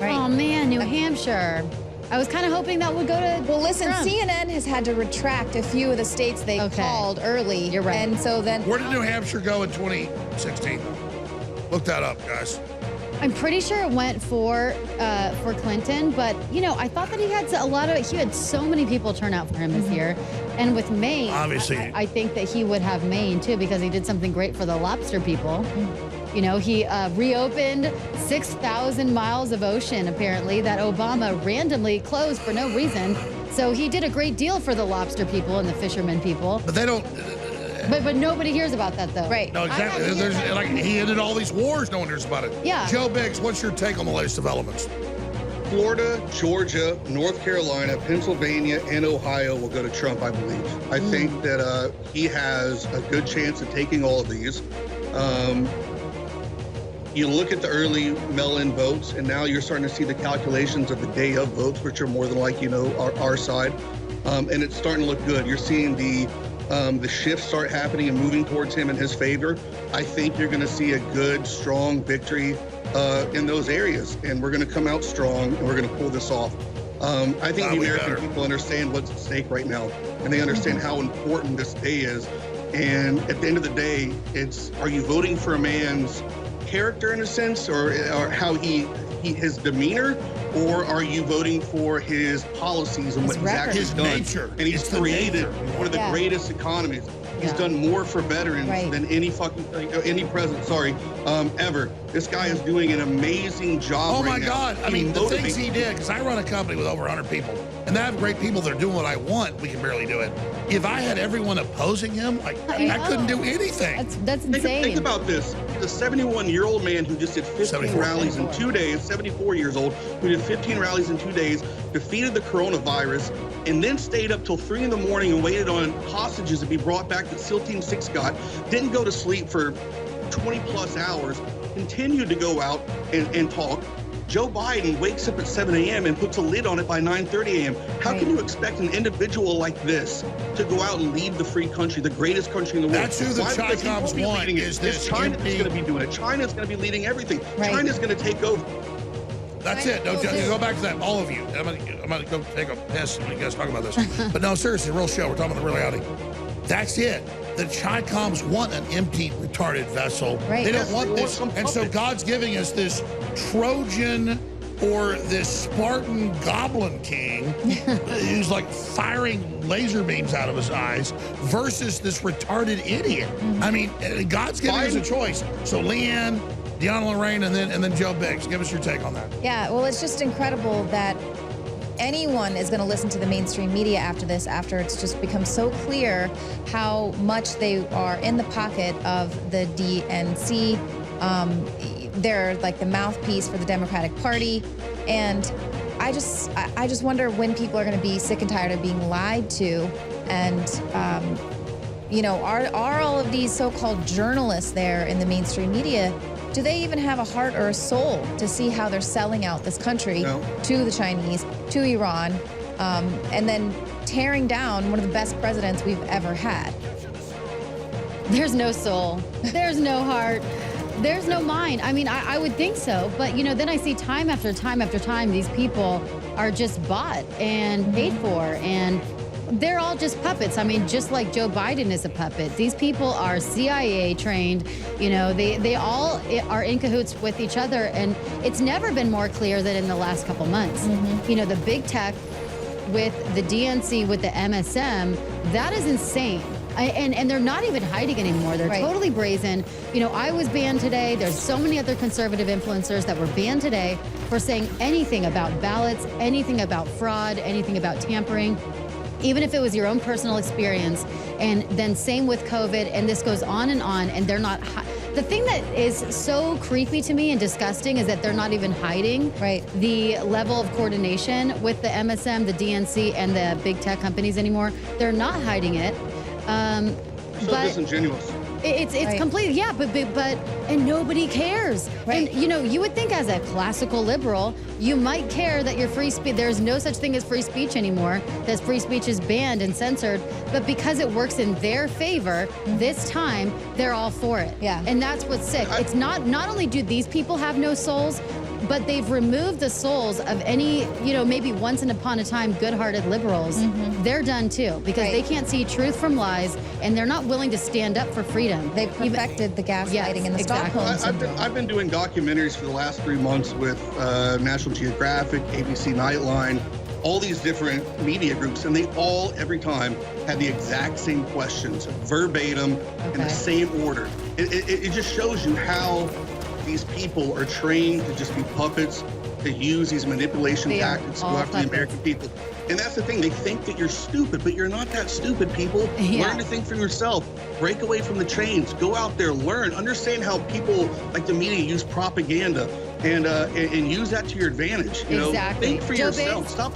Right. Oh, man, New Hampshire. I was kind of hoping that would go to Well, listen, Trump. CNN has had to retract a few of the states they called early. You're right. And so then... Where did New Hampshire go in 2016? Look that up, guys. I'm pretty sure it went for Clinton, but you know, I thought that he had he had so many people turn out for him this year, and with Maine, Obviously. I think that he would have Maine too because he did something great for the lobster people. You know, he reopened 6,000 miles of ocean apparently that Obama randomly closed for no reason. So he did a great deal for the lobster people and the fishermen people. But they don't. But nobody hears about that though. Right. No, exactly. There's like he ended all these wars. No one hears about it. Yeah. Joe Biggs, what's your take on the latest developments? Florida, Georgia, North Carolina, Pennsylvania, and Ohio will go to Trump, I believe. I think that he has a good chance of taking all of these. You look at the early mail-in votes, and now you're starting to see the calculations of the day of votes, which are more than like, our side. And it's starting to look good. You're seeing the shift start happening and moving towards him in his favor. I think you're going to see a good, strong victory in those areas, and we're going to come out strong, and we're going to pull this off. I think the American people understand what's at stake right now, and they understand how important this day is. And at the end of the day, are you voting for a man's character in a sense, or how his demeanor, or are you voting for his policies and what he's actually done? Nature. And he's created one of the greatest economies. He's done more for veterans than any president, ever. This guy is doing an amazing job right now. Oh my God. I mean, the things he did, because I run a company with over 100 people, and I have great people that are doing what I want. We can barely do it. If I had everyone opposing him, I couldn't do anything. That's insane. Think about this. The 71-year-old man who just did 15 rallies in 2 days, 74 years old, who did 15 rallies in 2 days, defeated the coronavirus, and then stayed up till 3 in the morning and waited on hostages to be brought back that SEAL Team 6 got, didn't go to sleep for 20 plus hours, continued to go out and talk. Joe Biden wakes up at 7 a.m. and puts a lid on it by 9:30 a.m. How can you expect an individual like this to go out and lead the free country, the greatest country in the world? That's who the Chi-Coms want, is this China that's going to be doing it. China's going to be leading everything. Right. China's going to take over. That's it. No, go back to that. All of you. I'm gonna go take a piss when you guys talk about this. But no, seriously, real show. We're talking about the reality. That's it. The Chi-Coms want an empty, retarded vessel. Right. They don't want this. And so God's giving us this Trojan or this Spartan Goblin King who's like firing laser beams out of his eyes versus this retarded idiot. I mean, God's giving us a choice. So Leanne, Deanna Lorraine, and then Joe Biggs. Give us your take on that. Yeah, well, it's just incredible that anyone is going to listen to the mainstream media after this, after it's just become so clear how much they are in the pocket of the DNC. They're like the mouthpiece for the Democratic Party. And I just wonder when people are going to be sick and tired of being lied to. And, are all of these so-called journalists there in the mainstream media, do they even have a heart or a soul to see how they're selling out this country to the Chinese, to Iran, and then tearing down one of the best presidents we've ever had? There's no soul. There's no heart. There's no mind. I mean, I would think so. But, then I see time after time after time, these people are just bought and paid for. And they're all just puppets. I mean, just like Joe Biden is a puppet. These people are CIA trained. They all are in cahoots with each other. And it's never been more clear than in the last couple months. The big tech with the DNC, with the MSM, that is insane. And they're not even hiding anymore. They're totally brazen. I was banned today. There's so many other conservative influencers that were banned today for saying anything about ballots, anything about fraud, anything about tampering, even if it was your own personal experience. And then same with COVID, and this goes on, and they're not. The thing that is so creepy to me and disgusting is that they're not even hiding the level of coordination with the MSM, the DNC, and the big tech companies anymore. They're not hiding it. So disingenuous. It's completely, and nobody cares. And you would think as a classical liberal, you might care that your free speech, there's no such thing as free speech anymore, that free speech is banned and censored, but because it works in their favor, this time, they're all for it. Yeah. And that's what's sick. It's not only do these people have no souls, but they've removed the souls of any, maybe once upon a time good-hearted liberals. They're done too, because Right. they can't see truth from lies, and they're not willing to stand up for freedom. They've perfected the gaslighting and the exactly. Stockholm syndrome. I've been doing documentaries for the last 3 months with National Geographic, ABC Nightline, all these different media groups, and they all, every time, had the exact same questions, verbatim, in the same order. It just shows you how these people are trained to just be puppets, to use these manipulation They are tactics to go all after the puppets. American people. And that's the thing, they think that you're stupid, but you're not that stupid, people. Yeah. Learn to think for yourself. Break away from the chains. Go out there, learn, understand how people like the media use propaganda and use that to your advantage. You know, Exactly. think for Joe yourself. Biggs? Stop.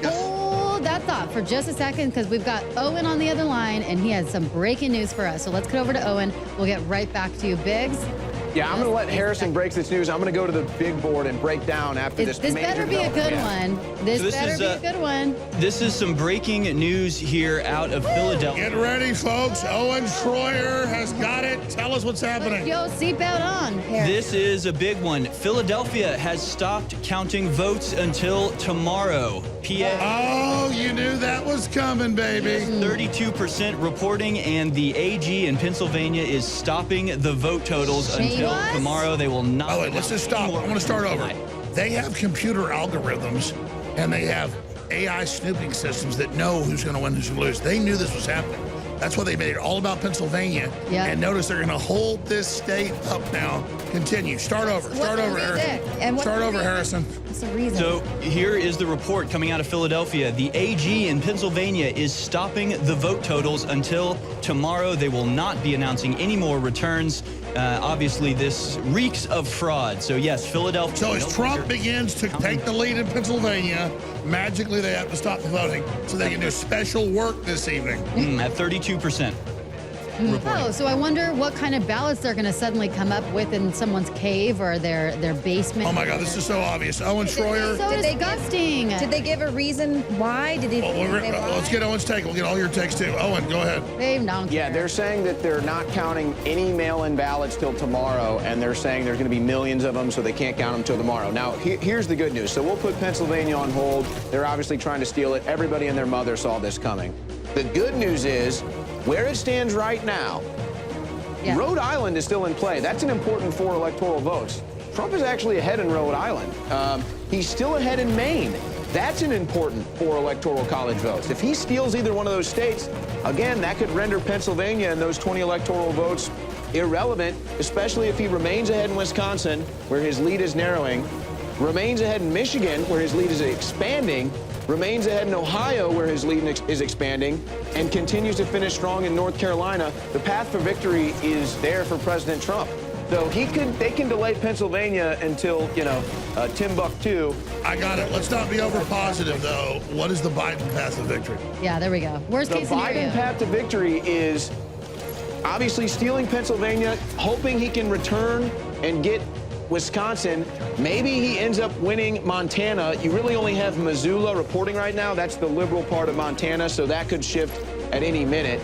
Yes. Hold that thought for just a second, because we've got Owen on the other line, and he has some breaking news for us. So let's get over to Owen. We'll get right back to you, Biggs. Yeah, I'm going to let Harrison break this news. I'm going to go to the big board and break down after this. This major better be a good development. one. This So this better is, be a good one. This is some breaking news here out of Philadelphia. Get ready, folks. Owen Schroyer has got it. Tell us what's happening. Yo, seatbelt on. This is a big one. Philadelphia has stopped counting votes until tomorrow. PA Oh, you knew that was coming, baby. 32% reporting, and the AG in Pennsylvania is stopping the vote totals until What? tomorrow. They will not. By the way, let's just stop. I want to start over. They have computer algorithms and they have AI snooping systems that know who's going to win, who's going to lose. They knew this was happening. That's why they made it all about Pennsylvania. Yeah. And notice they're going to hold this state up now. Continue. Start over. Start the over, reason? Harrison. And what's Start the over, reason? Harrison. What's the reason? So here is the report coming out of Philadelphia. The AG in Pennsylvania is stopping the vote totals until tomorrow. They will not be announcing any more returns. Obviously, this reeks of fraud. So yes, Philadelphia. So as Trump begins to take the lead in Pennsylvania, magically they have to stop the voting so they can do special work this evening. At 32%. Oh, so I wonder what kind of ballots they're going to suddenly come up with in someone's cave or their basement. Oh my God, this is so obvious. Owen Schroyer. So Did they give- disgusting. Did they give a reason why? Did they? Well, let's get Owen's take. We'll get all your takes too. Owen, go ahead. They don't Yeah, care. they're saying that they're not counting any mail-in ballots till tomorrow, and they're saying there's going to be millions of them, so they can't count them till tomorrow. Now, here's the good news. So we'll put Pennsylvania on hold. They're obviously trying to steal it. Everybody and their mother saw this coming. The good news is, where it stands right now, Yeah. Rhode Island is still in play. That's an important 4 electoral votes. Trump is actually ahead in Rhode Island. He's still ahead in Maine. That's an important 4 electoral college votes. If he steals either one of those states, again, that could render Pennsylvania and those 20 electoral votes irrelevant, especially if he remains ahead in Wisconsin, where his lead is narrowing, remains ahead in Michigan, where his lead is expanding, remains ahead in Ohio, where his lead is expanding, and continues to finish strong in North Carolina. The path for victory is there for President Trump. So they can delay Pennsylvania until, Timbuktu. I got it. Let's not be over positive, though. What is the Biden path of victory? Yeah, there we go. Worst The case scenario. Biden path to victory is obviously stealing Pennsylvania, hoping he can return and get Wisconsin. Maybe he ends up winning Montana. You really only have Missoula reporting right now. That's the liberal part of Montana, so that could shift at any minute.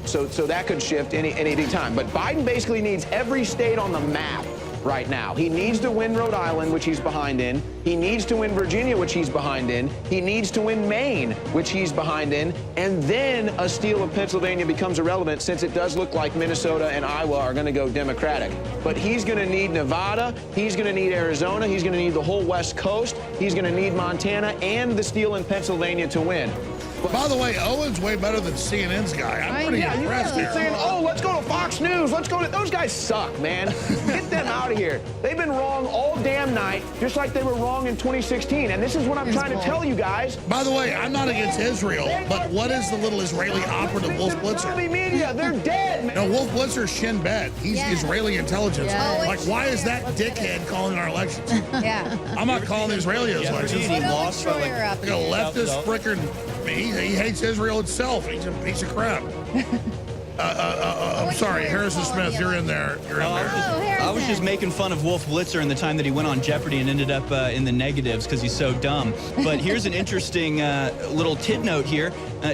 So that could shift any time. But Biden basically needs every state on the map right now. He needs to win Rhode Island, which he's behind in. He needs to win Virginia, which he's behind in. He needs to win Maine, which he's behind in. And then a steal of Pennsylvania becomes irrelevant, since it does look like Minnesota and Iowa are going to go Democratic. But he's going to need Nevada. He's going to need Arizona. He's going to need the whole West Coast. He's going to need Montana and the steal in Pennsylvania to win. By the way, Owen's way better than CNN's guy. I'm pretty Yeah, you impressed guys here. are saying, oh, let's go to Fox News. Let's go to... Those guys suck, man. Get them out of here. They've been wrong all damn night, just like they were wrong in 2016. And this is what I'm trying to tell you guys. By the way, I'm not against Israel, but what is the little Israeli operative Wolf Zombie Blitzer? media, they're dead, man. No, Wolf Blitzer's Shin Bet. He's Yeah. Israeli intelligence. Yeah. Like, why is that dickhead calling our elections? Yeah. I'm not calling the Israeli elections. He Put Owen lost by, like, Schroyer up. Like a leftist frickin' he hates Israel itself. He's a piece of crap. I'm sorry, Harrison Smith, you're in there. You're in there. I was just making fun of Wolf Blitzer in the time that he went on Jeopardy and ended up in the negatives because he's so dumb. But here's an interesting little tit note here.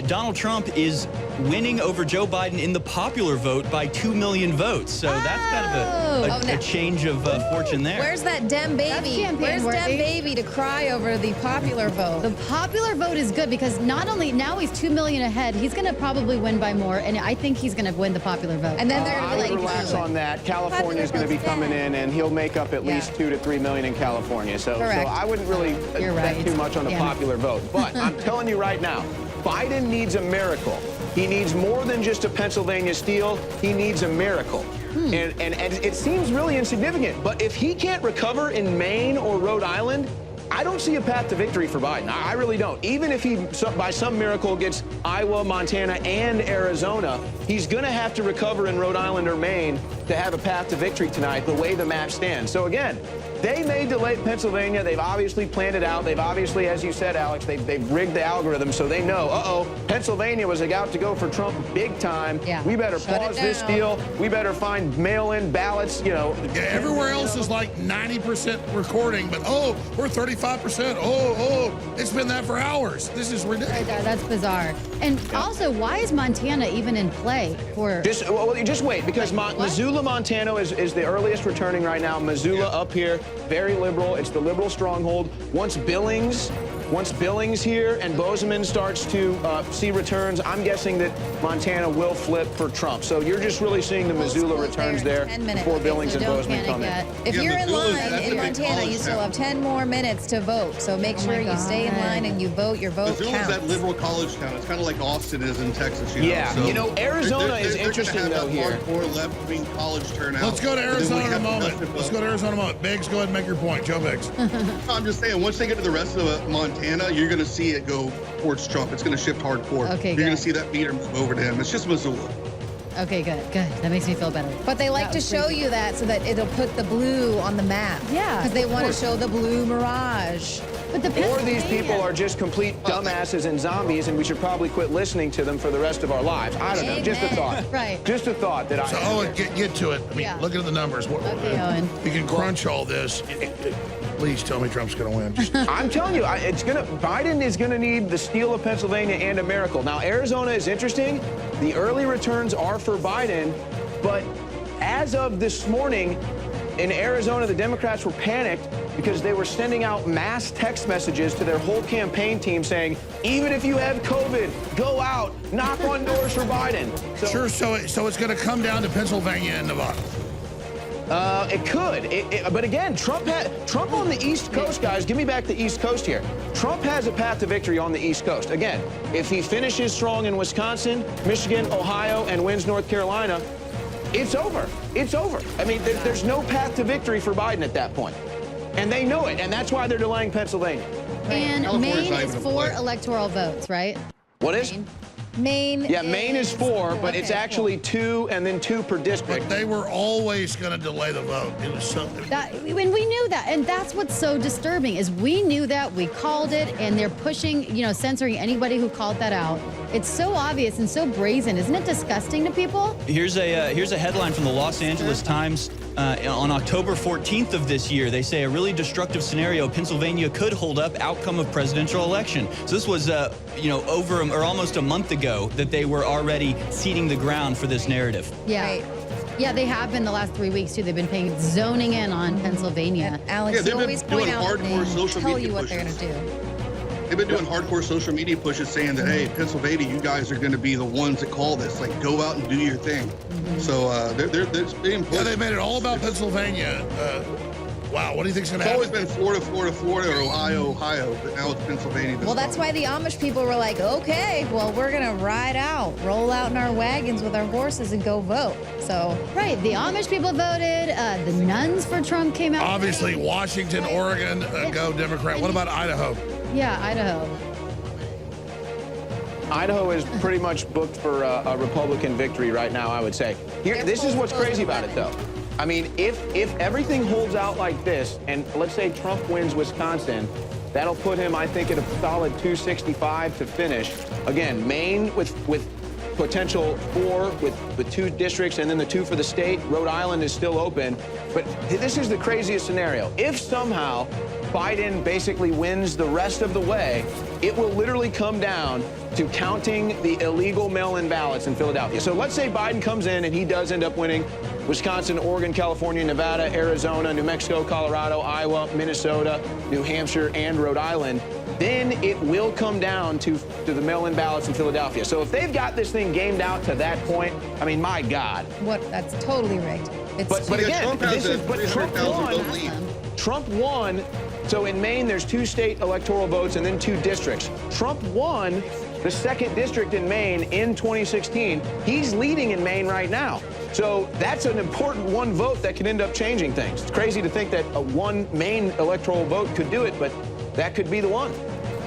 Donald Trump is winning over Joe Biden in the popular vote by 2 million votes. So that's kind of a change of fortune there. Where's that Dem baby? Where's Dem baby to cry over the popular vote? The popular vote is good because not only now he's 2 million ahead, he's going to probably win by more, and I think he's going to win the popular vote. And then they're going to I be would like, relax on that. California is going to be coming in, and he'll make up at least 2 to 3 million in California. So I wouldn't really bet too much on the popular vote. But I'm telling you right now, Biden needs a miracle. He needs more than just a Pennsylvania steal. He needs a miracle. And it seems really insignificant. But if he can't recover in Maine or Rhode Island, I don't see a path to victory for Biden. I really don't. Even if he, by some miracle, gets Iowa, Montana, and Arizona, he's going to have to recover in Rhode Island or Maine to have a path to victory tonight, the way the map stands. So again, they may delay Pennsylvania. They've obviously planned it out. They've obviously, as you said, Alex, they've rigged the algorithm so they know, Pennsylvania was about to go for Trump big time. Yeah. We better pause this deal. We better find mail-in ballots, you know. Yeah, everywhere else is like 90% recording, but we're 35%. It's been that for hours. This is ridiculous. That's bizarre. And also, why is Montana even in play for? Just wait, because Missoula, Montana is the earliest returning right now. Missoula up here, very liberal. It's the liberal stronghold. Once Billings here and Bozeman starts to see returns, I'm guessing that Montana will flip for Trump. So you're just really seeing the Missoula returns there before Billings and Bozeman come in. If you're in line in Montana, you still have 10 more minutes to vote. So make sure you stay in line and you vote. Your vote Missoula's counts. that liberal college town. It's kind of like Austin is in Texas. You know? So, you know, Arizona is interesting though here. Hardcore left-wing college turnout. Let's go to Arizona in a moment. Biggs, go ahead and make your point. Joe Biggs. I'm just saying, once they get to the rest of Montana, you're going to see it go towards Trump. It's going to shift hardcore. Okay, you're going to see that meter move over to him. It's just Missoula. Okay, good. That makes me feel better. But they like to show you that so that it'll put the blue on the map. Yeah. Because they want to show the blue mirage. But Or these people are just complete dumbasses and zombies, and we should probably quit listening to them for the rest of our lives. I don't know. Just a thought. Right. Just a thought that So, Owen, get to it. I mean, look at the numbers. Okay, Owen. You can crunch all this. Please tell me Trump's going to win. I'm telling you, Biden is going to need the steal of Pennsylvania and a miracle. Now, Arizona is interesting. The early returns are for Biden, but as of this morning, in Arizona, the Democrats were panicked because they were sending out mass text messages to their whole campaign team saying, even if you have COVID, go out, knock on doors for Biden. So it's going to come down to Pennsylvania and Nevada. It could, but again, Trump on the East Coast, guys. Give me back the East Coast here. Trump has a path to victory on the East Coast. Again, if he finishes strong in Wisconsin, Michigan, Ohio, and wins North Carolina, it's over. It's over. I mean, there's no path to victory for Biden at that point, and they know it, and that's why they're delaying Pennsylvania. And Maine is 4 electoral votes, right? What is? Maine. Yeah, Maine is 4, but it's actually 2 and then 2 per district. But they were always going to delay the vote. It was something. When we knew that, and that's what's so disturbing is we knew that, we called it, and they're pushing, censoring anybody who called that out. It's so obvious and so brazen. Isn't it disgusting to people? Here's a headline from the Los Angeles Times. On October 14th of this year, they say a really destructive scenario. Pennsylvania could hold up outcome of presidential election. So this was, over or almost a month ago that they were already seeding the ground for this narrative. Yeah. Right. Yeah, they have been the last 3 weeks too. They've been zoning in on Pennsylvania. And Alex, they've you been always doing point out hardcore social tell media you what they're going pushes. to do. They've been doing hardcore social media pushes saying that, hey, Pennsylvania, you guys are going to be the ones that call this. Like, go out and do your thing. So they're being pushed. Yeah, they made it all about Pennsylvania. Wow, what do you think's going to It's happen? always been Florida, or Ohio, but now it's Pennsylvania. Well, that's why the Amish people were like, okay, well, we're going to ride out, roll out in our wagons with our horses and go vote. So, Right, the Amish people voted. The nuns for Trump came out. Obviously, Washington, Oregon, go Democrat. What about Idaho? Yeah, Idaho. Idaho is pretty much booked for a Republican victory right now, I would say. This is what's crazy about it, though. I mean, if everything holds out like this, and let's say Trump wins Wisconsin, that'll put him, I think, at a solid 265 to finish. Again, Maine with potential 4 with 2 districts and then the 2 for the state. Rhode Island is still open. But this is the craziest scenario. If somehow Biden basically wins the rest of the way, it will literally come down to counting the illegal mail-in ballots in Philadelphia. So let's say Biden comes in and he does end up winning Wisconsin, Oregon, California, Nevada, Arizona, New Mexico, Colorado, Iowa, Minnesota, New Hampshire, and Rhode Island. Then it will come down to the mail-in ballots in Philadelphia. So if they've got this thing gamed out to that point, I mean, my God. That's totally rigged. But again, Trump has a Trump 300,000 won. vote lead. Trump won. So in Maine, there's 2 state electoral votes and then 2 districts. Trump won the 2nd district in Maine in 2016. He's leading in Maine right now. So that's an important 1 vote that could end up changing things. It's crazy to think that a 1 Maine electoral vote could do it, but that could be the one.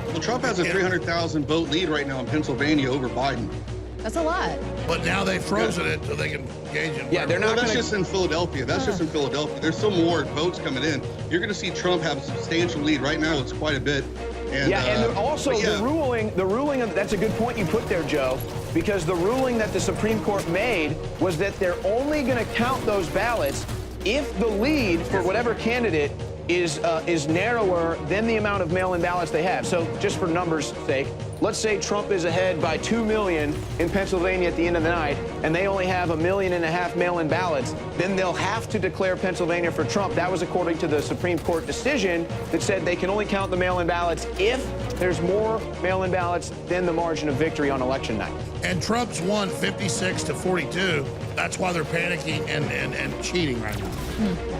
Well, Trump has a 300,000 vote lead right now in Pennsylvania over Biden. That's a lot. But now they've frozen it so they can gauge it. Yeah, they're No, not that's going just in Philadelphia. That's just in Philadelphia. There's still more votes coming in. You're going to see Trump have a substantial lead. Right now, it's quite a bit. And, and also but yeah. the ruling of, that's a good point you put there, Joe, because the ruling that the Supreme Court made was that they're only going to count those ballots if the lead for whatever candidate is narrower than the amount of mail-in ballots they have. So just for numbers' sake, let's say Trump is ahead by 2 million in Pennsylvania at the end of the night, and they only have 1.5 million mail-in ballots, then they'll have to declare Pennsylvania for Trump. That was according to the Supreme Court decision that said they can only count the mail-in ballots if there's more mail-in ballots than the margin of victory on election night. And Trump's won 56 to 42. That's why they're panicking and cheating right now.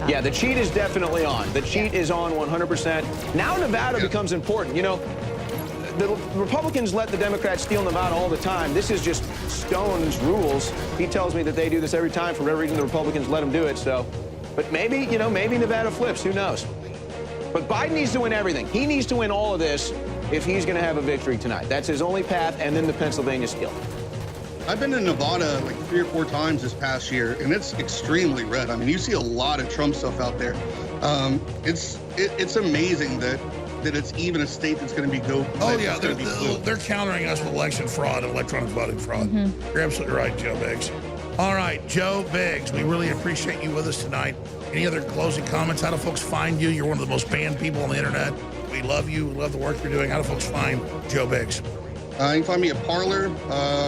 Yeah, the cheat is definitely on. The cheat is on 100%. Now Nevada becomes important. You know, the Republicans let the Democrats steal Nevada all the time. This is just Stone's rules. He tells me that they do this every time. For whatever reason, the Republicans let him do it. So, but maybe, you know, maybe Nevada flips. Who knows? But Biden needs to win everything. He needs to win all of this if he's going to have a victory tonight. That's his only path, and then the Pennsylvania steal. I've been to Nevada like 3 or 4 times this past year, and it's extremely red. I mean, you see a lot of Trump stuff out there. It's amazing that it's even a state that's going to be Oh yeah, they're countering us with election fraud and electronic voting fraud. You're absolutely right, Joe Biggs. All right, Joe Biggs, we really appreciate you with us tonight. Any other closing comments? How do folks find you? You're one of the most banned people on the internet. We love you. We love the work you're doing. How do folks find Joe Biggs? You can find me at Parler,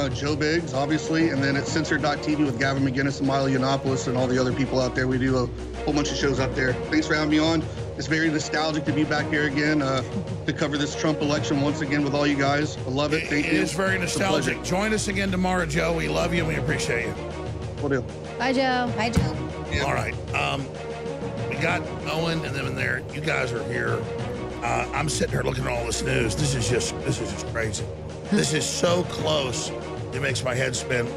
Joe Biggs, obviously, and then at Censored.tv with Gavin McGinnis and Milo Yiannopoulos and all the other people out there. We do a whole bunch of shows up there. Thanks for having me on. It's very nostalgic to be back here again to cover this Trump election once again with all you guys. I love it. Thank you. It is very nostalgic. Join us again tomorrow, Joe. We love you and we appreciate you. Will do. Bye, Joe. Bye, Joe. Yeah. All right. We got Owen and them in there. You guys are here. I'm sitting here looking at all this news. This is just crazy. This is so close. It makes my head spin.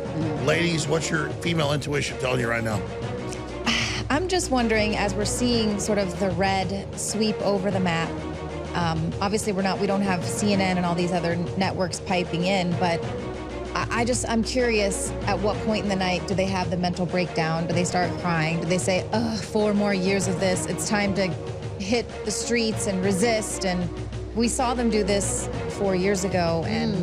Ladies, what's your female intuition telling you right now? I'm just wondering, as we're seeing sort of the red sweep over the map, obviously we don't have CNN and all these other networks piping in, but I'm curious, at what point in the night do they have the mental breakdown? Do they start crying? Do they say, 4 more years of this, it's time to hit the streets and resist? And we saw them do this 4 years ago, and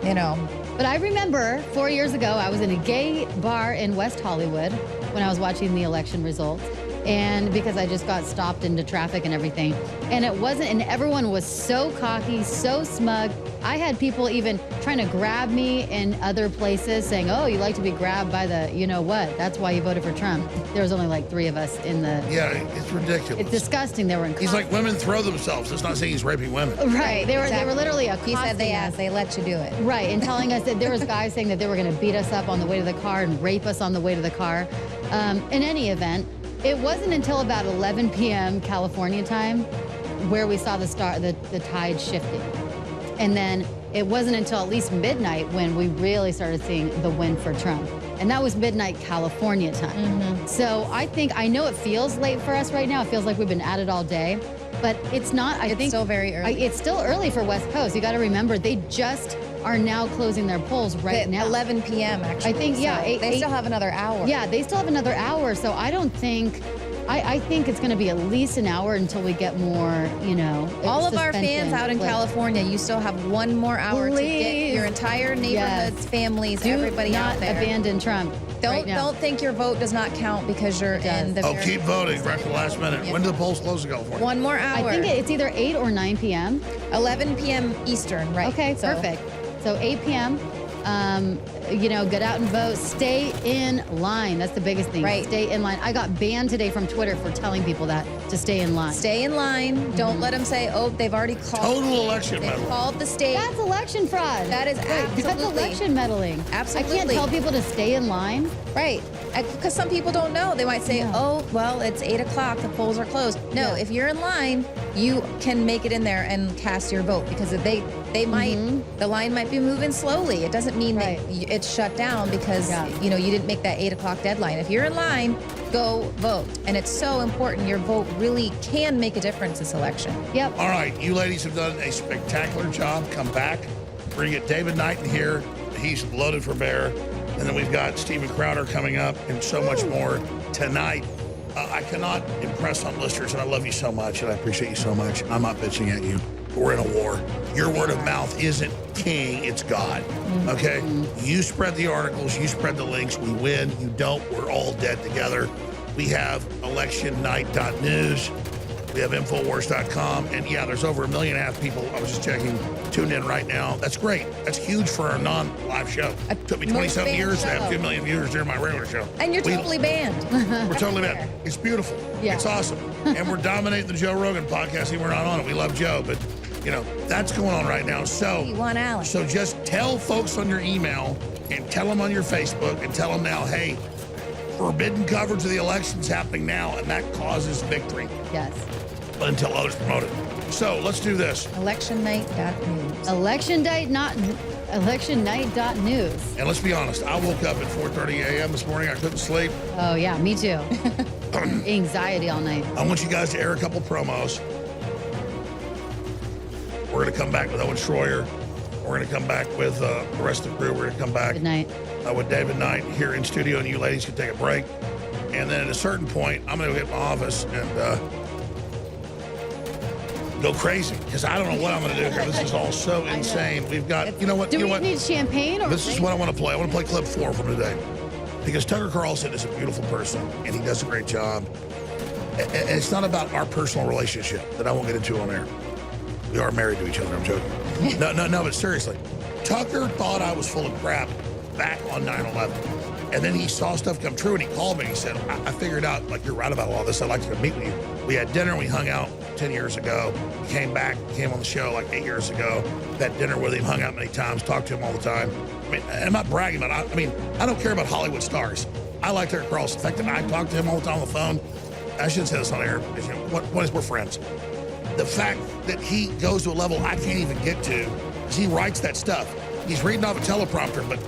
you know. But I remember 4 years ago, I was in a gay bar in West Hollywood when I was watching the election results. And because I just got stopped into traffic and everything. And it wasn't, and everyone was so cocky, so smug. I had people even trying to grab me in other places saying, oh, you like to be grabbed by the, you know what, that's why you voted for Trump. There was only like 3 of us in the. Yeah, it's ridiculous. It's disgusting. They were in. He's like, women throw themselves. It's not saying he's raping women. Right. They were literally accosting He said they us. asked, they let you do it. Right, and telling us that there was guys saying that they were going to beat us up on the way to the car and rape us on the way to the car. In any event, it wasn't until about 11 p.m. California time where we saw the tide shifting. And then it wasn't until at least midnight when we really started seeing the win for Trump. And that was midnight California time. So I know it feels late for us right now. It feels like we've been at it all day. But it's not. I think It's still very early. it's still early for West Coast. You got to remember, they just are now closing their polls right now. 11 p.m. actually. I think, yeah, So they still have another hour. Yeah, they still have another hour. So I don't think I think it's going to be at least an hour until we get more, you know. All of our fans suspension. out in Like, California, you still have one more hour to get Please. your entire neighborhoods, families, Do everybody not out there. abandon Trump. right now. Don't think your vote does not count because you're in the. Oh, very- keep voting right to the last minute. When do the polls close in California? One more I hour. think it's either 8 or 9 p.m. 11 p.m. Eastern, right? Okay, So- perfect. So 8 p.m. You know, get out and vote. Stay in line. That's the biggest thing. Right. Stay in line. I got banned today from Twitter for telling people that to stay in line. Stay in line. Don't let them say, "Oh, they've already called." Total election They medal. called the state. That's election fraud. That is That's absolutely- election meddling. I Absolutely. can't tell people to stay in line. Right. Because some people don't know. They might say, Yeah. "Oh, well, it's 8 o'clock. The polls are closed." No, Yeah. if you're in line, you can make it in there and cast your vote because if they might the line might be moving slowly. It doesn't mean Right. that it's shut down because Yeah. you didn't make that 8 o'clock deadline. If you're in line, go vote. And it's so important. Your vote really can make a difference this election. Yep. All right, you ladies have done a spectacular job. Come back. We're going to get David Knight in here. He's loaded for bear. And then we've got Steven Crowder coming up and so much more tonight. I cannot impress on listeners, and I love you so much, and I appreciate you so much. I'm not bitching at you. We're in a war. Your word of mouth isn't king, it's God. Okay? You spread the articles, you spread the links, we win. You don't, we're all dead together. We have electionnight.news. We have Infowars.com. And yeah, there's over 1.5 million people, I was just checking, tuned in right now. That's great. That's huge for a non-live show. It took me 27 non-fan years to have show. 2 million viewers during my regular show. And you're We- totally banned. We're totally bad. It's beautiful. Yeah. It's awesome. And we're dominating the Joe Rogan podcast. We're not on it. We love Joe, but that's going on right now. So You want Alex. So just tell folks on your email and tell them on your Facebook and tell them now, hey, forbidden coverage of the election's happening now, and that causes victory. Yes. But until others promote it. So let's do this. Electionnight.news. Electionnight.news. And let's be honest, I woke up at 4:30 a.m. this morning. I couldn't sleep. Oh yeah, me too. Anxiety all night. I want you guys to air a couple promos. We're going to come back with Owen Schroyer. We're going to come back with the rest of the crew. We're going to come back Good night. with David Knight here in studio, and you ladies can take a break. And then at a certain point, I'm going to go get in my office and go crazy because I don't know what I'm going to do here. This is all so insane. We've got, you know what? Do you know we what? need champagne or? This is what I want to play. I want to play clip 4 from today because Tucker Carlson is a beautiful person and he does a great job. And it's not about our personal relationship that I won't get into on air. We are married to each other. I'm joking. No, but seriously. Tucker thought I was full of crap back on 9/11. And then he saw stuff come true and he called me and he said, I figured out, like, you're right about all this. I'd like to meet with you. We had dinner. We hung out 10 years ago. He came back, came on the show like 8 years ago. Had dinner with him, hung out many times, talked to him all the time. I mean, I'm not bragging about it. I mean, I don't care about Hollywood stars. I like Tucker Carlson. In fact, I talk to him all the time on the phone. I shouldn't say this on air because, what is we're friends. The fact that he goes to a level I can't even get to is he writes that stuff. He's reading off a teleprompter, but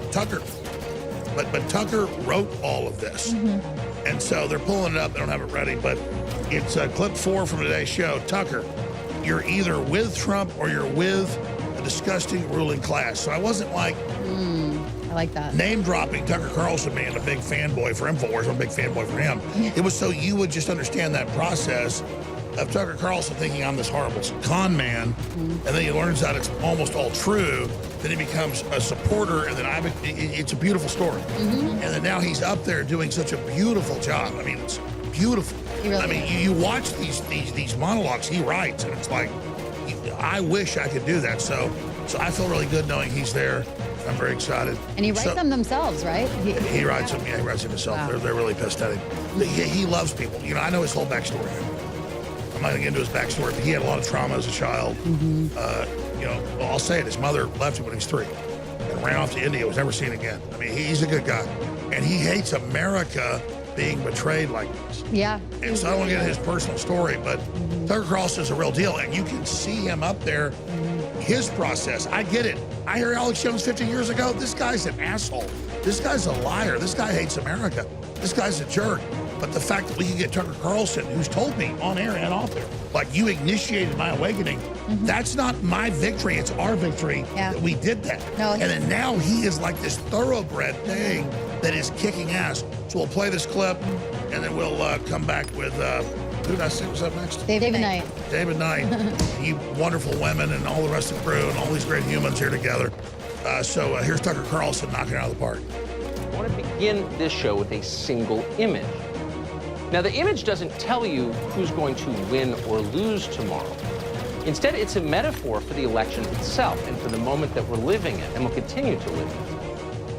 Tucker wrote all of this. And so they're pulling it up. They don't have it ready, but it's clip 4 from today's show. Tucker, you're either with Trump or you're with the disgusting ruling class. So I wasn't like I like that. name dropping Tucker Carlson being a big fanboy for Infowars. I'm a big fanboy for him. It was so you would just understand that process of Tucker Carlson thinking I'm this horrible con man, and then he learns that it's almost all true. Then he becomes a supporter, and then it's a beautiful story. And then now he's up there doing such a beautiful job. I mean, it's beautiful. He really I mean, is. you watch these monologues he writes, and it's like, I wish I could do that. So I feel really good knowing he's there. I'm very excited. And he writes them themselves, right? He writes them. Yeah, he writes them himself. Wow. They're really pissed at him. He loves people. I know his whole backstory. I'm not going to get into his backstory, but he had a lot of trauma as a child. Well, I'll say it. His mother left him when he was 3 and ran off to India. Was never seen again. I mean, he's a good guy, and he hates America being betrayed like this. Yeah. And so I don't want to get into his personal story, but Tucker Carlson is a real deal, and you can see him up there. His process, I get it. I hear Alex Jones 50 years ago. This guy's an asshole. This guy's a liar. This guy hates America. This guy's a jerk. But the fact that we can get Tucker Carlson, who's told me on air and off air, like, you initiated my awakening, that's not my victory. It's our victory that we did that. No, and then now he is like this thoroughbred thing that is kicking ass. So we'll play this clip, and then we'll come back with, who did I say was up next? David Knight. David Knight, you wonderful women and all the rest of the crew and all these great humans here together. So here's Tucker Carlson knocking it out of the park. I want to begin this show with a single image. Now, the image doesn't tell you who's going to win or lose tomorrow. Instead, it's a metaphor for the election itself and for the moment that we're living in and will continue to live in.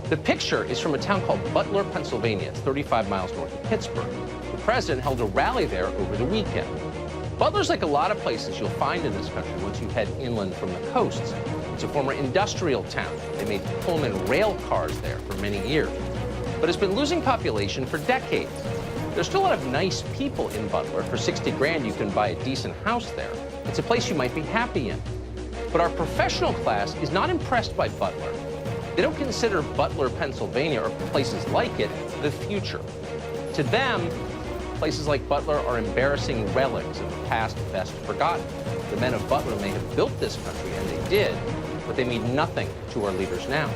The picture is from a town called Butler, Pennsylvania. It's 35 miles north of Pittsburgh. The president held a rally there over the weekend. Butler's like a lot of places you'll find in this country once you head inland from the coasts. It's a former industrial town. They made Pullman rail cars there for many years. But it's been losing population for decades. There's still a lot of nice people in Butler. For 60 grand, you can buy a decent house there. It's a place you might be happy in. But our professional class is not impressed by Butler. They don't consider Butler, Pennsylvania, or places like it, the future. To them, places like Butler are embarrassing relics of a past best forgotten. The men of Butler may have built this country, and they did, but they mean nothing to our leaders now.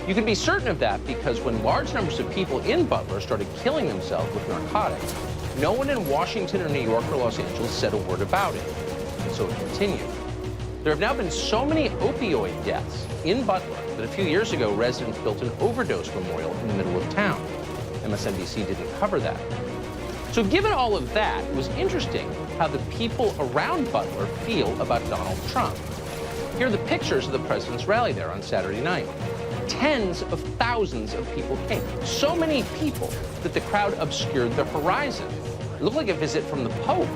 You can be certain of that because when large numbers of people in Butler started killing themselves with narcotics, no one in Washington or New York or Los Angeles said a word about it. And so it continued. There have now been so many opioid deaths in Butler that a few years ago, residents built an overdose memorial in the middle of town. MSNBC didn't cover that. So given all of that, it was interesting how the people around Butler feel about Donald Trump. Here are the pictures of the president's rally there on Saturday night. Tens of thousands of people came. So many people that the crowd obscured the horizon. It looked like a visit from the Pope.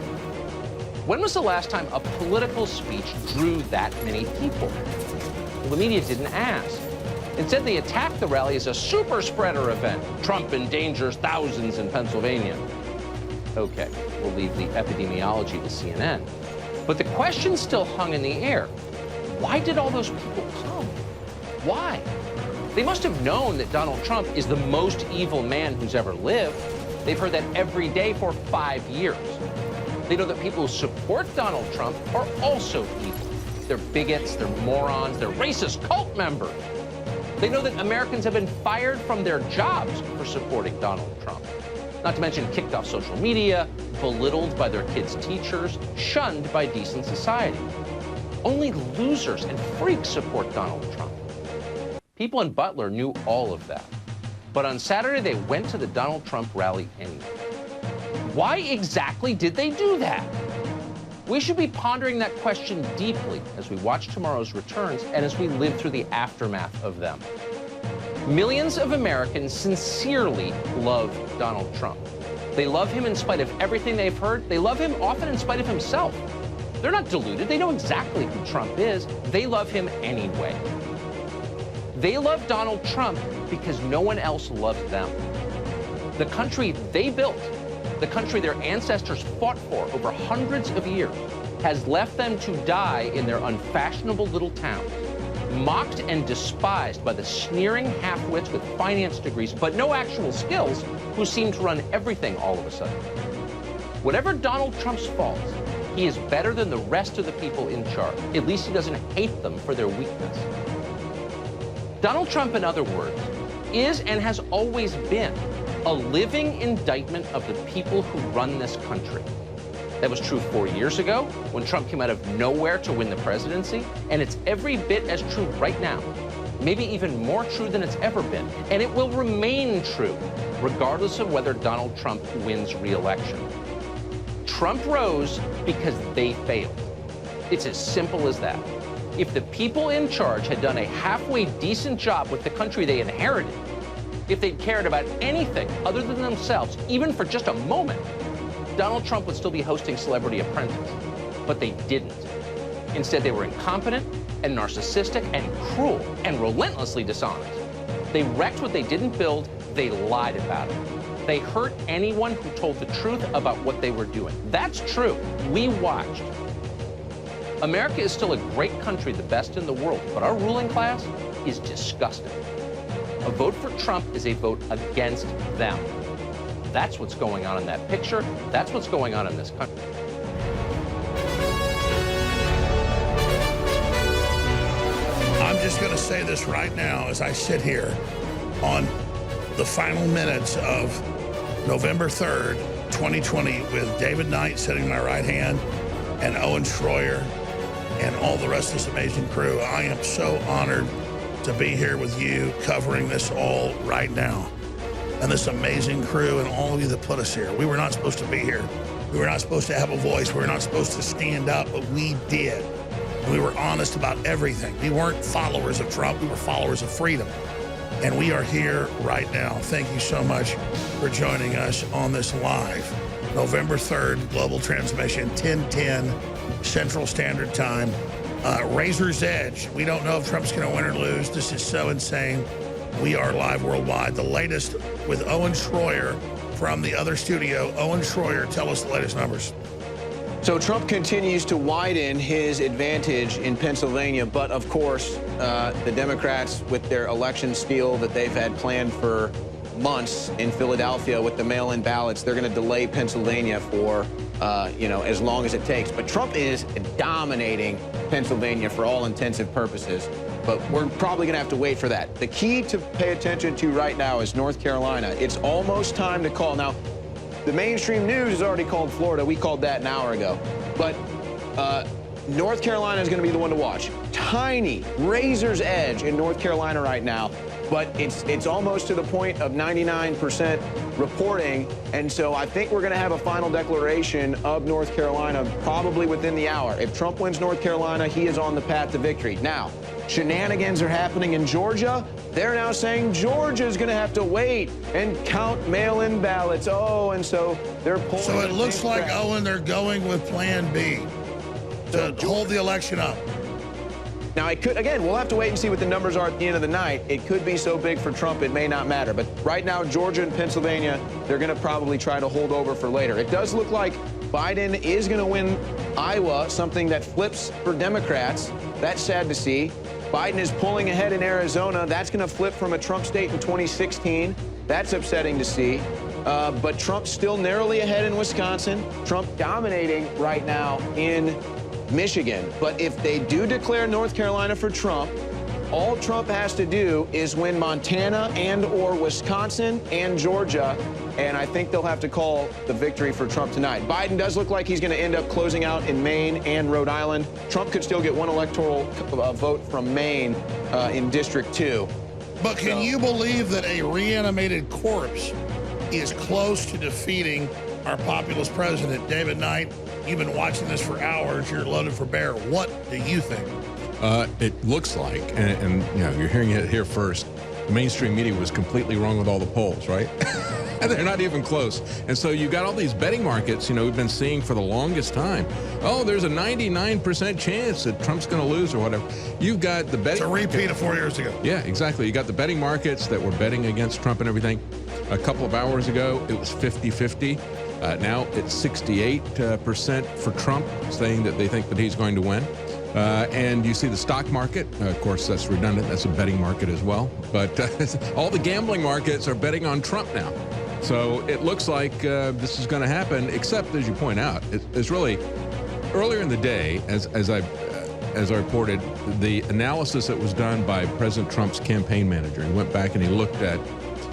When was the last time a political speech drew that many people? Well, the media didn't ask. Instead, they attacked the rally as a super spreader event. Trump endangers thousands in Pennsylvania. Okay, we'll leave the epidemiology to CNN. But the question still hung in the air. Why did all those people come? Why? They must have known that Donald Trump is the most evil man who's ever lived. They've heard that every day for 5 years. They know that people who support Donald Trump are also evil. They're bigots, they're morons, they're racist cult members. They know that Americans have been fired from their jobs for supporting Donald Trump. Not to mention kicked off social media, belittled by their kids' teachers, shunned by decent society. Only losers and freaks support Donald Trump. People in Butler knew all of that. But on Saturday, they went to the Donald Trump rally anyway. Why exactly did they do that? We should be pondering that question deeply as we watch tomorrow's returns and as we live through the aftermath of them. Millions of Americans sincerely love Donald Trump. They love him in spite of everything they've heard. They love him often in spite of himself. They're not deluded. They know exactly who Trump is. They love him anyway. They love Donald Trump because no one else loves them. The country they built, the country their ancestors fought for over hundreds of years, has left them to die in their unfashionable little towns, mocked and despised by the sneering half-wits with finance degrees but no actual skills who seem to run everything all of a sudden. Whatever Donald Trump's faults, he is better than the rest of the people in charge. At least he doesn't hate them for their weakness. Donald Trump, in other words, is and has always been a living indictment of the people who run this country. That was true 4 years ago when Trump came out of nowhere to win the presidency, and it's every bit as true right now, maybe even more true than it's ever been. And it will remain true regardless of whether Donald Trump wins re-election. Trump rose because they failed. It's as simple as that. If the people in charge had done a halfway decent job with the country they inherited, if they'd cared about anything other than themselves, even for just a moment, Donald Trump would still be hosting Celebrity Apprentice. But they didn't. Instead, they were incompetent and narcissistic and cruel and relentlessly dishonest. They wrecked what they didn't build. They lied about it. They hurt anyone who told the truth about what they were doing. That's true. We watched. America is still a great country, the best in the world, but our ruling class is disgusting. A vote for Trump is a vote against them. That's what's going on in that picture. That's what's going on in this country. I'm just going to say this right now as I sit here on the final minutes of November 3rd, 2020, with David Knight sitting in my right hand and Owen Schroyer and all the rest of this amazing crew. I am so honored to be here with you covering this all right now. And this amazing crew and all of you that put us here. We were not supposed to be here. We were not supposed to have a voice. We were not supposed to stand up, but we did. And we were honest about everything. We weren't followers of Trump. We were followers of freedom. And we are here right now. Thank you so much for joining us on this live November 3rd global transmission, 10:10 Central Standard Time. Razor's Edge. We don't know if Trump's going to win or lose. This is so insane. We are live worldwide. The latest with Owen Schroyer from the other studio. Owen Schroyer, tell us the latest numbers. So Trump continues to widen his advantage in Pennsylvania, but of course, the Democrats, with their election steal that they've had planned for months in Philadelphia with the mail-in ballots, they're going to delay Pennsylvania for, as long as it takes. But Trump is dominating Pennsylvania for all intensive purposes. But we're probably going to have to wait for that. The key to pay attention to right now is North Carolina. It's almost time to call. Now, the mainstream news has already called Florida. We called that an hour ago. But North Carolina is going to be the one to watch. Tiny, razor's edge in North Carolina right now. But it's almost to the point of 99% reporting. And so I think we're going to have a final declaration of North Carolina probably within the hour. If Trump wins North Carolina, he is on the path to victory. Now, shenanigans are happening in Georgia. They're now saying Georgia's going to have to wait and count mail-in ballots. Oh, and so they're pulling. So it looks like, Owen, they're going with Plan B to hold the election up. Now, it could, again, we'll have to wait and see what the numbers are at the end of the night. It could be so big for Trump, it may not matter. But right now, Georgia and Pennsylvania, they're going to probably try to hold over for later. It does look like Biden is going to win Iowa, something that flips for Democrats. That's sad to see. Biden is pulling ahead in Arizona. That's going to flip from a Trump state in 2016. That's upsetting to see. But Trump's still narrowly ahead in Wisconsin. Trump dominating right now in Michigan. But if they do declare North Carolina for Trump, all Trump has to do is win Montana and or Wisconsin and Georgia, and I think they'll have to call the victory for Trump tonight. Biden does look like he's going to end up closing out in Maine and Rhode Island. Trump could still get one electoral vote from Maine in District 2. But can you believe that a reanimated corpse is close to defeating our populist president, David Knight? You've been watching this for hours. You're loaded for bear. What do you think? It looks like, and you're hearing it here first, the mainstream media was completely wrong with all the polls, right? And they're not even close. And so you got all these betting markets, we've been seeing for the longest time. Oh, there's a 99% chance that Trump's going to lose or whatever. You've got the betting. It's a repeat of 4 years ago. Yeah, exactly. You got the betting markets that were betting against Trump and everything. A couple of hours ago, it was 50-50. Now it's 68% for Trump, saying that they think that he's going to win. And you see the stock market. Of course, that's redundant. That's a betting market as well. But all the gambling markets are betting on Trump now. So it looks like this is going to happen, except, as you point out, it's really earlier in the day, as I reported, the analysis that was done by President Trump's campaign manager. He went back and he looked at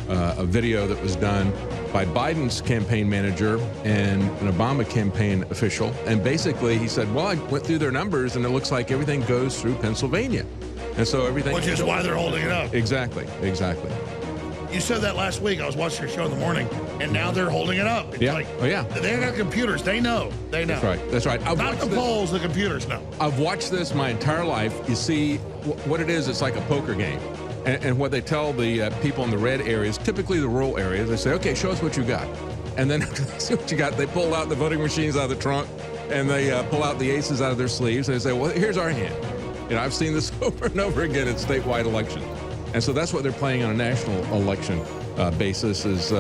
a video that was done by Biden's campaign manager and an Obama campaign official. And basically he said, well, I went through their numbers and it looks like everything goes through Pennsylvania. And so everything. Which is why they're holding it up. Exactly. You said that last week. I was watching your show in the morning, and now they're holding it up. It's like, oh, yeah. They got computers. They know. That's right. Not the polls, the computers know. I've watched this my entire life. You see what it is. It's like a poker game. And what they tell the people in the red areas, typically the rural areas, they say, okay, show us what you got. And then after they see what you got, they pull out the voting machines out of the trunk and they pull out the aces out of their sleeves. And they say, well, here's our hand. I've seen this over and over again in statewide elections. And so that's what they're playing on a national election basis is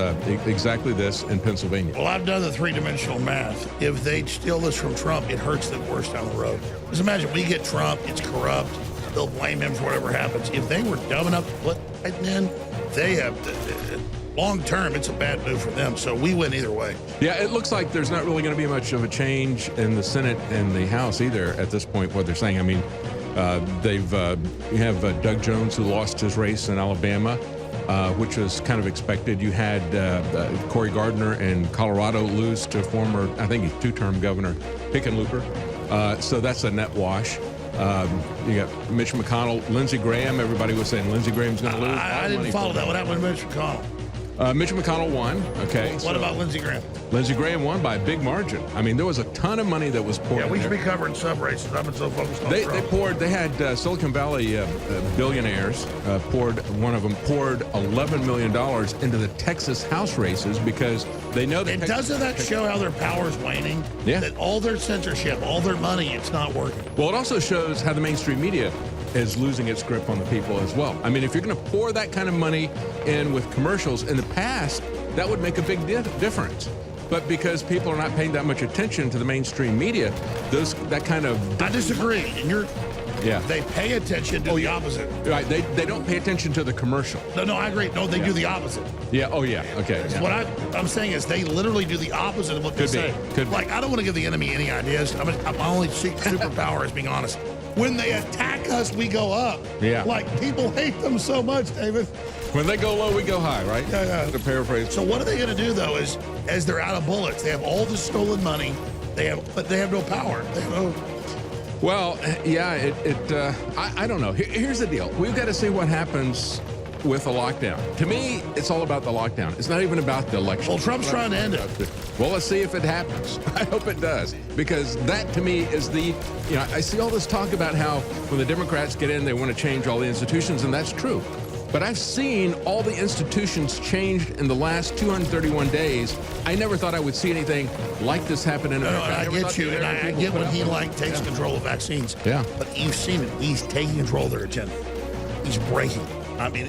exactly this in Pennsylvania. Well, I've done the three-dimensional math. If they steal this from Trump, it hurts them worse down the road. Just imagine, we get Trump, it's corrupt. They'll blame him for whatever happens. If they were dumb enough to put Biden in, they have long term, it's a bad move for them. So we win either way. Yeah, it looks like there's not really going to be much of a change in the Senate and the House either at this point, what they're saying. I mean, you have Doug Jones, who lost his race in Alabama. which was kind of expected. You had Cory Gardner in Colorado lose to former, I think he's two-term governor, Hickenlooper. So that's a net wash. You got Mitch McConnell, Lindsey Graham. Everybody was saying Lindsey Graham's going to lose. I didn't follow that. What happened with Mitch McConnell? Mitch McConnell won. Okay. What about Lindsey Graham? Lindsey Graham won by a big margin. I mean, there was a ton of money that was poured. Yeah, we in should there. be covering sub races. I've been so focused on They had Silicon Valley billionaires poured $11 million into the Texas House races because they know that. And doesn't that show how their power's waning? Yeah. That all their censorship, all their money, it's not working. Well, it also shows how the mainstream media is losing its grip on the people as well. I mean, if you're going to pour that kind of money in with commercials, in the past, that would make a big difference. But because people are not paying that much attention to the mainstream media, that kind of... I disagree. And yeah. They pay attention to the opposite. Right. They don't pay attention to the commercial. No, I agree. No, they do the opposite. Yeah. Oh, yeah. Okay. Yeah. What I'm saying is they literally do the opposite of what they say. Could be. Like, I don't want to give the enemy any ideas. My only superpower is being honest. When they attack us, we go up. Yeah. Like, people hate them so much, David. When they go low, we go high, right? Yeah. To paraphrase. So what are they going to do, though, is as they're out of bullets, they have all the stolen money, but they have no power. They have no... Well, yeah, I don't know. Here's the deal. We've got to see what happens with the lockdown. To me, it's all about the lockdown. It's not even about the election. Well, Trump's trying to end it. Well, let's see if it happens. I hope it does. Because that, to me, is I see all this talk about how when the Democrats get in, they want to change all the institutions, and that's true. But I've seen all the institutions changed in the last 231 days. I never thought I would see anything like this happen in America. No, I get you, and I get when he takes control of vaccines. Yeah. But you've seen it. He's taking control of their agenda. He's breaking. I mean,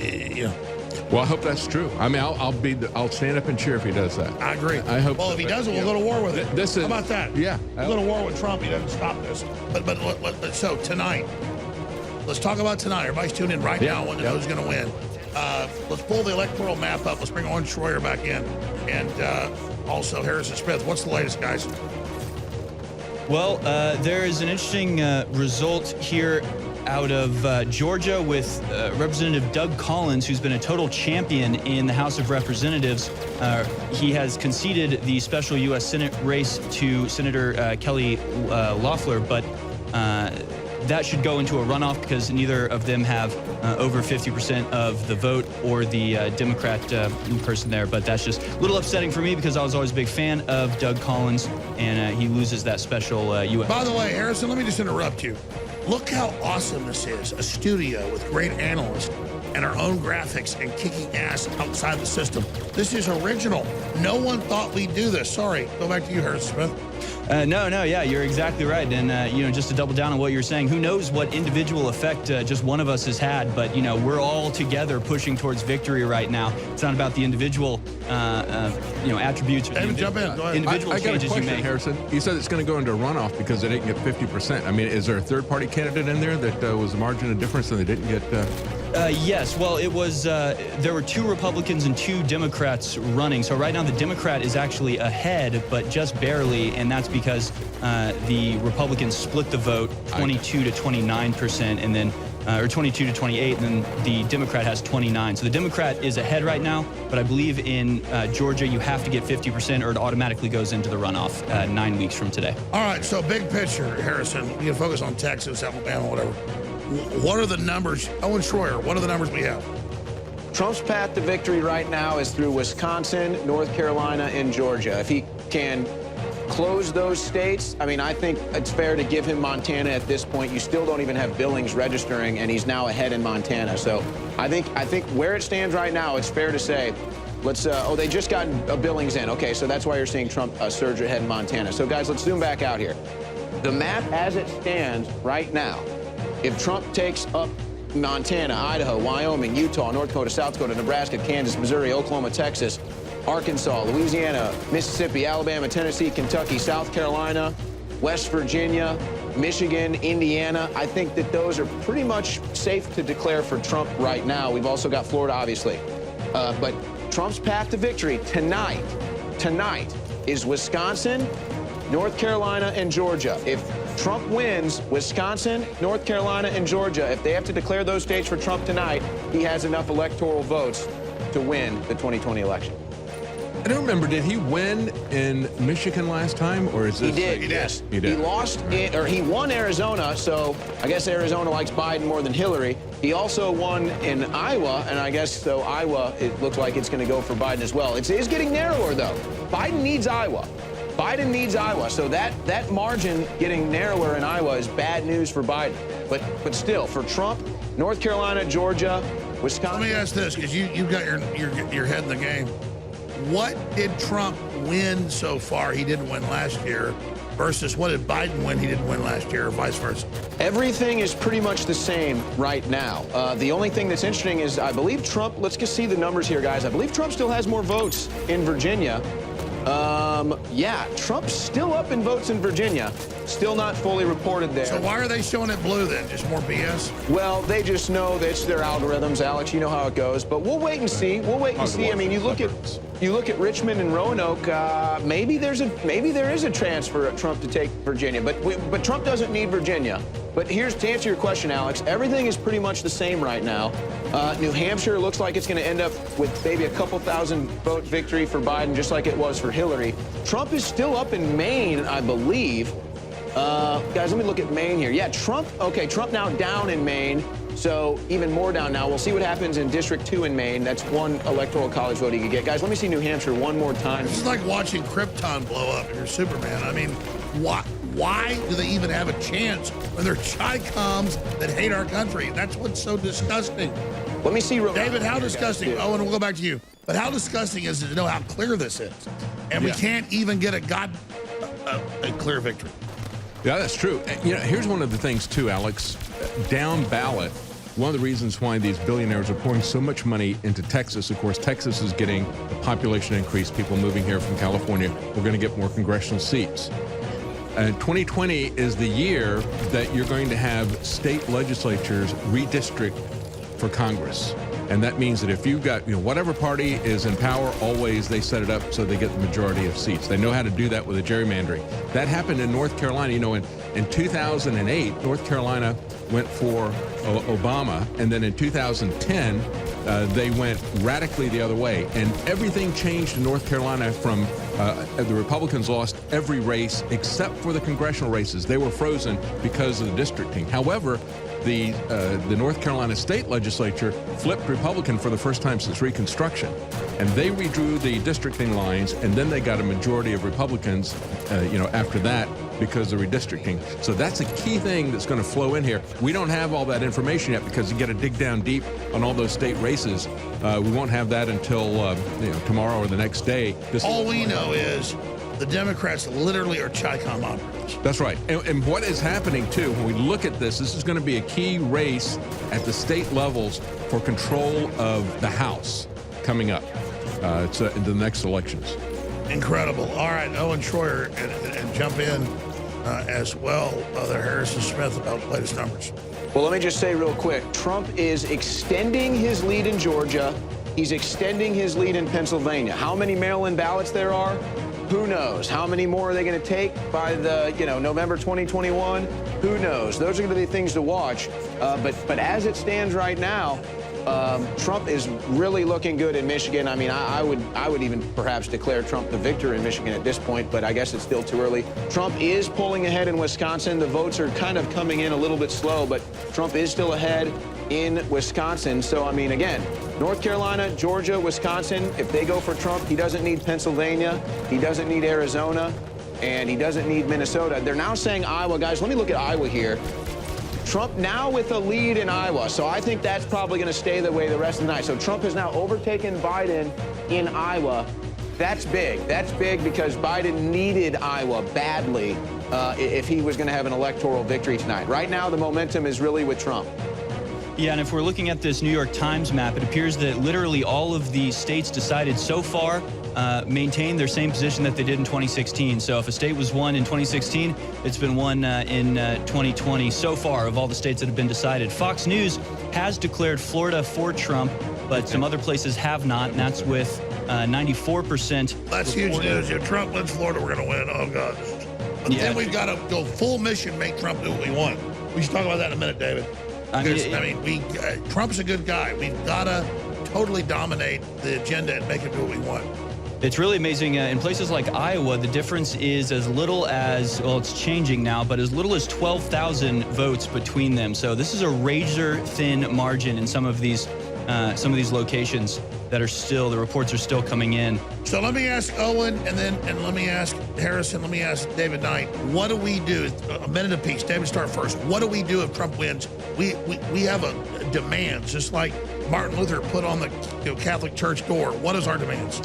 Well, I hope that's true. I mean, I'll stand up and cheer if he does that. I agree. I hope. Well, if he doesn't, we'll go to war with it. How about that? Yeah. We'll go to war with Trump. He doesn't stop this. But so tonight, let's talk about tonight. Everybody's tuned in right now. Want to know who's going to win. Let's pull the electoral map up. Let's bring Owen Schroyer back in, and also Harrison Smith. What's the latest, guys? Well, there is an interesting result here out of Georgia with Representative Doug Collins, who's been a total champion in the House of Representatives. He has conceded the special U.S. Senate race to Senator Kelly Loeffler, but that should go into a runoff because neither of them have over 50% of the vote or the Democrat person there. But that's just a little upsetting for me because I was always a big fan of Doug Collins, and he loses that special U.S. By the way, Harrison, let me just interrupt you. Look how awesome this is. A studio with great analysts and our own graphics and kicking ass outside the system. This is original. No one thought we'd do this. Sorry. Go back to you, Harrison Smith. Yeah, you're exactly right. And, just to double down on what you're saying, who knows what individual effect just one of us has had, but, we're all together pushing towards victory right now. It's not about the individual, attributes. David, jump in. Go ahead. Individual I got a changes question, you make. Harrison. You said it's going to go into a runoff because they didn't get 50%. I mean, is there a third-party candidate in there that was a margin of difference and they didn't get... Yes. Well, it was, there were 2 Republicans and 2 Democrats running. So right now the Democrat is actually ahead, but just barely. And that's because the Republicans split the vote 22 to 29%, and then, or 22 to 28, and then the Democrat has 29. So the Democrat is ahead right now, but I believe in Georgia you have to get 50% or it automatically goes into the runoff 9 weeks from today. All right, so big picture, Harrison. We can focus on Texas, Alabama, whatever. What are the numbers? Owen Schroyer, what are the numbers we have? Trump's path to victory right now is through Wisconsin, North Carolina, and Georgia. If he can close those states, I mean, I think it's fair to give him Montana at this point. You still don't even have Billings registering, and he's now ahead in Montana. So I think where it stands right now, it's fair to say, they just got Billings in. Okay, so that's why you're seeing Trump surge ahead in Montana. So, guys, let's zoom back out here. The map as it stands right now, if Trump takes up Montana, Idaho, Wyoming, Utah, North Dakota, South Dakota, Nebraska, Kansas, Missouri, Oklahoma, Texas, Arkansas, Louisiana, Mississippi, Alabama, Tennessee, Kentucky, South Carolina, West Virginia, Michigan, Indiana, I think that those are pretty much safe to declare for Trump right now. We've also got Florida, obviously. But Trump's path to victory tonight is Wisconsin, North Carolina, and Georgia. If Trump wins Wisconsin, North Carolina, and Georgia, if they have to declare those states for Trump tonight, he has enough electoral votes to win the 2020 election. I don't remember, did he win in Michigan last time, or is this? He did, yes. He did. He lost, or he won Arizona, so I guess Arizona likes Biden more than Hillary. He also won in Iowa, and I guess so Iowa, it looks like it's going to go for Biden as well. It is getting narrower, though. Biden needs Iowa. Biden needs Iowa, so that margin getting narrower in Iowa is bad news for Biden. But still, for Trump, North Carolina, Georgia, Wisconsin. Let me ask this, because you've got your head in the game. What did Trump win so far he didn't win last year versus what did Biden win he didn't win last year, or vice versa? Everything is pretty much the same right now. The only thing that's interesting is I believe Trump, let's just see the numbers here, guys. I believe Trump still has more votes in Virginia. Yeah, Trump's still up in votes in Virginia. Still not fully reported there. So why are they showing it blue then? Just more BS? Well, they just know that it's their algorithms, Alex. You know how it goes. But we'll wait and see. We'll wait and see. I mean, you look at Richmond and Roanoke. Maybe there is a chance for Trump to take Virginia. But Trump doesn't need Virginia. But to answer your question, Alex, everything is pretty much the same right now. New Hampshire looks like it's going to end up with maybe a couple thousand vote victory for Biden, just like it was for Hillary. Trump is still up in Maine, I believe. Guys, let me look at Maine here. Yeah, Trump now down in Maine, so even more down now. We'll see what happens in District 2 in Maine. That's one electoral college vote he could get. Guys, let me see New Hampshire one more time. It's like watching Krypton blow up if you're Superman. I mean, why do they even have a chance when they're Chi-Coms that hate our country? That's what's so disgusting. Let me see. David, how disgusting. Oh, and we'll go back to you. But how disgusting is it to know how clear this is? And we can't even get a clear victory. Yeah, that's true. You know, here's one of the things, too, Alex. Down ballot, one of the reasons why these billionaires are pouring so much money into Texas, of course, Texas is getting a population increase, people moving here from California. We're going to get more congressional seats. 2020 is the year that you're going to have state legislatures redistrict for Congress. And that means that if you've got, whatever party is in power, always they set it up so they get the majority of seats. They know how to do that with a gerrymandering. That happened in North Carolina. In 2008, North Carolina went for Obama, and then in 2010, they went radically the other way. And everything changed in North Carolina from the Republicans lost every race except for the congressional races. They were frozen because of the districting. However, the North Carolina state legislature flipped Republican for the first time since Reconstruction. And they redrew the districting lines, and then they got a majority of Republicans, after that because of redistricting. So that's a key thing that's going to flow in here. We don't have all that information yet because you got to dig down deep on all those state races. We won't have that until tomorrow or the next day. All we know is the Democrats literally are Chi-Com operatives. That's right. And what is happening, too, when we look at this is going to be a key race at the state levels for control of the House coming up. It's in the next elections. Incredible. All right, Owen Schroyer, and jump in as well, there, Harrison Smith, about the latest numbers. Well, let me just say real quick, Trump is extending his lead in Georgia. He's extending his lead in Pennsylvania. How many mail-in ballots there are? Who knows? How many more are they going to take by the, November 2021? Who knows? Those are going to be things to watch. But as it stands right now, Trump is really looking good in Michigan. I mean, I would even perhaps declare Trump the victor in Michigan at this point, but I guess it's still too early. Trump is pulling ahead in Wisconsin. The votes are kind of coming in a little bit slow, but Trump is still ahead in Wisconsin. So, I mean, again, North Carolina, Georgia, Wisconsin, if they go for Trump, he doesn't need Pennsylvania, he doesn't need Arizona, and he doesn't need Minnesota. They're now saying Iowa. Guys, let me look at Iowa here. Trump now with a lead in Iowa, so I think that's probably going to stay the way the rest of the night. So Trump has now overtaken Biden in Iowa. That's big. That's big because Biden needed Iowa badly if he was going to have an electoral victory tonight. Right now, the momentum is really with Trump. Yeah, and if we're looking at this New York Times map, it appears that literally all of the states decided so far maintain their same position that they did in 2016. So if a state was won in 2016, it's been won in 2020 so far of all the states that have been decided. Fox News has declared Florida for Trump, but some other places have not, and that's with 94%. That's huge news. If Trump wins Florida, we're going to win. Oh, God. But Yeah. then we've got to go full mission, make Trump do what we want. We should talk about that in a minute, David. I mean, Because, Trump's a good guy. We've got to totally dominate the agenda and make him do what we want. It's really amazing. In places like Iowa, the difference is as little as, well, it's changing now, but as little as 12,000 votes between them. So this is a razor-thin margin in some of these locations that are still, the reports are still coming in. So let me ask Owen, and let me ask Harrison, let me ask David Knight. What do we do? A minute apiece. David, start first. What do we do if Trump wins? We have a demands, just like Martin Luther put on the Catholic Church door. What is our demands?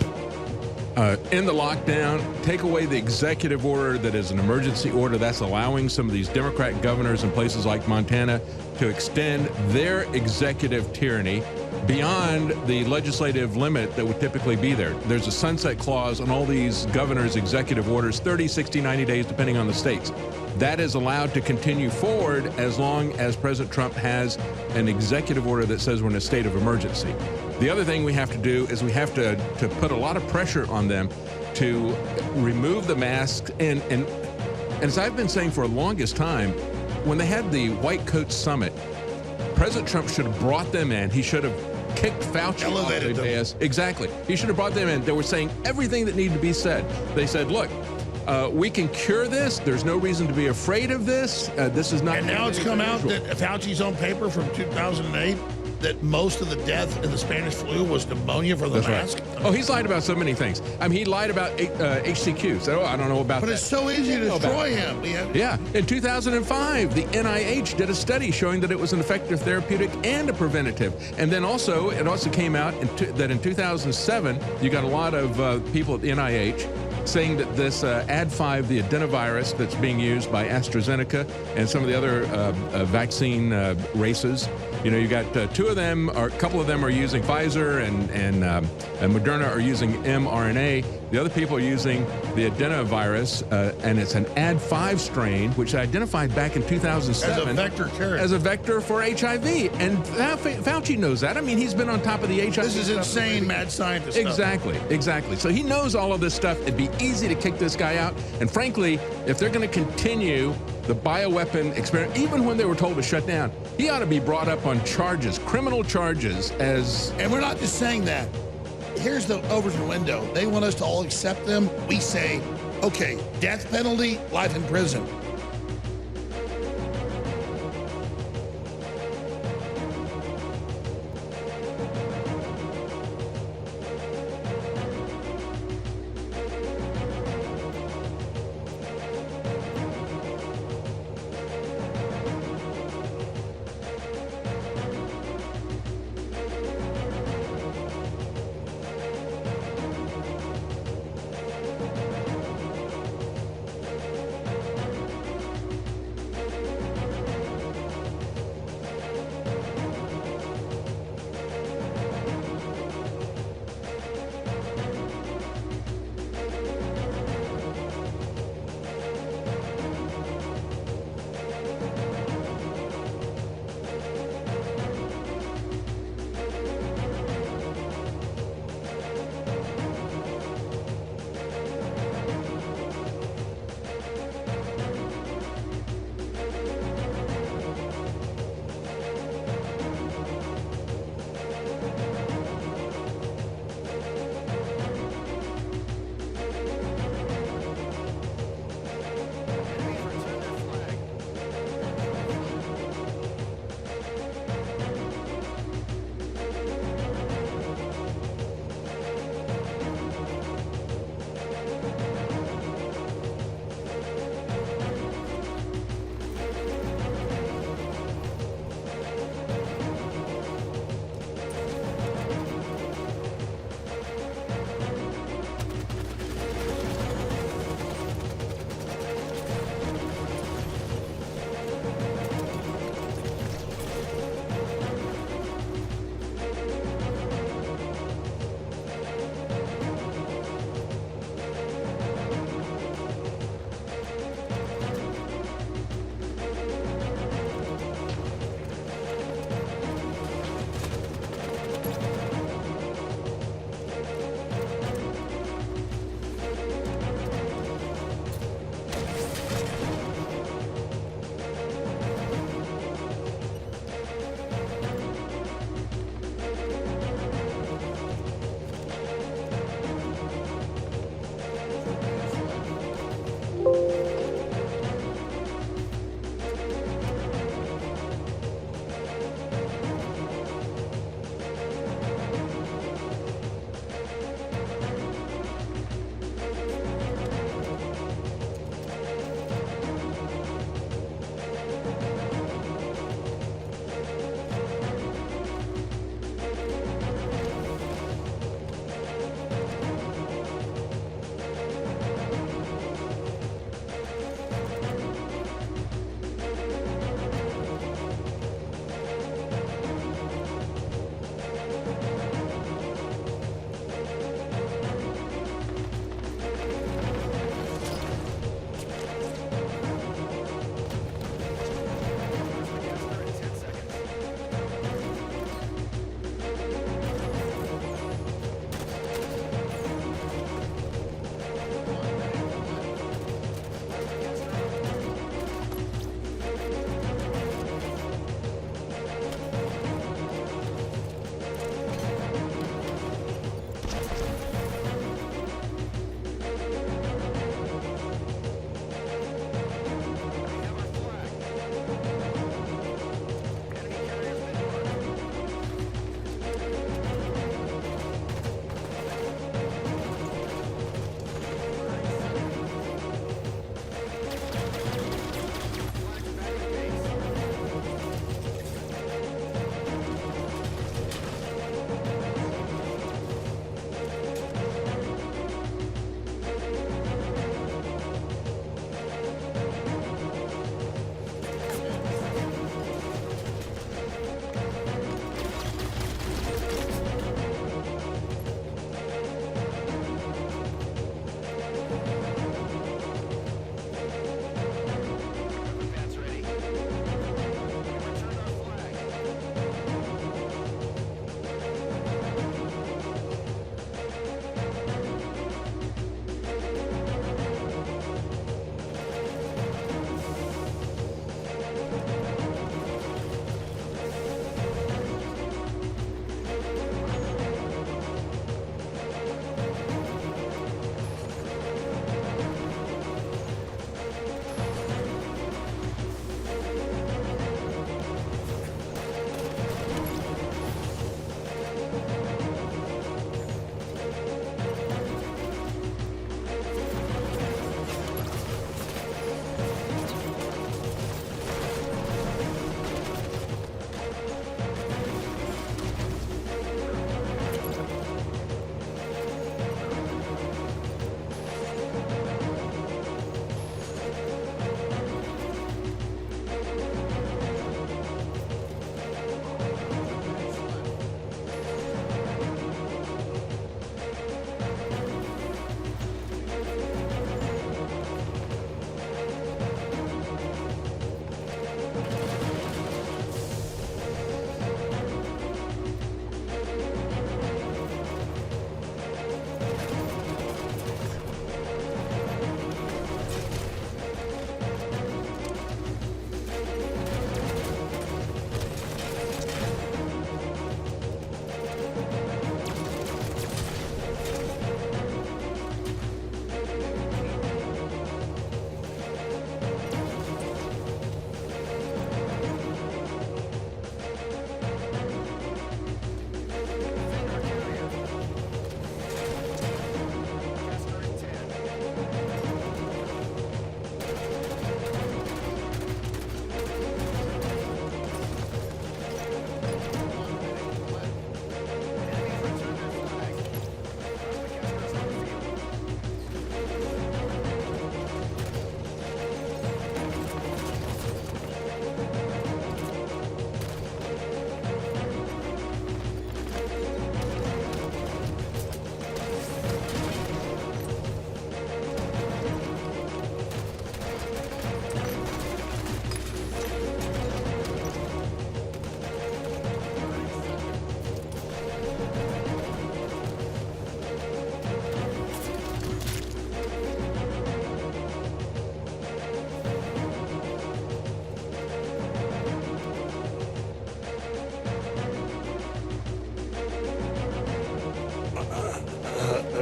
In the lockdown, take away the executive order that is an emergency order that's allowing some of these Democrat governors in places like Montana to extend their executive tyranny beyond the legislative limit that would typically be there. There's a sunset clause on all these governors' executive orders, 30, 60, 90 days, depending on the states. That is allowed to continue forward as long as President Trump has an executive order that says we're in a state of emergency. The other thing we have to do is we have to put a lot of pressure on them to remove the masks. And as I've been saying for the longest time, when they had the White Coat Summit, President Trump should have brought them in. He should have kicked Fauci Elevated off the them. dais. Exactly. He should have brought them in. They were saying everything that needed to be said. They said, look, we can cure this. There's no reason to be afraid of this. This is not. And now it's come out that Fauci's own paper from 2008 that most of the death in the Spanish flu was pneumonia from the That's mask. right. Oh, he's lied about so many things. I mean, he lied about HCQ. So I don't know about But that. it's so easy to destroy him. Yeah. In 2005, the NIH did a study showing that it was an effective therapeutic and a preventative. And then also, it also came out that in 2007, you got a lot of people at the NIH saying that this Ad5, the adenovirus that's being used by AstraZeneca and some of the other vaccine races, you know, you got two of them, or a couple of them are using Pfizer and Moderna are using mRNA. The other people are using the adenovirus, and it's an Ad5 strain, which identified back in 2007 As a vector carrier. as a vector for HIV. And Fauci knows that. I mean, he's been on top of the HIV. This is stuff insane, already. mad scientist stuff. Exactly. So he knows all of this stuff. It'd be easy to kick this guy out. And frankly, if they're going to continue the bioweapon experiment, even when they were told to shut down, he ought to be brought up on charges, criminal charges, as. And we're not just saying that. Here's the Overton window. They want us to all accept them. We say, okay, death penalty, life in prison.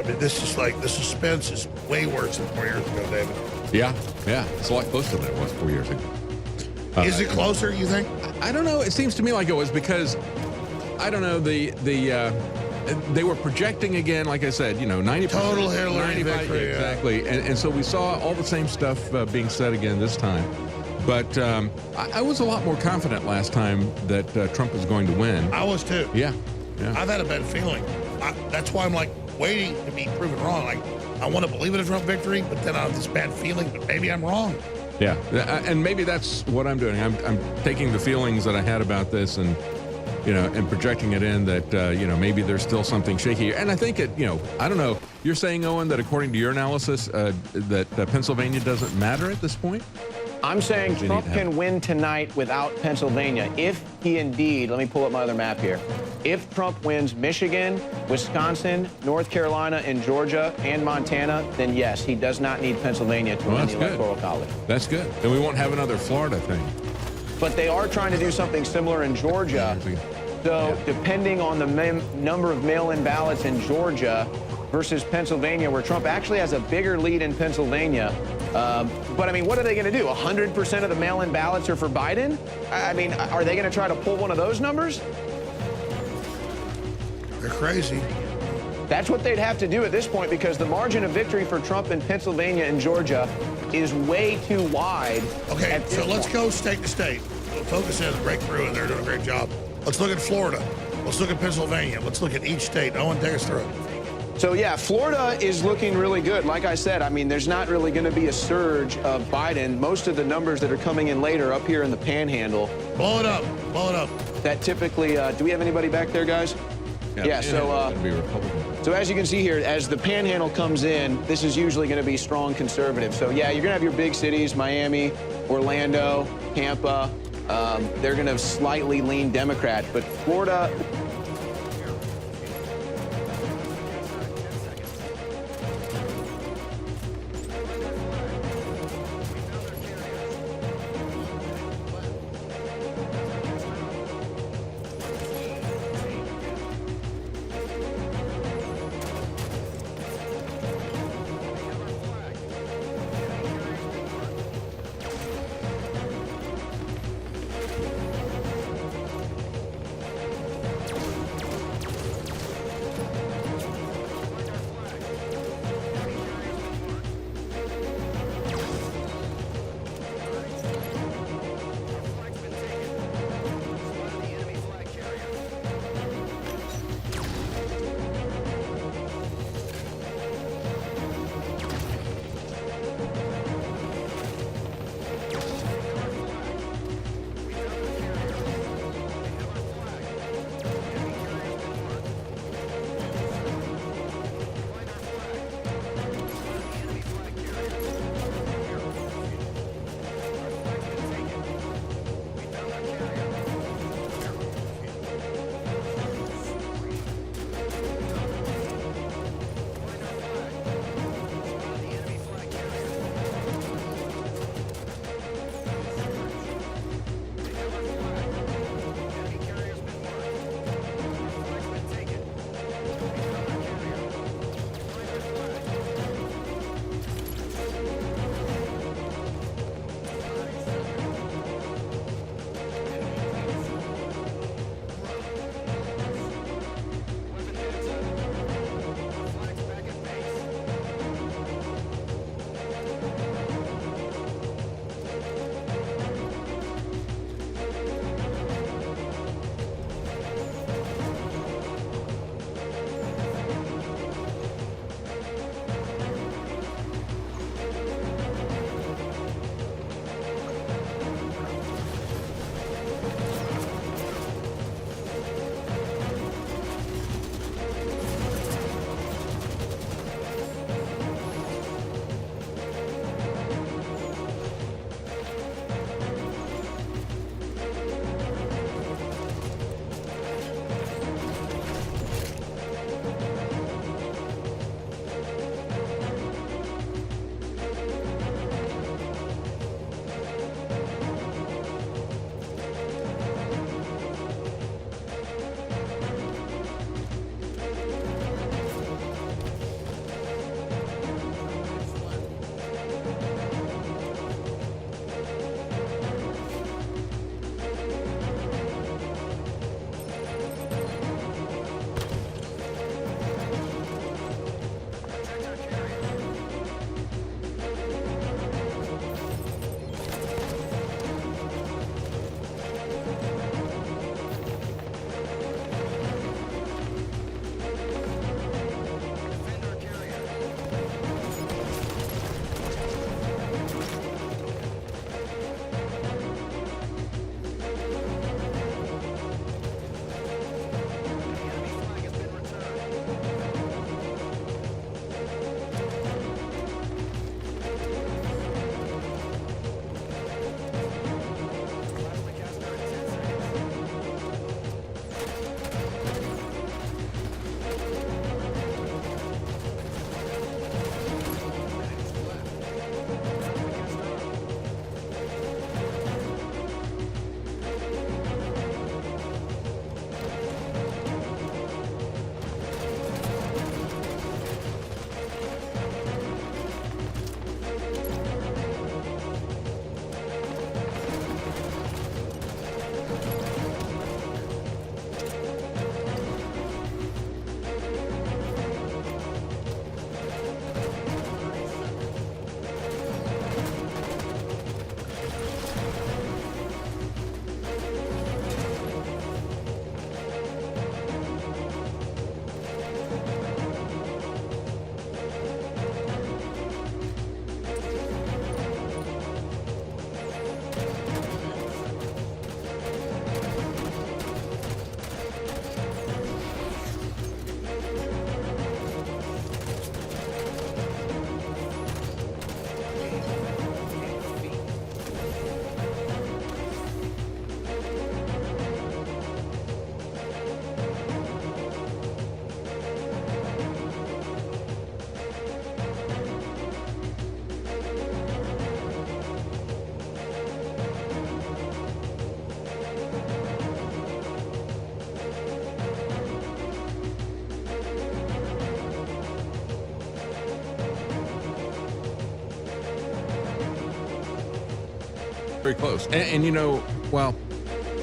But this is like, the suspense is way worse than 4 years ago, David. Yeah, it's a lot closer than it was 4 years ago. Is it closer, you think? I don't know. It seems to me like it was because, I don't know, they were projecting again, like I said, 90%. Total Hillary victory, yeah. Exactly. And so we saw all the same stuff being said again this time. But I was a lot more confident last time that Trump was going to win. I was too. Yeah. I've had a bad feeling. That's why I'm like waiting to be proven wrong. Like, I want to believe in a Trump victory, but then I have this bad feeling, but maybe I'm wrong. Yeah. And maybe that's what I'm doing. I'm taking the feelings that I had about this and projecting it in that, maybe there's still something shaky. And I think I don't know. You're saying, Owen, that according to your analysis, that Pennsylvania doesn't matter at this point? I'm saying Trump can win tonight without Pennsylvania. If he indeed, let me pull up my other map here. If Trump wins Michigan, Wisconsin, North Carolina, and Georgia, and Montana, then yes, he does not need Pennsylvania to win the Electoral College. That's good. Then we won't have another Florida thing. But they are trying to do something similar in Georgia. So depending on the number of mail-in ballots in Georgia versus Pennsylvania, where Trump actually has a bigger lead in Pennsylvania. But I mean, what are they going to do? 100% of the mail-in ballots are for Biden? I mean, are they going to try to pull one of those numbers? They're crazy. That's what they'd have to do at this point, because the margin of victory for Trump in Pennsylvania and Georgia is way too wide. Okay, so let's go state to state. We'll focus in and break through, and they're doing a great job. Let's look at Florida. Let's look at Pennsylvania. Let's look at each state. Owen, take us through it. So, yeah, Florida is looking really good. Like I said, I mean, there's not really going to be a surge of Biden. Most of the numbers that are coming in later up here in the Panhandle. Blow it up. Blow it up. That typically, do we have anybody back there, guys? Yeah, so as you can see here, as the Panhandle comes in, this is usually going to be strong conservative. So, yeah, you're going to have your big cities, Miami, Orlando, Tampa. They're going to slightly lean Democrat. But Florida... very close. And you know, well,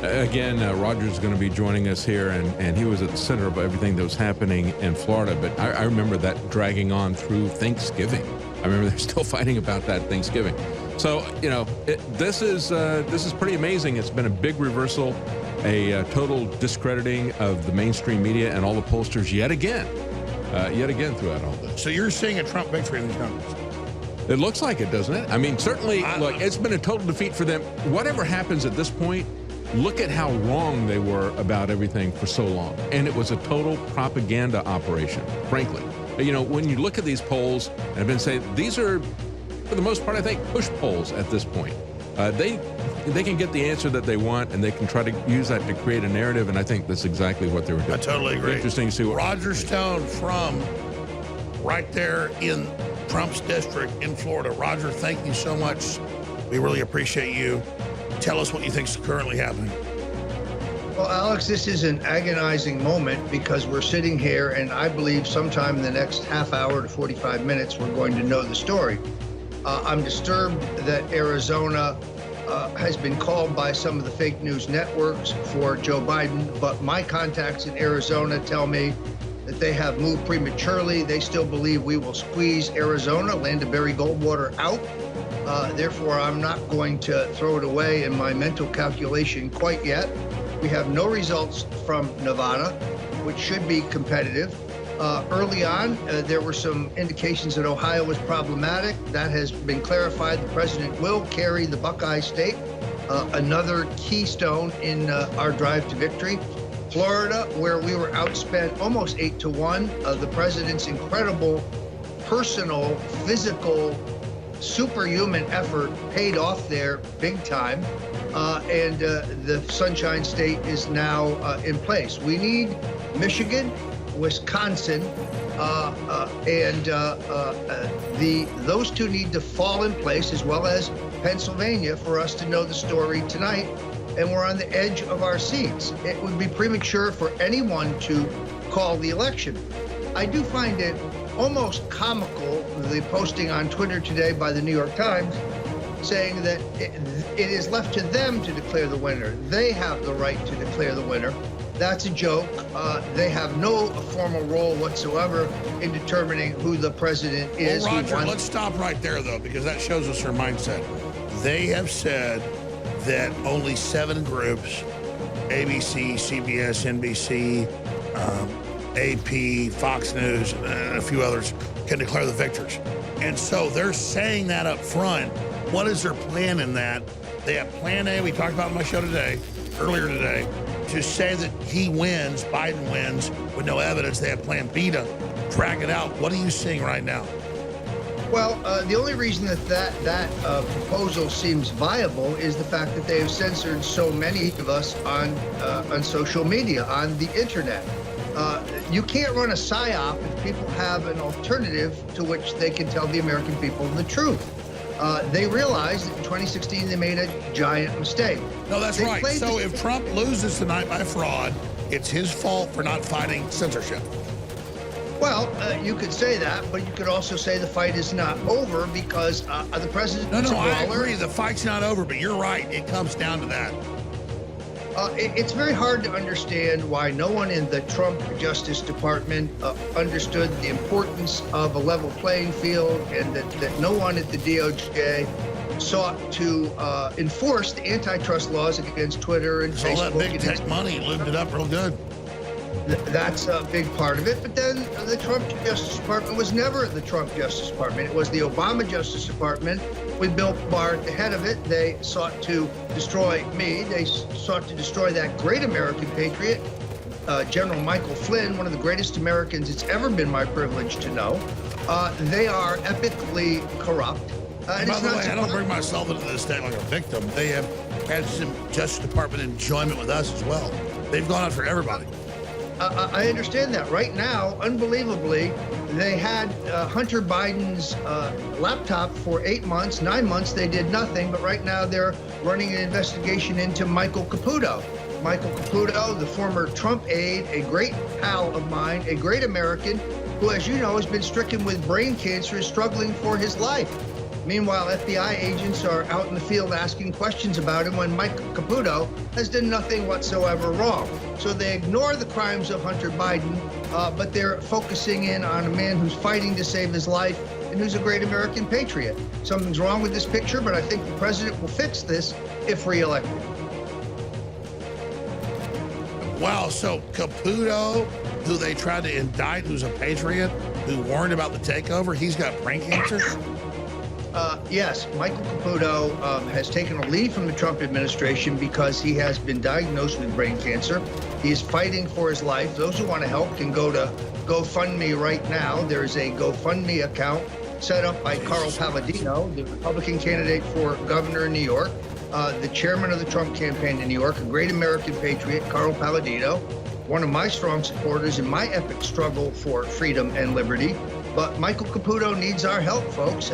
again, Roger's going to be joining us here, and he was at the center of everything that was happening in Florida. But I remember that dragging on through Thanksgiving. I remember they're still fighting about that Thanksgiving. So, you know, this is pretty amazing. It's been a big reversal, a total discrediting of the mainstream media and all the pollsters yet again throughout all this. So you're seeing a Trump victory in these numbers? It looks like it, doesn't it? I mean, certainly, look, it's been a total defeat for them. Whatever happens at this point, look at how wrong they were about everything for so long. And it was a total propaganda operation, frankly. You know, when you look at these polls, and I've been saying these are, for the most part, I think, push polls at this point. They can get the answer that they want, and they can try to use that to create a narrative, and I think that's exactly what they were doing. I totally agree. Interesting to see what Roger Stone from right there in Trump's district in Florida. Roger, thank you so much. We really appreciate you. Tell us what you think is currently happening. Well, Alex, this is an agonizing moment because we're sitting here, and I believe sometime in the next half hour to 45 minutes, we're going to know the story. I'm disturbed that Arizona has been called by some of the fake news networks for Joe Biden, but my contacts in Arizona tell me that they have moved prematurely. They still believe we will squeeze Arizona, land of Barry Goldwater out. Therefore, I'm not going to throw it away in my mental calculation quite yet. We have no results from Nevada, which should be competitive. Early on, there were some indications that Ohio was problematic. That has been clarified. The president will carry the Buckeye State, another keystone in our drive to victory. Florida, where we were outspent almost 8-1, the president's incredible personal, physical, superhuman effort paid off there big time. And the Sunshine State is now in place. We need Michigan, Wisconsin, and those two need to fall in place, as well as Pennsylvania, for us to know the story tonight. And we're on the edge of our seats. It would be premature for anyone to call the election. I do find it almost comical, the posting on Twitter today by the New York Times, saying that it is left to them to declare the winner. They have the right to declare the winner. That's a joke. They have no formal role whatsoever in determining who the president is. Well, Roger, let's stop right there, though, because that shows us their mindset. They have said that only 7 groups, ABC, CBS, NBC, AP, Fox News, and a few others, can declare the victors. And so they're saying that up front. What is their plan in that? They have plan A, we talked about on my show earlier today, to say that he wins, Biden wins, with no evidence. They have plan B to drag it out. What are you seeing right now? Well, the only reason that proposal seems viable is the fact that they have censored so many of us on social media, on the internet. You can't run a PSYOP if people have an alternative to which they can tell the American people the truth. They realized that in 2016 they made a giant mistake. No, that's right. So if Trump loses tonight by fraud, it's his fault for not fighting censorship. Well, you could say that, but you could also say the fight is not over because the president is a brawler. I agree. The fight's not over, but you're right. It comes down to that. It's very hard to understand why no one in the Trump Justice Department understood the importance of a level playing field, and that no one at the DOJ sought to enforce the antitrust laws against Twitter and Facebook. All that big tech money lubed it up real good. That's a big part of it. But then the Trump Justice Department was never the Trump Justice Department. It was the Obama Justice Department with Bill Barr at the head of it. They sought to destroy me. They sought to destroy that great American patriot, General Michael Flynn, one of the greatest Americans it's ever been my privilege to know. They are epically corrupt. By the way, I don't bring myself into this state like a victim. They have had some Justice Department enjoyment with us as well. They've gone after everybody. I understand that. Right now, unbelievably, they had Hunter Biden's laptop for 8 months, 9 months. They did nothing. But right now, they're running an investigation into Michael Caputo. Michael Caputo, the former Trump aide, a great pal of mine, a great American, who, as you know, has been stricken with brain cancer, is struggling for his life. Meanwhile, FBI agents are out in the field asking questions about him when Mike Caputo has done nothing whatsoever wrong. So they ignore the crimes of Hunter Biden, but they're focusing in on a man who's fighting to save his life and who's a great American patriot. Something's wrong with this picture, but I think the president will fix this if reelected. Wow, so Caputo, who they tried to indict, who's a patriot, who warned about the takeover, he's got brain cancer? Yes, Michael Caputo has taken a leave from the Trump administration because he has been diagnosed with brain cancer. He is fighting for his life. Those who want to help can go to GoFundMe right now. There is a GoFundMe account set up by Carl Palladino, the Republican candidate for governor in New York, the chairman of the Trump campaign in New York, a great American patriot, Carl Palladino, one of my strong supporters in my epic struggle for freedom and liberty. But Michael Caputo needs our help, folks.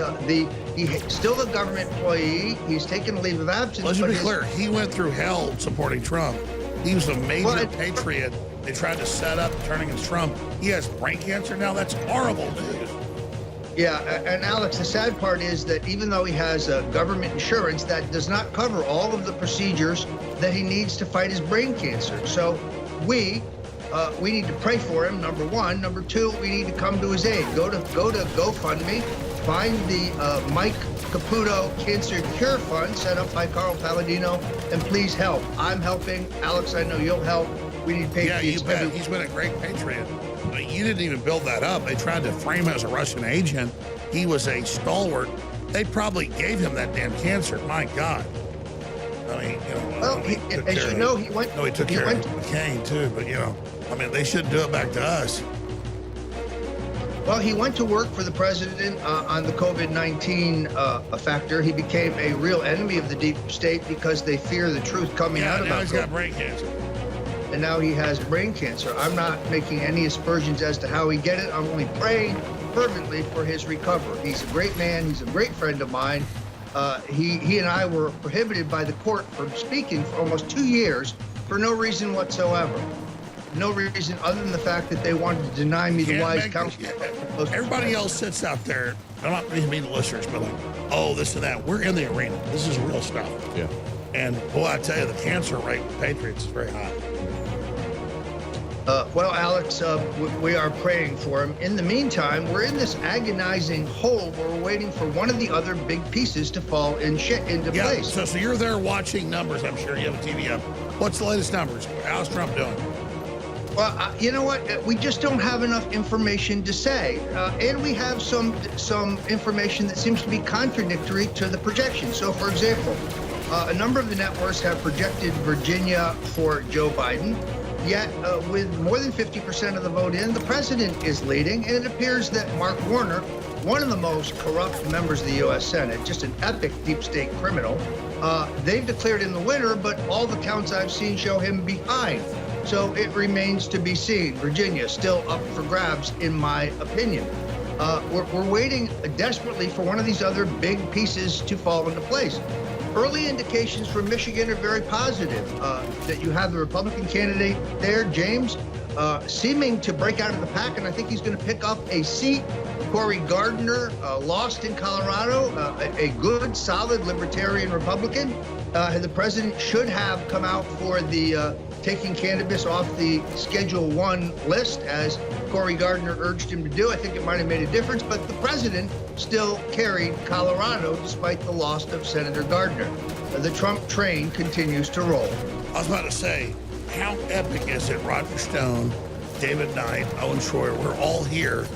He's still a government employee. He's taken a leave of absence. Let's be clear. He went through hell supporting Trump. He was a major patriot. They tried to set up turning against Trump. He has brain cancer now. That's horrible news. Yeah, and Alex, the sad part is that even though he has government insurance, that does not cover all of the procedures that he needs to fight his brain cancer. So we need to pray for him, number one. Number two, we need to come to his aid. Go to GoFundMe, find the Mike Caputo Cancer Cure Fund set up by Carl Palladino, and please help. I'm helping. Alex, I know you'll help. We need patriots. Yeah, you bet. He's been a great patriot. But you didn't even build that up. They tried to frame him as a Russian agent. He was a stalwart. They probably gave him that damn cancer. My God. I mean, you know. Well, as you know, he went. No, he took care of McCain too. But you know, I mean, they shouldn't do it back to us. Well, he went to work for the president on the COVID-19 factor. He became a real enemy of the deep state because they fear the truth coming out about now he's got brain cancer. And now he has brain cancer. I'm not making any aspersions as to how he get it. I'm only praying fervently for his recovery. He's a great man. He's a great friend of mine. He and I were prohibited by the court from speaking for almost 2 years for no reason whatsoever. No reason other than the fact that they wanted to deny me the wise counsel. Everybody else sits out there. I'm not mean the listeners, but like, oh, this and that. We're in the arena. This is real stuff. Yeah. And boy, I tell you, the cancer rate with Patriots is very high. Well, Alex, we are praying for him. In the meantime, we're in this agonizing hole where we're waiting for one of the other big pieces to fall into place. So you're there watching numbers. I'm sure you have a TV up. What's the latest numbers? How's Trump doing? Well, you know what? We just don't have enough information to say, and we have some information that seems to be contradictory to the projection. So, for example, a number of the networks have projected Virginia for Joe Biden. Yet, with more than 50% of the vote in, the president is leading, and it appears that Mark Warner, one of the most corrupt members of the U.S. Senate, just an epic deep state criminal, they've declared him the winner, but all the counts I've seen show him behind. So it remains to be seen. Virginia still up for grabs, in my opinion. We're waiting desperately for one of these other big pieces to fall into place. Early indications from Michigan are very positive, that you have the Republican candidate there, James, seeming to break out of the pack, and I think he's going to pick up a seat. Cory Gardner lost in Colorado, a good, solid libertarian Republican. The president should have come out for the taking cannabis off the Schedule 1 list, as Cory Gardner urged him to do. I think it might have made a difference, but the president still carried Colorado despite the loss of Senator Gardner. The Trump train continues to roll. I was about to say, how epic is it? Roger Stone, David Knight, Owen Schroyer, we're all here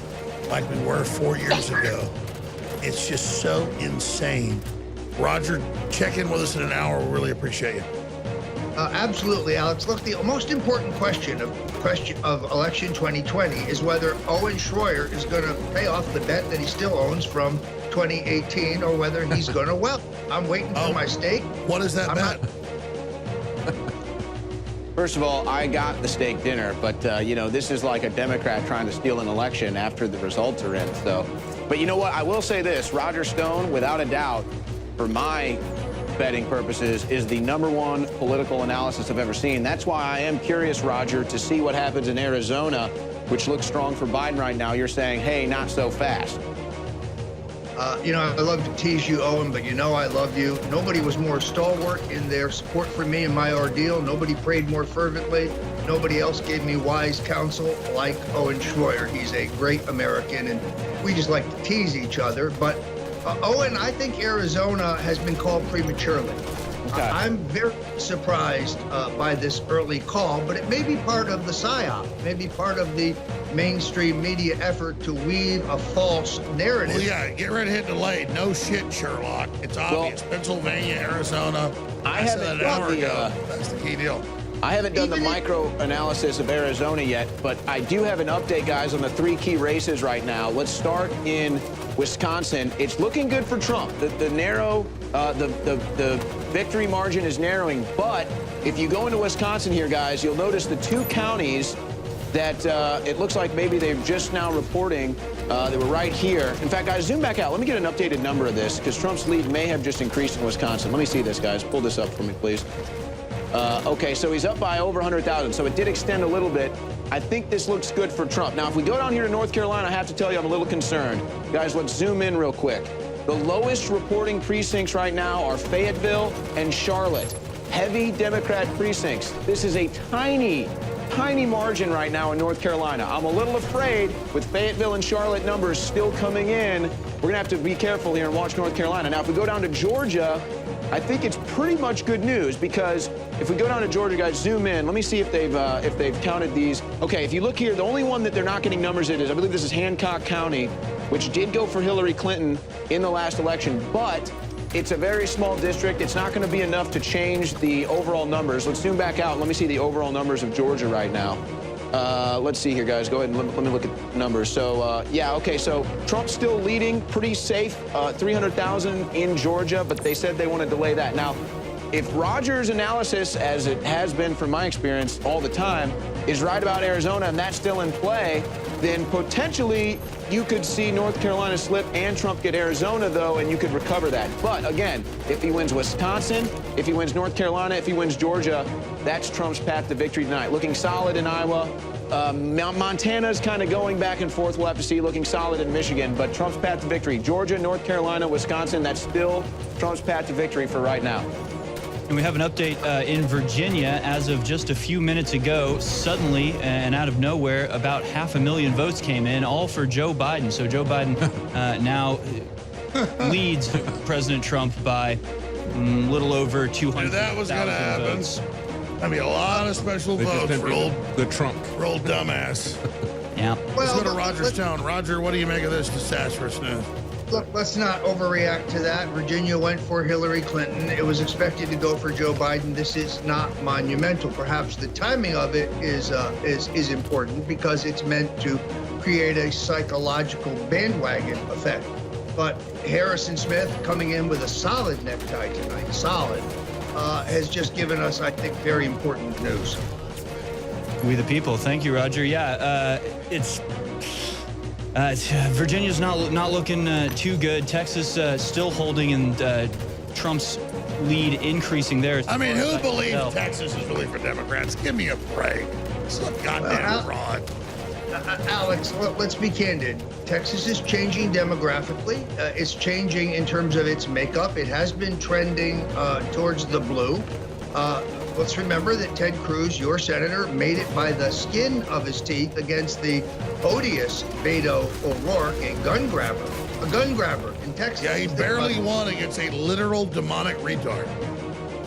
like we were 4 years ago. It's just so insane. Roger, check in with us in an hour. We really appreciate you. Absolutely, Alex. Look, the most important question of election 2020 is whether Owen Schroyer is going to pay off the bet that he still owns from 2018, or whether he's going to well. I'm waiting for my steak. What is that bet? First of all, I got the steak dinner, but you know, this is like a Democrat trying to steal an election after the results are in. So, but you know what? I will say this: Roger Stone, without a doubt, for my betting purposes, is the #1 political analysis I've ever seen. That's why I am curious, Roger, to see what happens in Arizona, which looks strong for Biden right now. You're saying, hey, not so fast. I love to tease you, Owen, but I love you. Nobody was more stalwart in their support for me in my ordeal. Nobody prayed more fervently. Nobody else gave me wise counsel like Owen Schroyer. He's a great American, and we just like to tease each other. But Owen, I think Arizona has been called prematurely. Okay. I'm very surprised by this early call, but it may be part of the PSYOP, maybe part of the mainstream media effort to weave a false narrative. Well, yeah, get ready to hit delayed. No shit, Sherlock. It's obvious. Pennsylvania, Arizona. I said haven't that an hour done ago. That's the key deal. I haven't done the micro analysis of Arizona yet, but I do have an update, guys, on the 3 key races right now. Let's start in Wisconsin. It's looking good for Trump. The victory margin is narrowing, but if you go into Wisconsin here, guys, you'll notice the 2 counties that it looks like maybe they're just now reporting they were right here. In fact, guys, zoom back out. Let me get an updated number of this, because Trump's lead may have just increased in Wisconsin. Let me see this, guys. Pull this up for me, please. Okay, so he's up by over 100,000, so it did extend a little bit. I think this looks good for Trump. Now, if we go down here to North Carolina, I have to tell you I'm a little concerned. Guys, let's zoom in real quick. The lowest reporting precincts right now are Fayetteville and Charlotte. Heavy Democrat precincts. This is a tiny margin right now in North Carolina. I'm a little afraid with Fayetteville and Charlotte numbers still coming in. We're going to have to be careful here and watch North Carolina. Now, if we go down to Georgia, I think it's pretty much good news, because if we go down to Georgia, guys, zoom in. Let me see if they've counted these. Okay, if you look here, the only one that they're not getting numbers in is, I believe this is Hancock County, which did go for Hillary Clinton in the last election, but it's a very small district. It's not going to be enough to change the overall numbers. Let's zoom back out. Let me see the overall numbers of Georgia right now. Let's see here, guys. Go ahead and let me look at the numbers. So, yeah, okay, so Trump's still leading, pretty safe, 300,000 in Georgia, but they said they want to delay that. Now, if Rogers' analysis, as it has been from my experience all the time, is right about Arizona and that's still in play, then potentially you could see North Carolina slip and Trump get Arizona, though, and you could recover that. But again, if he wins Wisconsin, if he wins North Carolina, if he wins Georgia, that's Trump's path to victory tonight. Looking solid in Iowa. Montana's kind of going back and forth. We'll have to see. Looking solid in Michigan. But Trump's path to victory. Georgia, North Carolina, Wisconsin, that's still Trump's path to victory for right now. And we have an update in Virginia. As of just a few minutes ago, suddenly and out of nowhere, about 500,000 votes came in, all for Joe Biden. So Joe Biden now leads President Trump by a little over 200,000 that was going to happen. votes. I mean, a lot of special votes for old dumbass. Yeah. Let's go to Roger's town. Roger, what do you make of this disastrous news? Look, let's not overreact to that. Virginia went for Hillary Clinton. It was expected to go for Joe Biden. This is not monumental. Perhaps the timing of it is important, because it's meant to create a psychological bandwagon effect. But Harrison Smith coming in with a solid necktie tonight, has just given us, I think, very important news. We the people. Thank you, Roger. Yeah, Virginia's not looking too good. Texas still holding, and Trump's lead increasing there. I mean, who believes Texas is really for Democrats? Give me a break. It's a goddamn fraud. Alex, let's be candid. Texas is changing demographically. It's changing in terms of its makeup. It has been trending towards the blue. Let's remember that Ted Cruz, your senator, made it by the skin of his teeth against the odious Beto O'Rourke, a gun grabber in Texas. Yeah, he barely won against a literal demonic retard.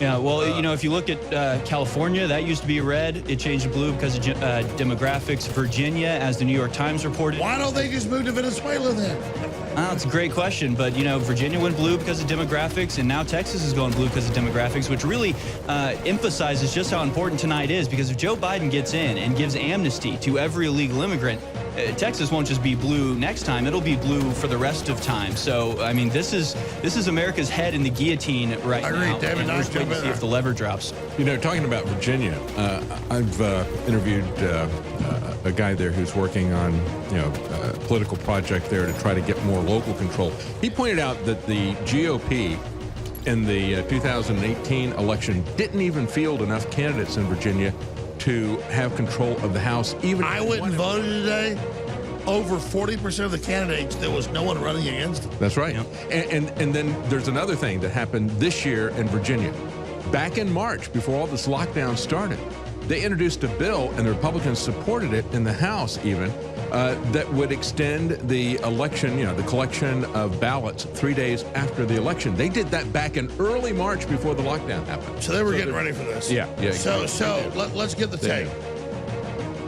Yeah, well, if you look at California, that used to be red. It changed to blue because of demographics. Virginia, as the New York Times reported. Why don't they just move to Venezuela then? That's a great question. But, Virginia went blue because of demographics, and now Texas is going blue because of demographics, which really emphasizes just how important tonight is, because if Joe Biden gets in and gives amnesty to every illegal immigrant, Texas won't just be blue next time, it'll be blue for the rest of time. So, I mean, this is America's head in the guillotine right now. I agree, David. Nice to see if the lever drops. Talking about Virginia, I've interviewed a guy there who's working on, a political project there to try to get more local control. He pointed out that the GOP in the 2018 election didn't even field enough candidates in Virginia to have control of the House. Even I wouldn't vote today. over 40% of the candidates, there was no one running against him. That's right. And then there's another thing that happened this year in Virginia. Back in March, before all this lockdown started, they introduced a bill, and the Republicans supported it in the House even, that would extend the election, the collection of ballots 3 days after the election. They did that back in early March before the lockdown happened. So they were getting ready for this. Yeah. So let's get the tape.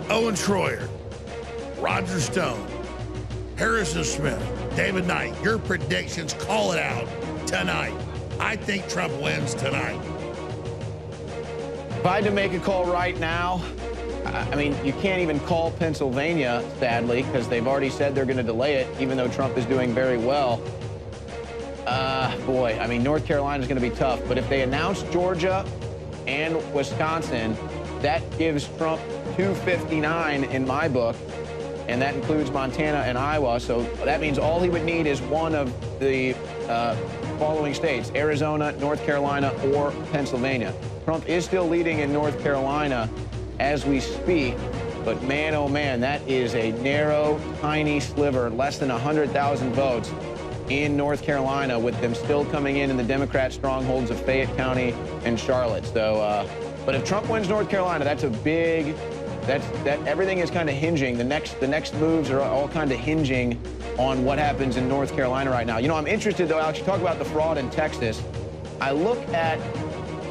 Owen Schroyer, Roger Stone, Harrison Smith, David Knight, your predictions, call it out tonight. I think Trump wins tonight. If I had to make a call right now, I mean, you can't even call Pennsylvania, sadly, because they've already said they're going to delay it, even though Trump is doing very well. Boy, I mean, North Carolina is going to be tough. But if they announce Georgia and Wisconsin, that gives Trump 259 in my book, and that includes Montana and Iowa. So that means all he would need is one of the following states: Arizona, North Carolina, or Pennsylvania. Trump is still leading in North Carolina as we speak, but man, oh man, that is a narrow, tiny sliver, less than 100,000 votes in North Carolina, with them still coming in the Democrat strongholds of Fayette County and Charlotte. So, but if Trump wins North Carolina, that's a big, that everything is kind of hinging. The next moves are all kind of hinging on what happens in North Carolina right now. I'm interested though, Alex, you talk about the fraud in Texas. I look at,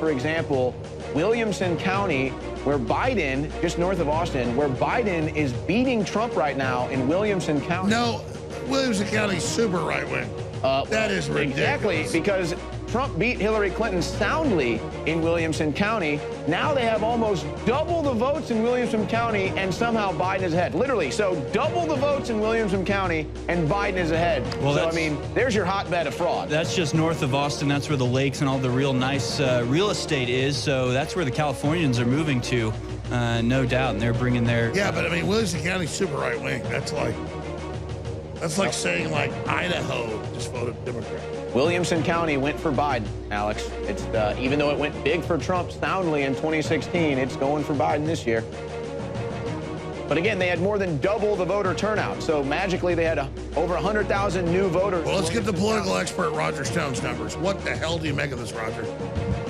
for example, Williamson County, where Biden, just north of Austin, where Biden is beating Trump right now in Williamson County. No, Williamson County's super right-wing. That is ridiculous. Exactly, because Trump beat Hillary Clinton soundly in Williamson County. Now they have almost double the votes in Williamson County, and somehow Biden is ahead. Literally, so double the votes in Williamson County, and Biden is ahead. Well, so, I mean, there's your hotbed of fraud. That's just north of Austin. That's where the lakes and all the real nice real estate is. So that's where the Californians are moving to, no doubt. And they're bringing their... Yeah, but I mean, Williamson County's super right-wing. That's like saying, like, Idaho just voted Democrat. Williamson County went for Biden, Alex. It's even though it went big for Trump soundly in 2016, it's going for Biden this year. But again, they had more than double the voter turnout. So magically, they had over 100,000 new voters. Well, let's get the political expert Roger Stone's numbers. What the hell do you make of this, Roger?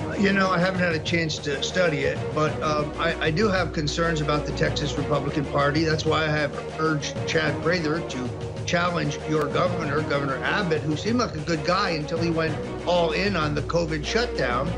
I haven't had a chance to study it, but I do have concerns about the Texas Republican Party. That's why I have urged Chad Prather to challenge your governor, Governor Abbott, who seemed like a good guy until he went all in on the COVID shutdown,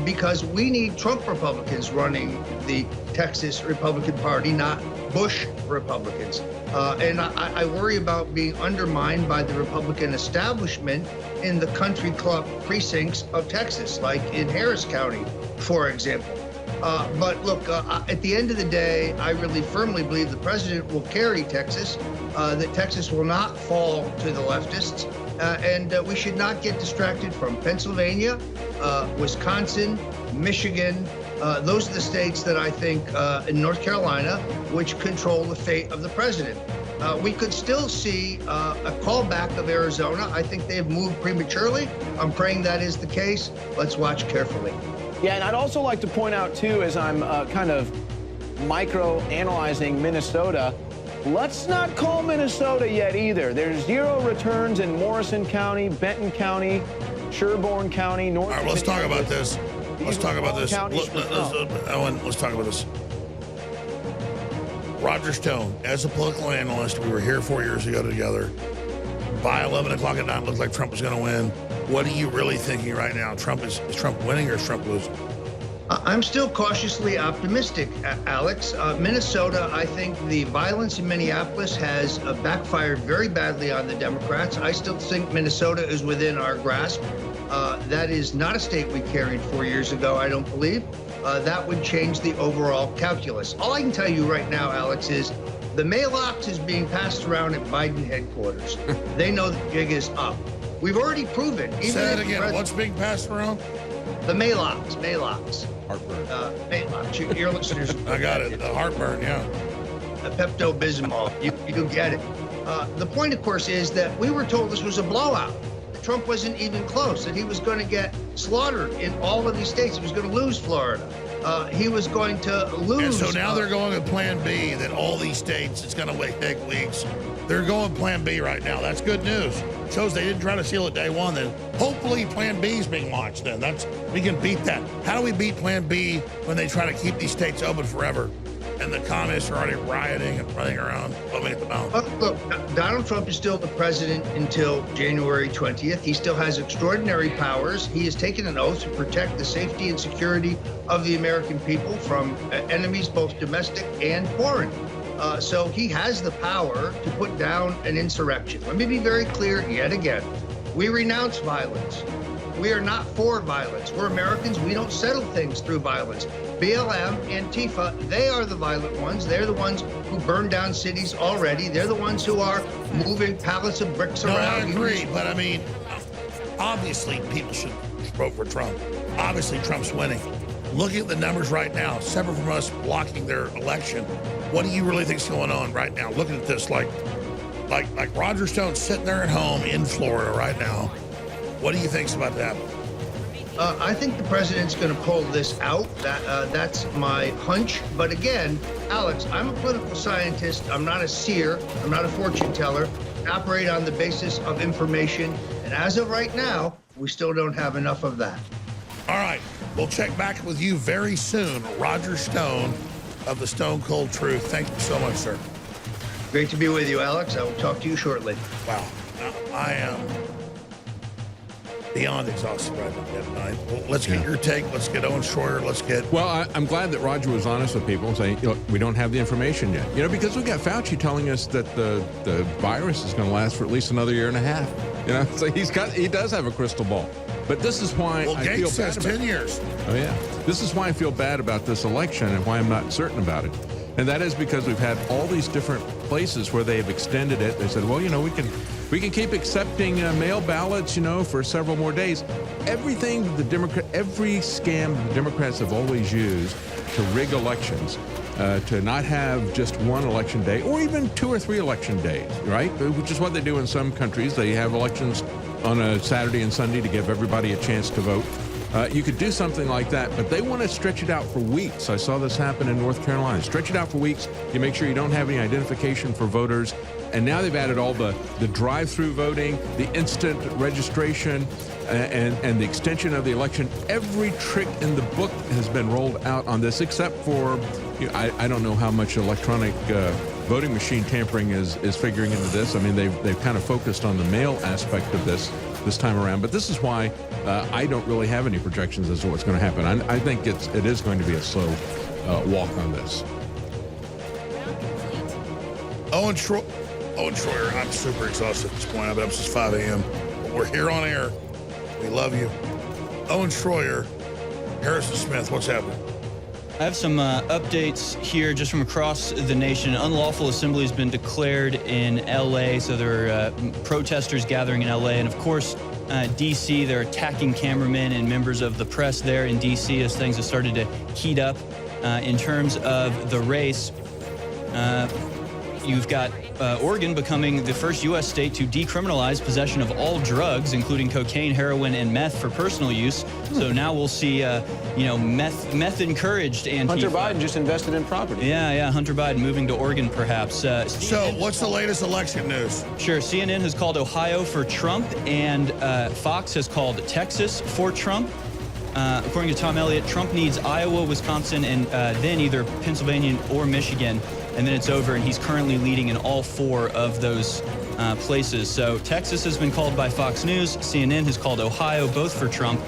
because we need Trump Republicans running the Texas Republican Party, not Bush Republicans. And I worry about being undermined by the Republican establishment in the country club precincts of Texas, like in Harris County, for example. But look, at the end of the day, I really firmly believe the president will carry Texas, that Texas will not fall to the leftists, and we should not get distracted from Pennsylvania, Wisconsin, Michigan. Those are the states that I think, in North Carolina, which control the fate of the president. We could still see a callback of Arizona. I think they've moved prematurely. I'm praying that is the case. Let's watch carefully. Yeah, and I'd also like to point out, too, as I'm kind of micro-analyzing Minnesota, let's not call Minnesota yet either. There's 0 returns in Morrison County, Benton County, Sherburne County, North. All right, let's talk about this. Let's talk about this. Owen, let's talk about this. Roger Stone, as a political analyst, we were here 4 years ago together. By 11 o'clock at night, it looked like Trump was going to win. What are you really thinking right now? Is Trump winning or is Trump losing? I'm still cautiously optimistic, Alex. Minnesota, I think the violence in Minneapolis has backfired very badly on the Democrats. I still think Minnesota is within our grasp. That is not a state we carried 4 years ago, I don't believe. That would change the overall calculus. All I can tell you right now, Alex, is the mail-ox is being passed around at Biden headquarters. They know the jig is up. We've already proven. Say that again. What's being passed around? The mail-ox. Heartburn. Mail-ox. Your listeners. I got it. The heartburn, yeah. Pepto-Bismol. You get it. The point, of course, is that we were told this was a blowout. Trump wasn't even close, that he was going to get slaughtered in all of these states. He was going to lose Florida. he was going to lose. And so now they're going with Plan B, that all these states, it's going to take weeks. They're going Plan B right now. That's good news. Shows they didn't try to seal it day one. Then hopefully Plan B is being launched. Then we can beat that. How do we beat Plan B when they try to keep these states open forever? And the communists are already rioting and running around, foaming at the mouth. Look, Donald Trump is still the president until January 20th. He still has extraordinary powers. He has taken an oath to protect the safety and security of the American people from enemies, both domestic and foreign. So he has the power to put down an insurrection. Let me be very clear yet again. We renounce violence. We are not for violence. We're Americans. We don't settle things through violence. BLM, Antifa, they are the violent ones. They're the ones who burned down cities already. They're the ones who are moving pallets of bricks around. I agree, but I mean, obviously people should vote for Trump. Obviously Trump's winning. Looking at the numbers right now, separate from us blocking their election, what do you really think's going on right now? Looking at this, like Roger Stone's sitting there at home in Florida right now. What do you think's about to happen? I think the president's going to pull this out. That's my hunch. But again, Alex, I'm a political scientist. I'm not a seer. I'm not a fortune teller. I operate on the basis of information. And as of right now, we still don't have enough of that. All right. We'll check back with you very soon. Roger Stone of the Stone Cold Truth. Thank you so much, sir. Great to be with you, Alex. I will talk to you shortly. Wow. I am beyond exhausted right now tonight. Well, let's get your take. Let's get Owen Schroyer. Let's get... Well, I'm glad that Roger was honest with people and saying, look, we don't have the information yet. Because we got Fauci telling us that the virus is going to last for at least another year and a half. So he does have a crystal ball. But this is why I feel Gates says 10 years. Oh, yeah. This is why I feel bad about this election and why I'm not certain about it. And that is because we've had all these different places where they have extended it. They said, well, we can keep accepting mail ballots, for several more days. Every scam the Democrats have always used to rig elections, to not have just one election day or even 2 or 3 election days, right? Which is what they do in some countries. They have elections on a Saturday and Sunday to give everybody a chance to vote. You could do something like that, but they want to stretch it out for weeks. I saw this happen in North Carolina. Stretch it out for weeks. You make sure you don't have any identification for voters. And now they've added all the drive-through voting, the instant registration, and the extension of the election. Every trick in the book has been rolled out on this, except for, I don't know how much electronic voting machine tampering is figuring into this. I mean, they've kind of focused on the mail aspect of this time around. But this is why I don't really have any projections as to what's going to happen. I think it is going to be a slow walk on this. Owen Schroyer, I'm super exhausted at this point. I've been up since 5 a.m. But we're here on air. We love you. Owen Schroyer, Harrison Smith, what's happening? I have some updates here just from across the nation. Unlawful assembly has been declared in L.A., so there are protesters gathering in L.A. And, of course, D.C., they're attacking cameramen and members of the press there in D.C. as things have started to heat up. In terms of the race, you've got Oregon becoming the first U.S. state to decriminalize possession of all drugs, including cocaine, heroin, and meth for personal use. So now we'll see, meth encouraged. Hunter Biden just invested in property. Yeah, Hunter Biden moving to Oregon, perhaps. So what's the latest election news? Sure, CNN has called Ohio for Trump, and Fox has called Texas for Trump. According to Tom Elliott, Trump needs Iowa, Wisconsin, and then either Pennsylvania or Michigan. And then it's over, and he's currently leading in all 4 of those places. So Texas has been called by Fox News. CNN has called Ohio, both for Trump.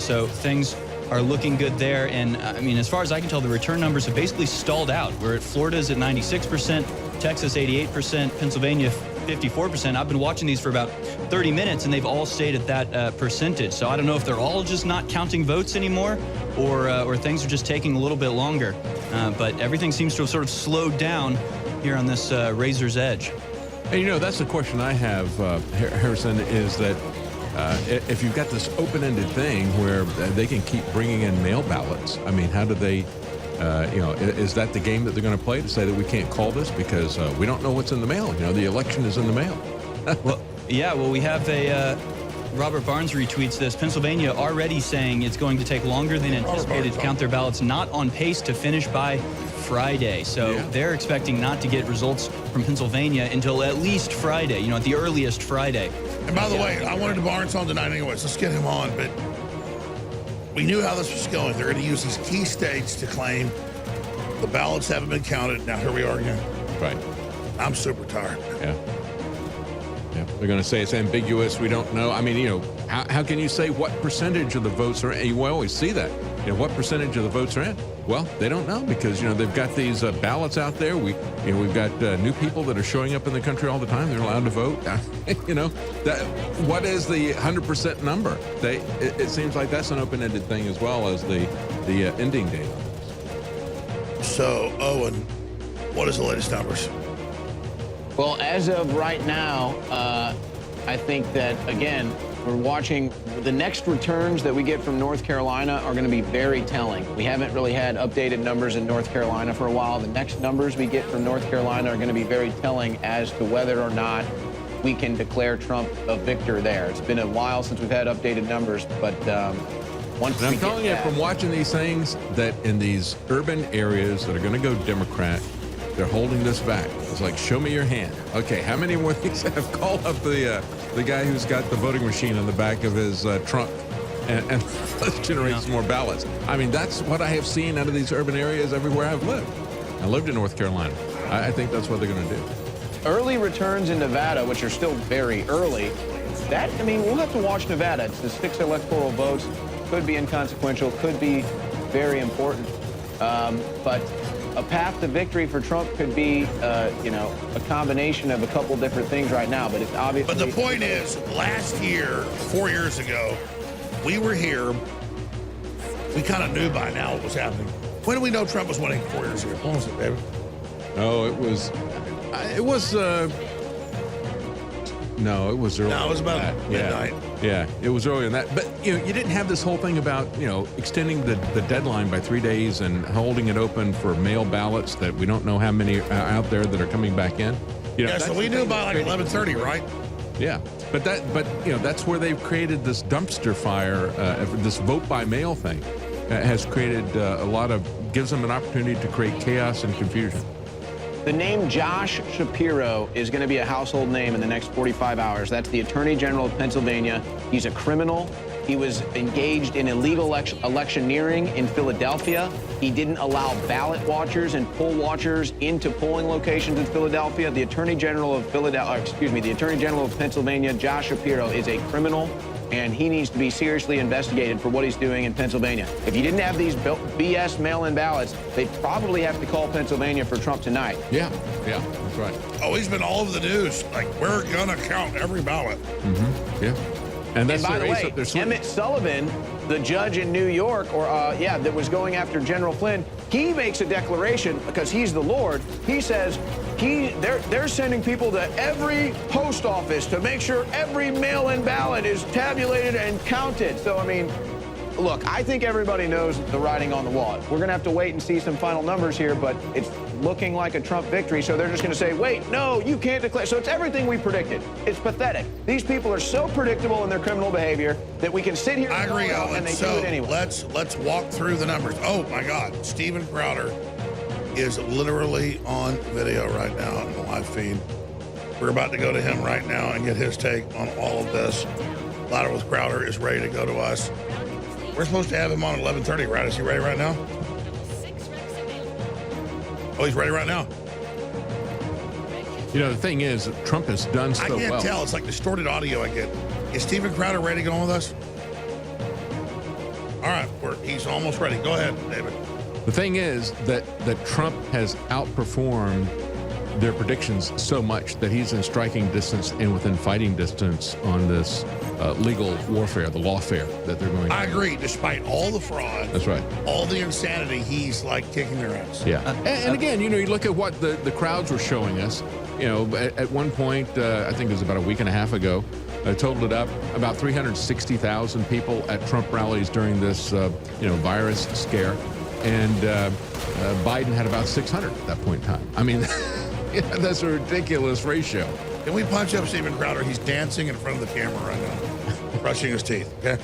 So things are looking good there. And, as far as I can tell, the return numbers have basically stalled out. We're at Florida's at 96%, Texas 88%, Pennsylvania 54%. I've been watching these for about 30 minutes, and they've all stayed at that percentage. So I don't know if they're all just not counting votes anymore, or things are just taking a little bit longer. But everything seems to have sort of slowed down here on this razor's edge. And that's the question I have, Harrison, is that if you've got this open-ended thing where they can keep bringing in mail ballots, how do they, is that the game that they're going to play, to say that we can't call this because we don't know what's in the mail? The election is in the mail. Well, we have Robert Barnes retweets this. Pennsylvania already saying it's going to take longer than anticipated to count their ballots, not on pace to finish by Friday. So they're expecting not to get results from Pennsylvania until at least Friday, at the earliest Friday. And by the way, I wanted Barnes on tonight anyways. Let's get him on. But we knew how this was going. They're going to use these key states to claim the ballots haven't been counted. Now here we are again. Right. I'm super tired. Yeah. They're going to say it's ambiguous. We don't know. I mean, how can you say what percentage of the votes are in? You always see that. What percentage of the votes are in? Well, they don't know because, they've got these ballots out there. We've got new people that are showing up in the country all the time. They're allowed to vote. What is the 100% number? It seems like that's an open-ended thing as well as the ending date. So, Owen, what is the latest numbers? Well, as of right now, I think that, again, we're watching the next returns that we get from North Carolina are going to be very telling. We haven't really had updated numbers in North Carolina for a while. The next numbers we get from North Carolina are going to be very telling as to whether or not we can declare Trump a victor there. It's been a while since we've had updated numbers, but once I'm telling you from watching these things that in these urban areas that are going to go Democrat, they're holding this back. It's like, show me your hand. Okay, how many more things have called up the guy who's got the voting machine in the back of his trunk and let's generate some more ballots. I mean, that's what I have seen out of these urban areas everywhere I've lived. I lived in North Carolina. I think that's what they're going to do. Early returns in Nevada, which are still very early, we'll have to watch Nevada. It's the 6 electoral votes. Could be inconsequential, could be very important. But a path to victory for Trump could be, a combination of a couple different things right now. But it's obviously. But the point is, last year, 4 years ago, we were here. We kind of knew by now what was happening. When did we know Trump was winning 4 years ago? When was it, David? No, it was No, it was early. No, it was about midnight. Yeah, it was earlier than that. But, you didn't have this whole thing about, extending the deadline by 3 days and holding it open for mail ballots that we don't know how many out there that are coming back in. So we knew by like 11:30, right? Yeah, but that's where they've created this dumpster fire, this vote by mail thing has created gives them an opportunity to create chaos and confusion. The name Josh Shapiro is going to be a household name in the next 45 hours. That's the Attorney General of Pennsylvania. He's a criminal. He was engaged in illegal electioneering in Philadelphia. He didn't allow ballot watchers and poll watchers into polling locations in Philadelphia. The Attorney General of the Attorney General of Pennsylvania, Josh Shapiro, is a criminal, and he needs to be seriously investigated for what he's doing in Pennsylvania. If you didn't have these BS mail-in ballots, they'd probably have to call Pennsylvania for Trump tonight. Yeah, that's right. Oh, he's been all over the news. Like, we're going to count every ballot. Mm-hmm. Yeah. And that's by the way, Emmett Sullivan, the judge in New York, that was going after General Flynn, he makes a declaration because he's the Lord. He says they're sending people to every post office to make sure every mail-in ballot is tabulated and counted. So, look, I think everybody knows the writing on the wall. We're going to have to wait and see some final numbers here, but it's looking like a Trump victory. So they're just going to say, wait, no, you can't declare. So it's everything we predicted. It's pathetic. These people are so predictable in their criminal behavior that we can sit here I agree, Owen. and they do it anyway. Let's walk through the numbers. Oh, my God. Steven Crowder is literally on video right now on the live feed. We're about to go to him right now and get his take on all of this. Louder with Crowder is ready to go to us. We're supposed to have him on 11:30, right? Is he ready right now? Oh, he's ready right now. The thing is, Trump has done so well. I can't tell. It's like distorted audio I get. Is Steven Crowder ready to go on with us? All right, he's almost ready. Go ahead, David. The thing is that Trump has outperformed their predictions so much that he's in striking distance and within fighting distance on this legal warfare, the lawfare that they're going. I agree. Despite all the fraud, that's right, all the insanity, he's like kicking their ass. Yeah, and again, you look at what the crowds were showing us. At one point, I think it was about a week and a half ago, totaled it up about 360,000 people at Trump rallies during this virus scare, and Biden had about 600 at that point in time. Yeah, that's a ridiculous ratio. Can we punch up Steven Crowder? He's dancing in front of the camera right now. brushing his teeth, okay?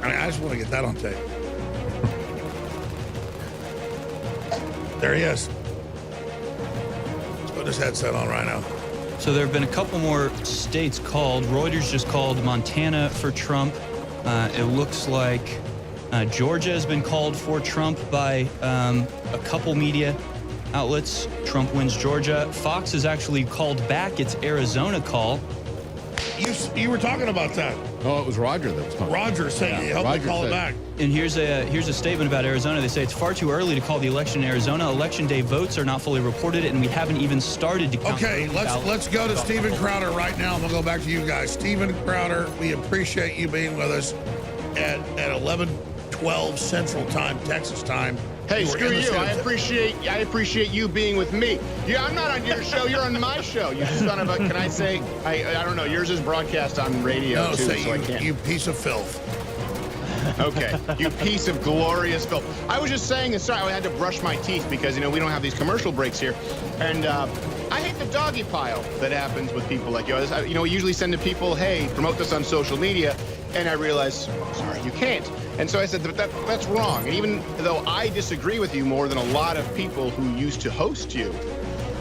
I mean, I just want to get that on tape. There he is. Let's put his headset on right now. So there have been a couple more states called. Reuters just called Montana for Trump. It looks like Georgia has been called for Trump by a couple media outlets. Trump wins Georgia. Fox has actually called back its Arizona call. You were talking about that. Oh, it was Roger that was talking. Roger saying he helped me call it back. And here's a statement about Arizona. They say it's far too early to call the election in Arizona. Election day votes are not fully reported, and we haven't even started to count. Okay, let's go to Steven Crowder right now, and we'll go back to you guys. Steven Crowder, we appreciate you being with us at 11:12 Central Time, Texas time. Hey, were screw in the you. studio. I appreciate you being with me. Yeah, I'm not on your show. You're on my show. You son of a. Can I say? I don't know. Yours is broadcast on radio No, too, say so I can't. you piece of filth. Okay, you piece of glorious filth. I was just saying, sorry, I had to brush my teeth because, we don't have these commercial breaks here. And I hate the doggy pile that happens with people like you. We usually send to people, hey, promote this on social media. And I realized, sorry, you can't. And so I said, that's wrong. And even though I disagree with you more than a lot of people who used to host you,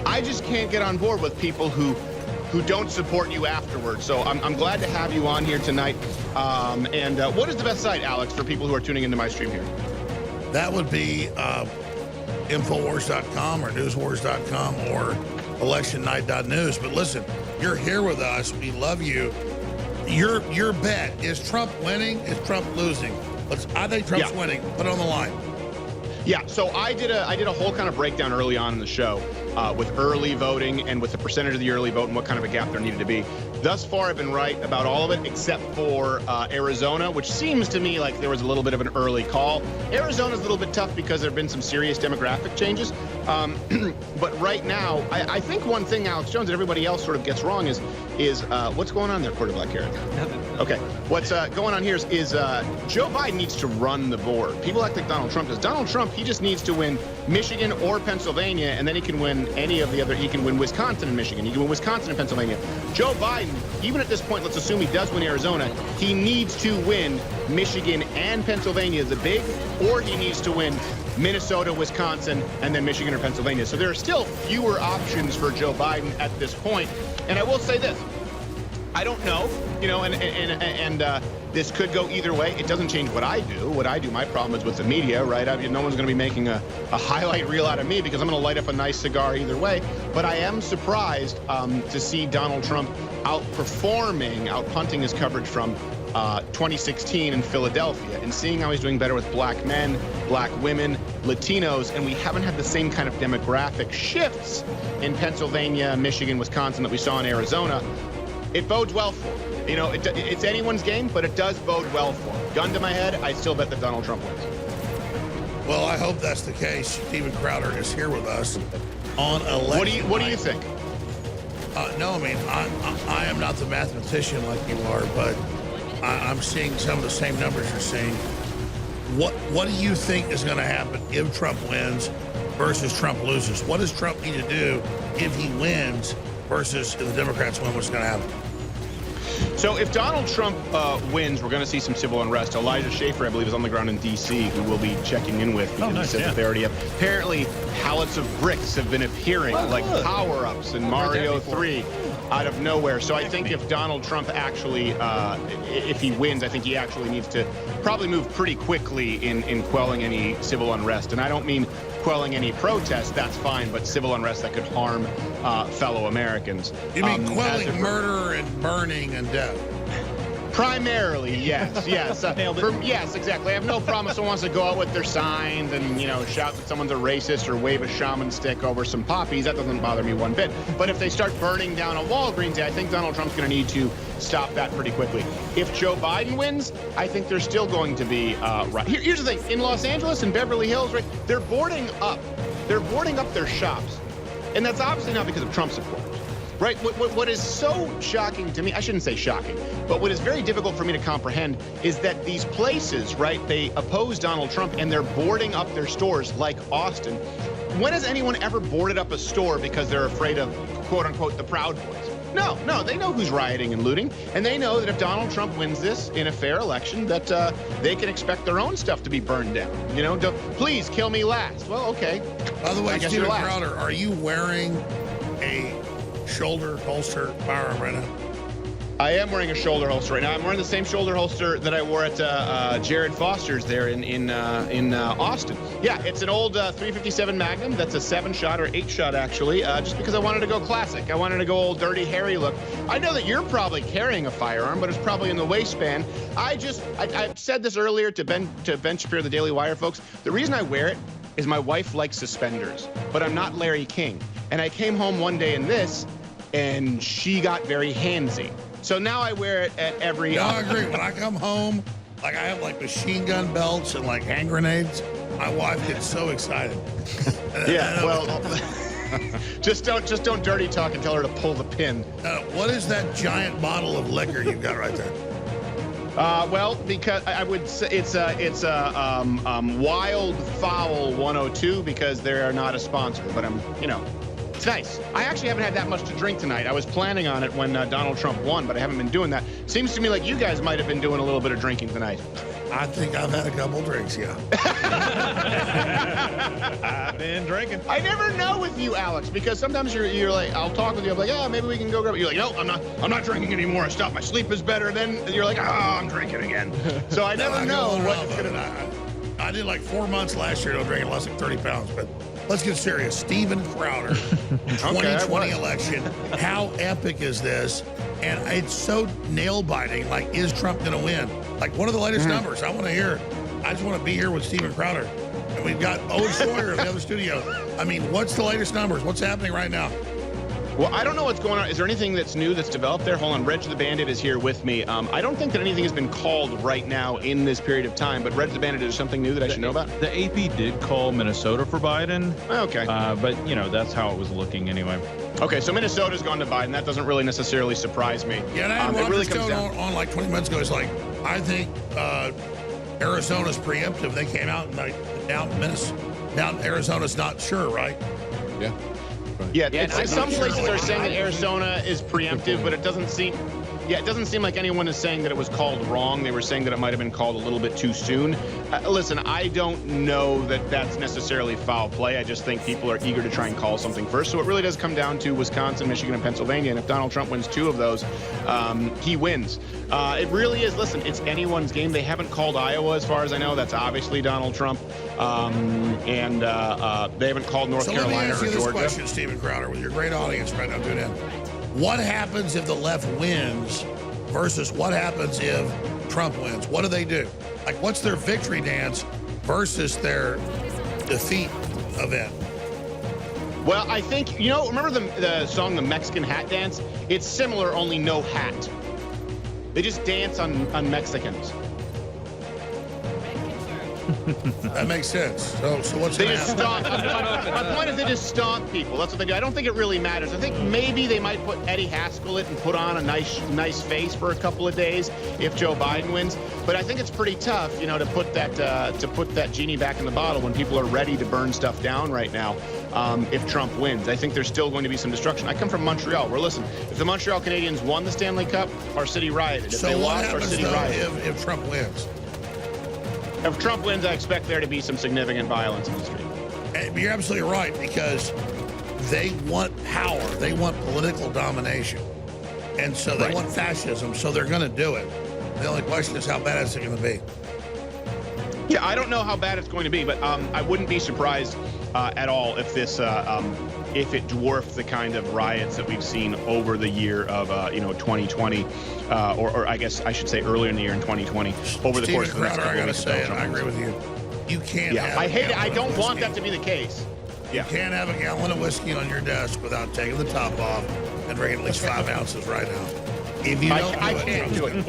I just can't get on board with people who don't support you afterwards. So I'm glad to have you on here tonight. And what is the best site, Alex, for people who are tuning into my stream here? That would be Infowars.com or Newswars.com or electionnight.news. But listen, you're here with us. We love you. Your bet, is Trump winning? Is Trump losing? I think Trump's winning. Put it on the line. Yeah, so I did a whole kind of breakdown early on in the show with early voting and with the percentage of the early vote and what kind of a gap there needed to be. Thus far, I've been right about all of it except for Arizona, which seems to me like there was a little bit of an early call. Arizona's a little bit tough because there have been some serious demographic changes. But right now, I think one thing Alex Jones and everybody else sort of gets wrong is what's going on there, Quarter Black Carrot? Okay, what's going on here is Joe Biden needs to run the board. People act like Donald Trump does. Donald Trump, he just needs to win Michigan or Pennsylvania, and then he can win any of the other. He can win Wisconsin and Michigan. He can win Wisconsin and Pennsylvania. Joe Biden, even at this point, let's assume he does win Arizona, he needs to win Michigan and Pennsylvania, the big, or he needs to win Minnesota, Wisconsin, and then Michigan or Pennsylvania. So there are still fewer options for Joe Biden at this point. And I will say this. I don't know, and this could go either way. It doesn't change what I do. What I do, my problem is with the media, right? No one's going to be making a highlight reel out of me because I'm going to light up a nice cigar either way. But I am surprised to see Donald Trump outpunting his coverage from 2016 in Philadelphia and seeing how he's doing better with black men, black women, Latinos, and we haven't had the same kind of demographic shifts in Pennsylvania, Michigan, Wisconsin that we saw in Arizona. It bodes well for him. It's anyone's game, but it does bode well for him. Gun to my head, I still bet that Donald Trump wins. Well, I hope that's the case. Steven Crowder is here with us on election What do you think? No, I mean, I am not the mathematician like you are, but I'm seeing some of the same numbers you're seeing. What do you think is going to happen if Trump wins versus Trump loses? What does Trump need to do if he wins versus if the Democrats win? What's going to happen? So if Donald Trump wins, we're going to see some civil unrest. Elijah Schaefer, I believe, is on the ground in D.C., who we'll be checking in with because he said that they already have. Apparently, pallets of bricks have been appearing, like power-ups in Mario 3 out of nowhere. So I think if Donald Trump actually, if he wins, I think he actually needs to probably move pretty quickly in quelling any civil unrest. And I don't mean quelling any protests, that's fine, but civil unrest that could harm fellow Americans. You mean quelling murder and burning and death? Primarily, yes. Yes, exactly. I have no problem if someone wants to go out with their signs and, shout that someone's a racist or wave a shaman stick over some poppies. That doesn't bother me one bit. But if they start burning down a Walgreens, I think Donald Trump's going to need to stop that pretty quickly. If Joe Biden wins, I think there's still going to be Here's the thing. In Los Angeles and Beverly Hills, right, they're boarding up their shops. And that's obviously not because of Trump supporters. Right, what is so shocking to me, I shouldn't say shocking, but what is very difficult for me to comprehend is that these places, right, they oppose Donald Trump and they're boarding up their stores like Austin. When has anyone ever boarded up a store because they're afraid of, quote unquote, the Proud Boys? No, they know who's rioting and looting, and they know that if Donald Trump wins this in a fair election, that they can expect their own stuff to be burned down. You know, please kill me last. Well, okay. By the way, I guess Steven you're last. Crowder, are you wearing a shoulder holster firearm right now? I am wearing a shoulder holster right now. I'm wearing the same shoulder holster that I wore at Jared Foster's there in Austin. Yeah, it's an old 357 Magnum. That's a 7-shot or 8-shot actually. Just because I wanted to go classic. I wanted to go old Dirty Harry look. I know that you're probably carrying a firearm, but it's probably in the waistband. I said this earlier to Ben Shapiro, the Daily Wire folks. The reason I wear it is my wife likes suspenders, but I'm not Larry King. And I came home one day in this, and she got very handsy. So now I wear it at every. No, I agree. When I come home, like I have like machine gun belts and like hand grenades. My wife gets so excited. Yeah, well, just don't dirty talk and tell her to pull the pin. What is that giant bottle of liquor you've got right there? Well, because I would say it's Wild Fowl 102 because they are not a sponsor, but it's nice. I actually haven't had that much to drink tonight. I was planning on it when Donald Trump won, but I haven't been doing that. Seems to me like you guys might have been doing a little bit of drinking tonight. I think I've had a couple drinks, yeah. I've been drinking. I never know with you, Alex, because sometimes you're like, I'll talk with you. I'm like, yeah, maybe we can go grab it. You're like, no, I'm not drinking anymore. I stopped. My sleep is better. Then you're like, I'm drinking again. So I never know what it's gonna be. I did like 4 months last year. I was drinking less than 30 pounds, but. Let's get serious. Steven Crowder, 2020 election. How epic is this? And it's so nail-biting. Like, is Trump going to win? Like, what are the latest numbers? I want to hear. I just want to be here with Steven Crowder. And we've got Owen Sawyer in the other studio. I mean, what's the latest numbers? What's happening right now? Well, I don't know what's going on. Is there anything that's new that's developed there? Hold on. Reg the Bandit is here with me. I don't think that anything has been called right now in this period of time, but Reg the Bandit, is there something new that I should know about? The AP did call Minnesota for Biden. Okay. But, that's how it was looking anyway. Okay, so Minnesota's gone to Biden. That doesn't really necessarily surprise me. Yeah, and I had Roger Stone on like 20 minutes ago. It's like, I think Arizona's preemptive. They came out and down Arizona's not sure, right? Yeah. Yeah, some places are saying that Arizona is preemptive, but it doesn't seem like anyone is saying that it was called wrong. They were saying that it might have been called a little bit too soon. Listen, I don't know that that's necessarily foul play. I just think people are eager to try and call something first. So it really does come down to Wisconsin, Michigan, and Pennsylvania. And if Donald Trump wins 2 of those, he wins. It really is. Listen, it's anyone's game. They haven't called Iowa, as far as I know. That's obviously Donald Trump. And they haven't called North Carolina or Georgia. So let me ask you this question, Steven Crowder, with your great audience right now. Tune in. What happens if the left wins versus what happens if Trump wins? What do? Like, what's their victory dance versus their defeat event? Well, I think, remember the song The Mexican Hat Dance? It's similar, only no hat. They just dance on Mexicans. That makes sense. So what's they going just to happen? stomp. My point is they just stomp people. That's what they do. I don't think it really matters. I think maybe they might put Eddie Haskell it and put on a nice face for a couple of days if Joe Biden wins. But I think it's pretty tough, to put that genie back in the bottle when people are ready to burn stuff down right now. If Trump wins, I think there's still going to be some destruction. I come from Montreal. Where listen, if the Montreal Canadiens won the Stanley Cup, our city rioted. If So they what lost, our happens city though rioted. if Trump wins? If Trump wins, I expect there to be some significant violence in the street. And you're absolutely right, because they want power. They want political domination. And so they want fascism, so they're going to do it. The only question is, how bad is it going to be? Yeah, I don't know how bad it's going to be, but I wouldn't be surprised at all if this if it dwarfed the kind of riots that we've seen over the year of 2020, or I guess I should say earlier in the year in 2020, over the Steven course of the next Crowder, couple I of got to weeks. say it. I agree with you. You can't have I hate it. I a don't gallon want of that whiskey. to be the case. You can't have a gallon of whiskey on your desk without taking the top off and drinking at least 5 ounces right now. If you don't I can't do it.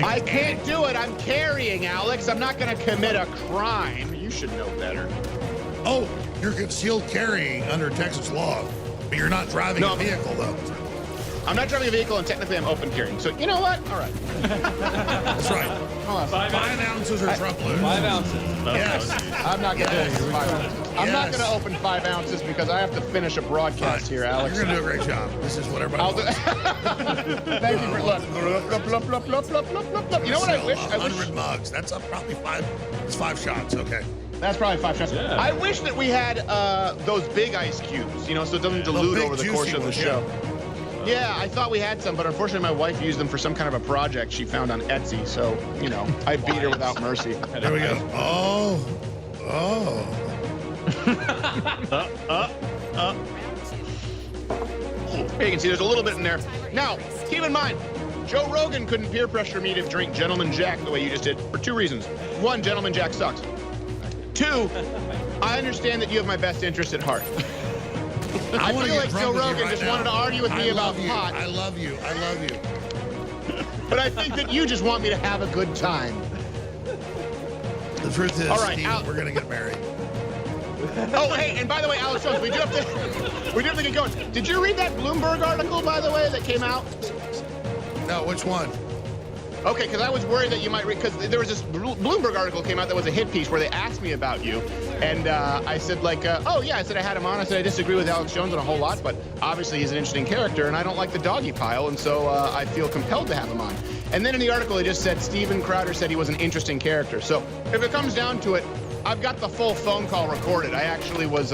I can't do it. I'm carrying, Alex. I'm not going to commit a crime. You should know better. Oh, you're concealed carrying under Texas law, but you're not driving a vehicle, though. I'm not driving a vehicle, and technically I'm open carrying. So you know what? All right. That's right. Hold on. 5 ounces or Trump lose. 5 ounces. Yes. I'm not going to open 5 ounces. I'm not going to open 5 ounces because I have to finish a broadcast here, Alex. You're going to do a great job. This is what everybody I'll do. wants. Thank you for look. You know what I wish? I wish 100 mugs. That's probably 5. It's 5 shots. Okay. that's probably 5 shots. Yeah. I wish that we had those big ice cubes, you know, so it doesn't dilute big over the juicy course of the ones, show. Yeah, I thought we had some, but unfortunately my wife used them for some kind of a project she found on Etsy. So, you know, I beat her without mercy. There we go. Oh. Here you can see there's a little bit in there. Now, keep in mind, Joe Rogan couldn't peer pressure me to drink Gentleman Jack the way you just did for 2 reasons. 1, Gentleman Jack sucks. 2, I understand that you have my best interest at heart. I wanna feel get like drunk Joe with you Rogan right just now. wanted to argue with me I about love you. pot. I love you. I love you. But I think that you just want me to have a good time. The truth is, All right, Steve, we're going to get married. Oh, hey, and by the way, Alex Jones, we do have to get going. Did you read that Bloomberg article, by the way, that came out? No, which one? Okay, because I was worried that you might read, because there was this Bloomberg article came out that was a hit piece where they asked me about you, and I said, like, oh, yeah, I said I had him on. I said I disagree with Alex Jones on a whole lot, but obviously he's an interesting character, and I don't like the doggy pile, and so I feel compelled to have him on. And then in the article, it just said Steven Crowder said he was an interesting character. So if it comes down to it, I've got the full phone call recorded. I actually was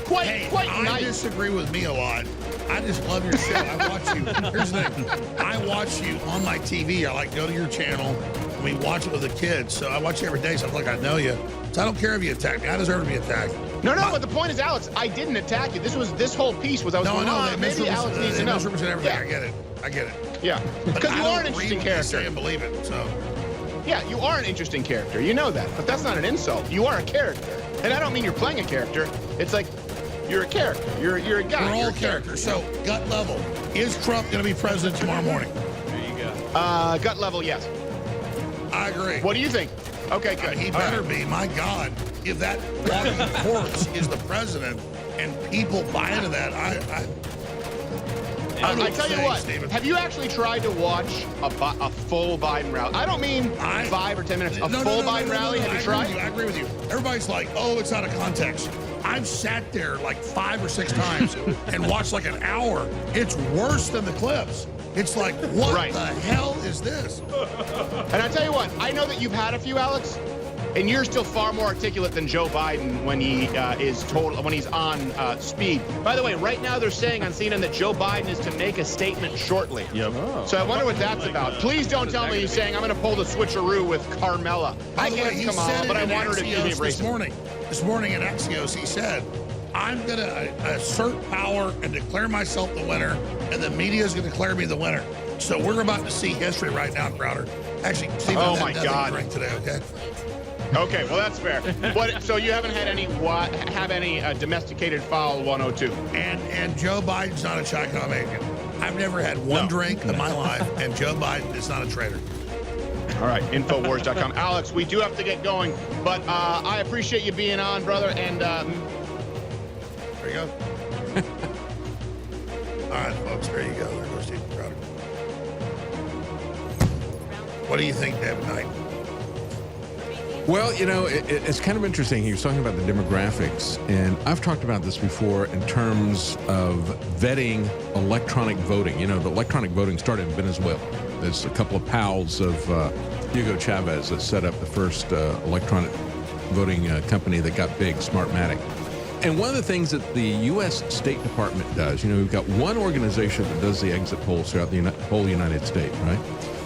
quite I nice. disagree with me a lot. I just love your show. I watch you. Here's the thing. I watch you on my TV. I like go to your channel. And we watch it with the kids. So I watch you every day. So I feel like I know you. So I don't care if you attack me. I deserve to be attacked. No, but the point is, Alex, I didn't attack you. This whole piece was I was going on. Maybe Alex needs to know. Misrepresent everything. Yeah. I get it. Yeah, because you are an interesting character. Say and believe it. So. Yeah, you are an interesting character. You know that, but that's not an insult. You are a character, and I don't mean you're playing a character. It's like you're a character. You're a guy. We're You're all a character. characters. So gut level, is Trump going to be president tomorrow morning? There you go. Gut level, yes. I agree. What do you think? Okay, good. He better be. My God, if that walking corpse is the president and people buy into that, I tell you what, Stephen. have you actually tried to watch a full Biden rally? I don't mean 5 or 10 minutes. Full Biden rally? Have you tried? I agree with you. Everybody's like, oh, it's out of context. I've sat there like 5 or 6 times and watched like an hour. It's worse than the clips. It's like, what the hell is this? And I tell you what, I know that you've had a few, Alex, and you're still far more articulate than Joe Biden when he when he's on speed. By the way, right now they're saying on CNN that Joe Biden is to make a statement shortly. Yep. So I wonder what that's about. Please don't tell me he's saying I'm going to pull the switcheroo with Carmella. I get it, Kamala, but I wondered if you'd be this morning. This morning in Axios, he said, I'm going to assert power and declare myself the winner, and the media is going to declare me the winner. So we're about to see history right now, Crowder. Actually, Steve, oh my God, drink today, okay? Okay, well that's fair. But so you haven't had any domesticated fowl 102, and Joe Biden's not a Chicano-American. I've never had one drink in my life, and Joe Biden is not a traitor. All right, Infowars.com. Alex, we do have to get going, but I appreciate you being on, brother, and there you go. All right, folks, there you go. There goes Steve Crowder. What do you think, David Knight? Well, you know, it's kind of interesting. He was talking about the demographics, and I've talked about this before in terms of vetting electronic voting. You know, the electronic voting started in Venezuela. There's a couple of pals of Hugo Chavez that set up the first electronic voting company that got big, Smartmatic. And one of the things that the U.S. State Department does, you know, we've got one organization that does the exit polls throughout the whole United States, right?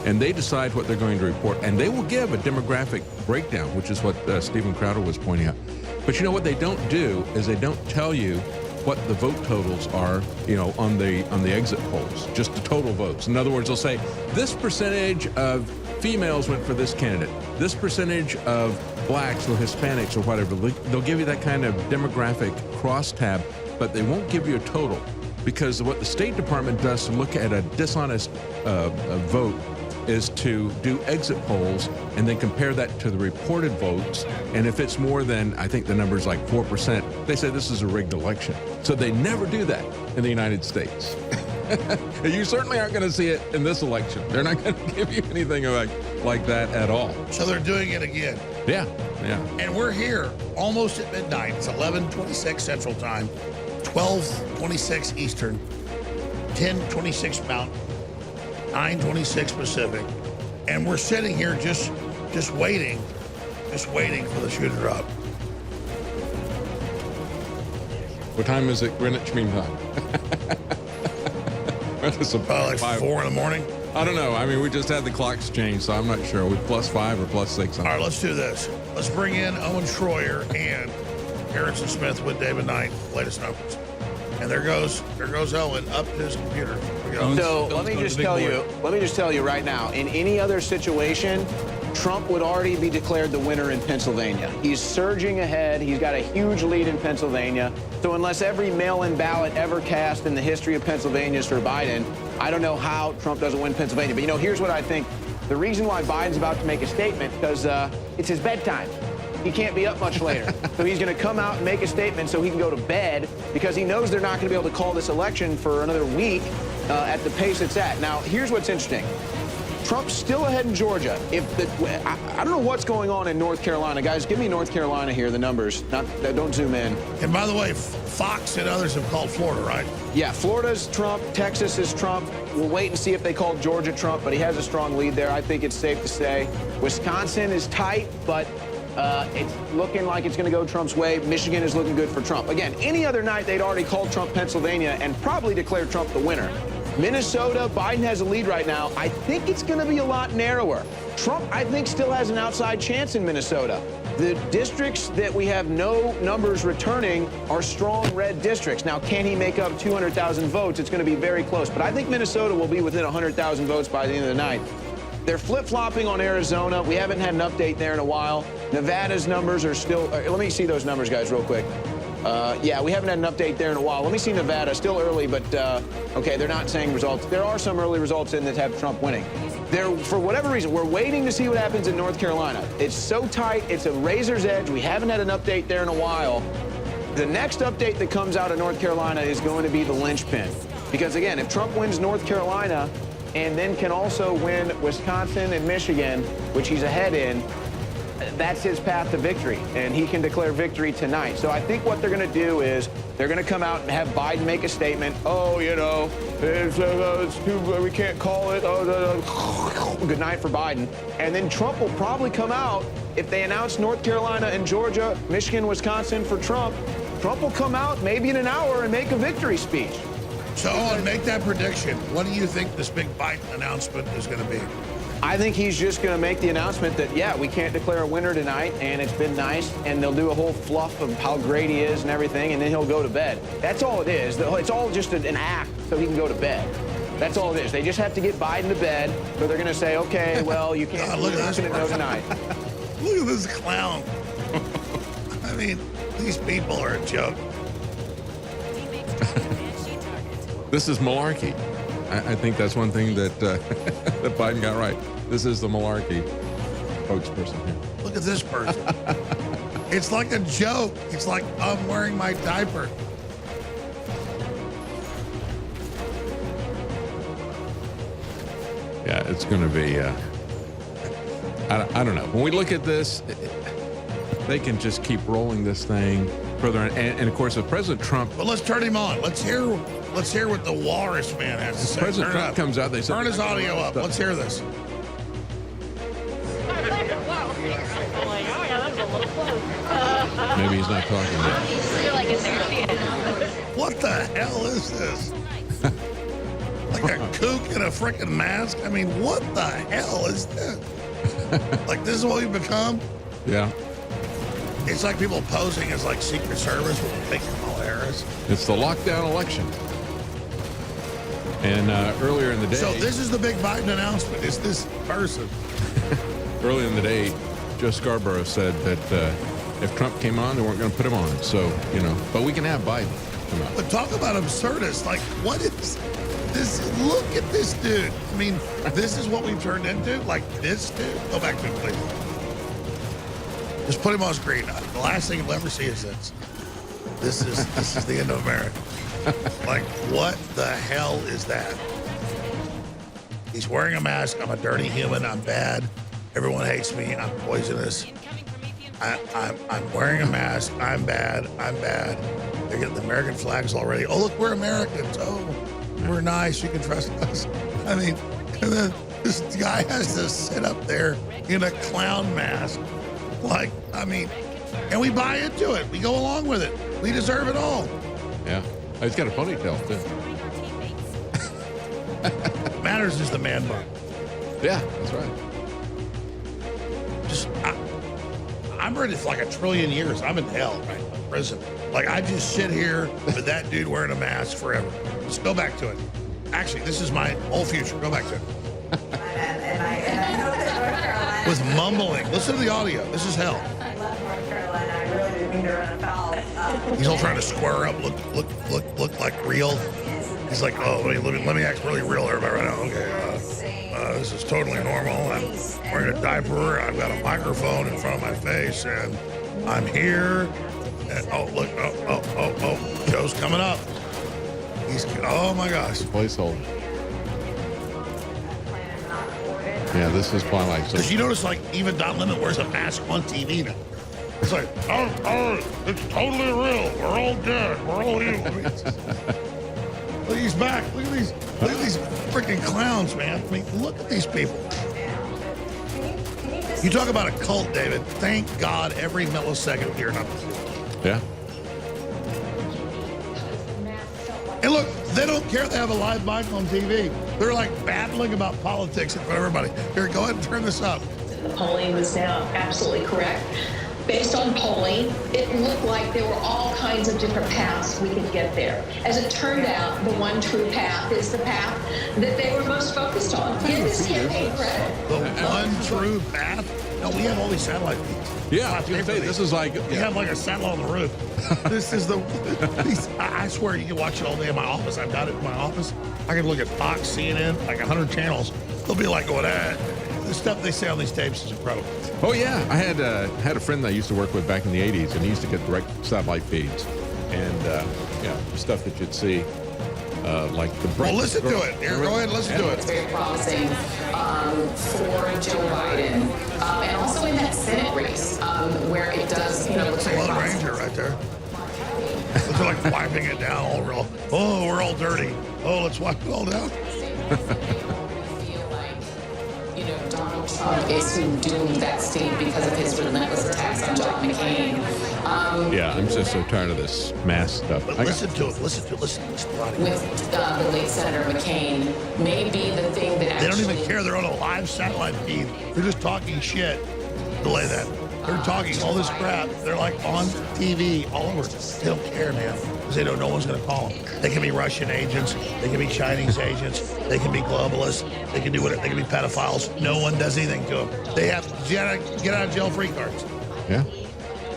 And they decide what they're going to report, and they will give a demographic breakdown, which is what Steven Crowder was pointing out. But you know what they don't do is they don't tell you what the vote totals are, you know, on the exit polls, just the total votes. In other words, they'll say this percentage of females went for this candidate, this percentage of blacks or Hispanics or whatever. They'll give you that kind of demographic crosstab, but they won't give you a total, because what the State Department does to look at a dishonest vote is to do exit polls and then compare that to the reported votes. And if it's more than, I think the number's like 4%, they say this is a rigged election. So they never do that in the United States. You certainly aren't going to see it in this election. They're not going to give you anything like that at all. So they're doing it again. Yeah. And we're here almost at midnight. It's 11:26 Central Time, 12:26 Eastern, 10:26 Mountain, 9:26 Pacific. And we're sitting here just waiting for the shoe to drop. What time is it? Greenwich Mean Time. It's about Like 5. 4 in the morning. I don't know. I mean, we just had the clocks changed, so I'm not sure. Are we +5 or +6? All right, let's do this. Let's bring in Owen Schroyer and Harrison Smith with David Knight, latest numbers. And there goes Owen up to his computer. Here we go. So let me just tell you right now, in any other situation, Trump would already be declared the winner in Pennsylvania. He's surging ahead. He's got a huge lead in Pennsylvania. So unless every mail-in ballot ever cast in the history of Pennsylvania is for Biden, I don't know how Trump doesn't win Pennsylvania. But, here's what I think. The reason why Biden's about to make a statement, because it's his bedtime. He can't be up much later. So he's going to come out and make a statement so he can go to bed, because he knows they're not going to be able to call this election for another week at the pace it's at. Now, here's what's interesting. Trump's still ahead in Georgia. I don't know what's going on in North Carolina. Guys, give me North Carolina here, the numbers. Don't zoom in. And by the way, Fox and others have called Florida, right? Yeah, Florida's Trump. Texas is Trump. We'll wait and see if they call Georgia Trump, but he has a strong lead there. I think it's safe to say. Wisconsin is tight, but it's looking like it's going to go Trump's way. Michigan is looking good for Trump. Again, any other night, they'd already called Trump Pennsylvania and probably declared Trump the winner. Minnesota, Biden has a lead right now. I think it's going to be a lot narrower. Trump, I think, still has an outside chance in Minnesota. The districts that we have no numbers returning are strong red districts. Now, can he make up 200,000 votes? It's going to be very close. But I think Minnesota will be within 100,000 votes by the end of the night. They're flip-flopping on Arizona. We haven't had an update there in a while. Nevada's numbers are still... let me see those numbers, guys, real quick. Yeah, we haven't had an update there in a while. Let me see Nevada. Still early, but okay, they're not saying results. There are some early results in that have Trump winning. For whatever reason, we're waiting to see what happens in North Carolina. It's so tight. It's a razor's edge. We haven't had an update there in a while. The next update that comes out of North Carolina is going to be the linchpin. Because, again, if Trump wins North Carolina and then can also win Wisconsin and Michigan, which he's ahead in, that's his path to victory, and he can declare victory tonight. So I think what they're going to do is they're going to come out and have Biden make a statement. Oh, it's too, we can't call it. Good night for Biden. And then Trump will probably come out, if they announce North Carolina and Georgia, Michigan, Wisconsin for Trump, Trump will come out maybe in an hour and make a victory speech. So, Owen, make that prediction. What do you think this big Biden announcement is going to be? I think he's just going to make the announcement that, yeah, we can't declare a winner tonight, and it's been nice, and they'll do a whole fluff of how great he is and everything, and then he'll go to bed. That's all it is. It's all just an act so he can go to bed. That's all it is. They just have to get Biden to bed, so they're going to say, okay, well, you can't look at this know tonight. Look at this clown. I mean, these people are a joke. This is malarkey. I think that's one thing that that Biden got right. This is the malarkey spokesperson here. Look at this person. It's like a joke. It's like, I'm wearing my diaper. Yeah, it's going to be, I don't know. When we look at this, they can just keep rolling this thing further. And of course, if President Trump... But let's turn him on. Let's hear what the Walrus Man has to say. President Trump comes out, they say... Turn his audio up. Let's hear this. Maybe he's not talking yet. What the hell is this? Like a kook in a freaking mask? I mean, what the hell is this? Like, this is what we've become? Yeah. It's like people posing as like Secret Service with fake Kamala Harris. It's the lockdown election. And earlier in the day... So this is the big Biden announcement. It's this person. Earlier in the day, Joe Scarborough said that if Trump came on, they weren't going to put him on. So, but we can have Biden come out. But talk about absurdist. Like, what is this? Look at this dude. I mean, this is what we've turned into? Like this dude? Go back to it, please. Just put him on screen. The last thing you'll ever see is this. This is the end of America. Like, what the hell is that? He's wearing a mask. I'm a dirty human. I'm bad. Everyone hates me. I'm poisonous. I'm wearing a mask. I'm bad. I'm bad. They're getting the American flags already. Oh, look, we're Americans. Oh, we're nice. You can trust us. I mean, and then this guy has to sit up there in a clown mask. Like, I mean, and we buy into it. We go along with it. We deserve it all. Yeah. He's got a ponytail, too. Matters is the man bun. Yeah, that's right. Just, I'm ready for like a trillion years. I'm in hell, right? Prison. Like, I just sit here with that dude wearing a mask forever. Just go back to it. Actually, this is my whole future. Go back to it. And I know that North Carolina. With mumbling. Listen to the audio. This is hell. I love North Carolina. I really didn't mean to run afoul. He's all trying to square up, look like real. He's like, oh, let me act really real, everybody, right now. Okay, this is totally normal. I'm wearing a diaper. I've got a microphone in front of my face, and I'm here. And oh, look, oh, Joe's coming up. Oh my gosh. Placeholder. Yeah, this is Twilight. Because you notice, like, even Don Lemon wears a mask on TV now. It's like, oh, it's totally real. We're all dead. We're all evil. Look, he's back. Look at these freaking clowns, man. I mean, look at these people. You talk about a cult, David. Thank God every millisecond here. Yeah. And look, they don't care they have a live mic on TV. They're like battling about politics in front of everybody. Here, go ahead and turn this up. The polling was now absolutely correct. Based on polling, it looked like there were all kinds of different paths we could get there. As it turned out, the one true path is the path that they were most focused on. Give this campaign credit. The one true path? No, we have all these satellite feeds. Yeah, I was going to say, this is like... We have like a satellite on the roof. This is I swear you can watch it all day in my office. I've got it in my office. I can look at Fox, CNN, like 100 channels. They'll be like going, the stuff they say on these tapes is incredible. Oh, yeah. I had a friend that I used to work with back in the 80s, and he used to get direct satellite feeds. And, stuff that you'd see, like the... Well, listen to it. Here, go ahead and listen to it. It's very promising for Joe Biden. And also in that Senate race, where it does, look very Blood promising. Ranger right there. They're like wiping it down all real. Oh, we're all dirty. Oh, let's wipe it all down. Donald Trump is who doomed that state because of his relentless attacks on John McCain. Yeah, I'm just so tired of this mass stuff. But listen to it. Listen to it. With the late Senator McCain may be the thing that They actually... don't even care. They're on a live satellite feed. They're just talking shit. Delay that. They're talking all this crap. They're like on TV all over. They don't care, man. Because they know no one's going to call them. They can be Russian agents. They can be Chinese agents. They can be globalists. They can do whatever. They can be pedophiles. No one does anything to them. They have get out of jail free cards. Yeah.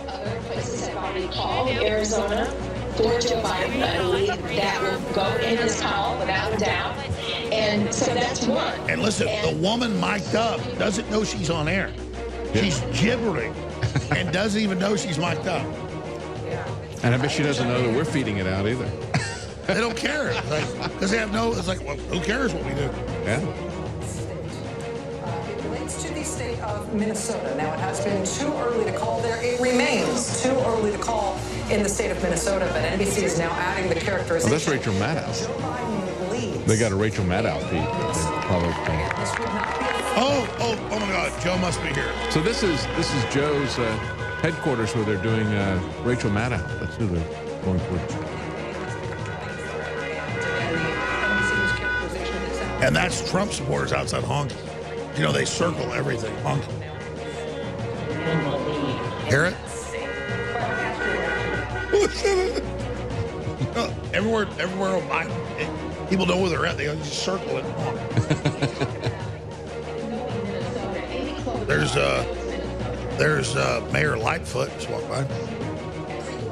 Other places have already called. Arizona for Joe Biden. I believe that will go in his call without a doubt. And so that's one. And listen, the woman mic'd up doesn't know she's on air. She's gibbering and doesn't even know she's mic'd up. And I bet she doesn't know that we're feeding it out either. They don't care. Because they have it's like, well, who cares what we do? Yeah. It relates to the state of Minnesota. Now, it has been too early to call there. It remains too early to call in the state of Minnesota, but NBC is now adding the characterization. Oh, that's Rachel Maddow. Joe Biden leads. They got a Rachel Maddow feed. Oh my God, Joe must be here. So this is Joe's headquarters where they're doing Rachel Maddow. That's who they're going for. And that's Trump supporters outside honking. They circle everything. Honking. Hear it? Everywhere people know where they're at. They just circle it and honk. There's Mayor Lightfoot just walked by.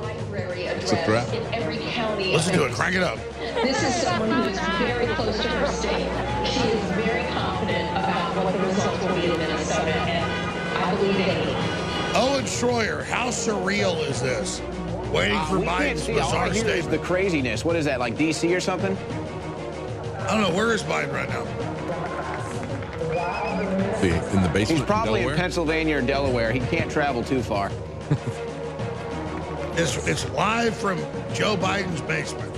Library It's a threat. address in every county. Listen to it. Crank it up. This is someone who is very close to her state. She is very confident about what the results will be in Minnesota, and I believe it. Owen Schroyer, how surreal is this? Waiting for We can't Biden's see. All I bizarre hear is the statement. craziness. What is that, like DC or something? I don't know. Where is Biden right now? In the basement. He's probably in Delaware? Pennsylvania or Delaware. He can't travel too far. It's live from Joe Biden's basement.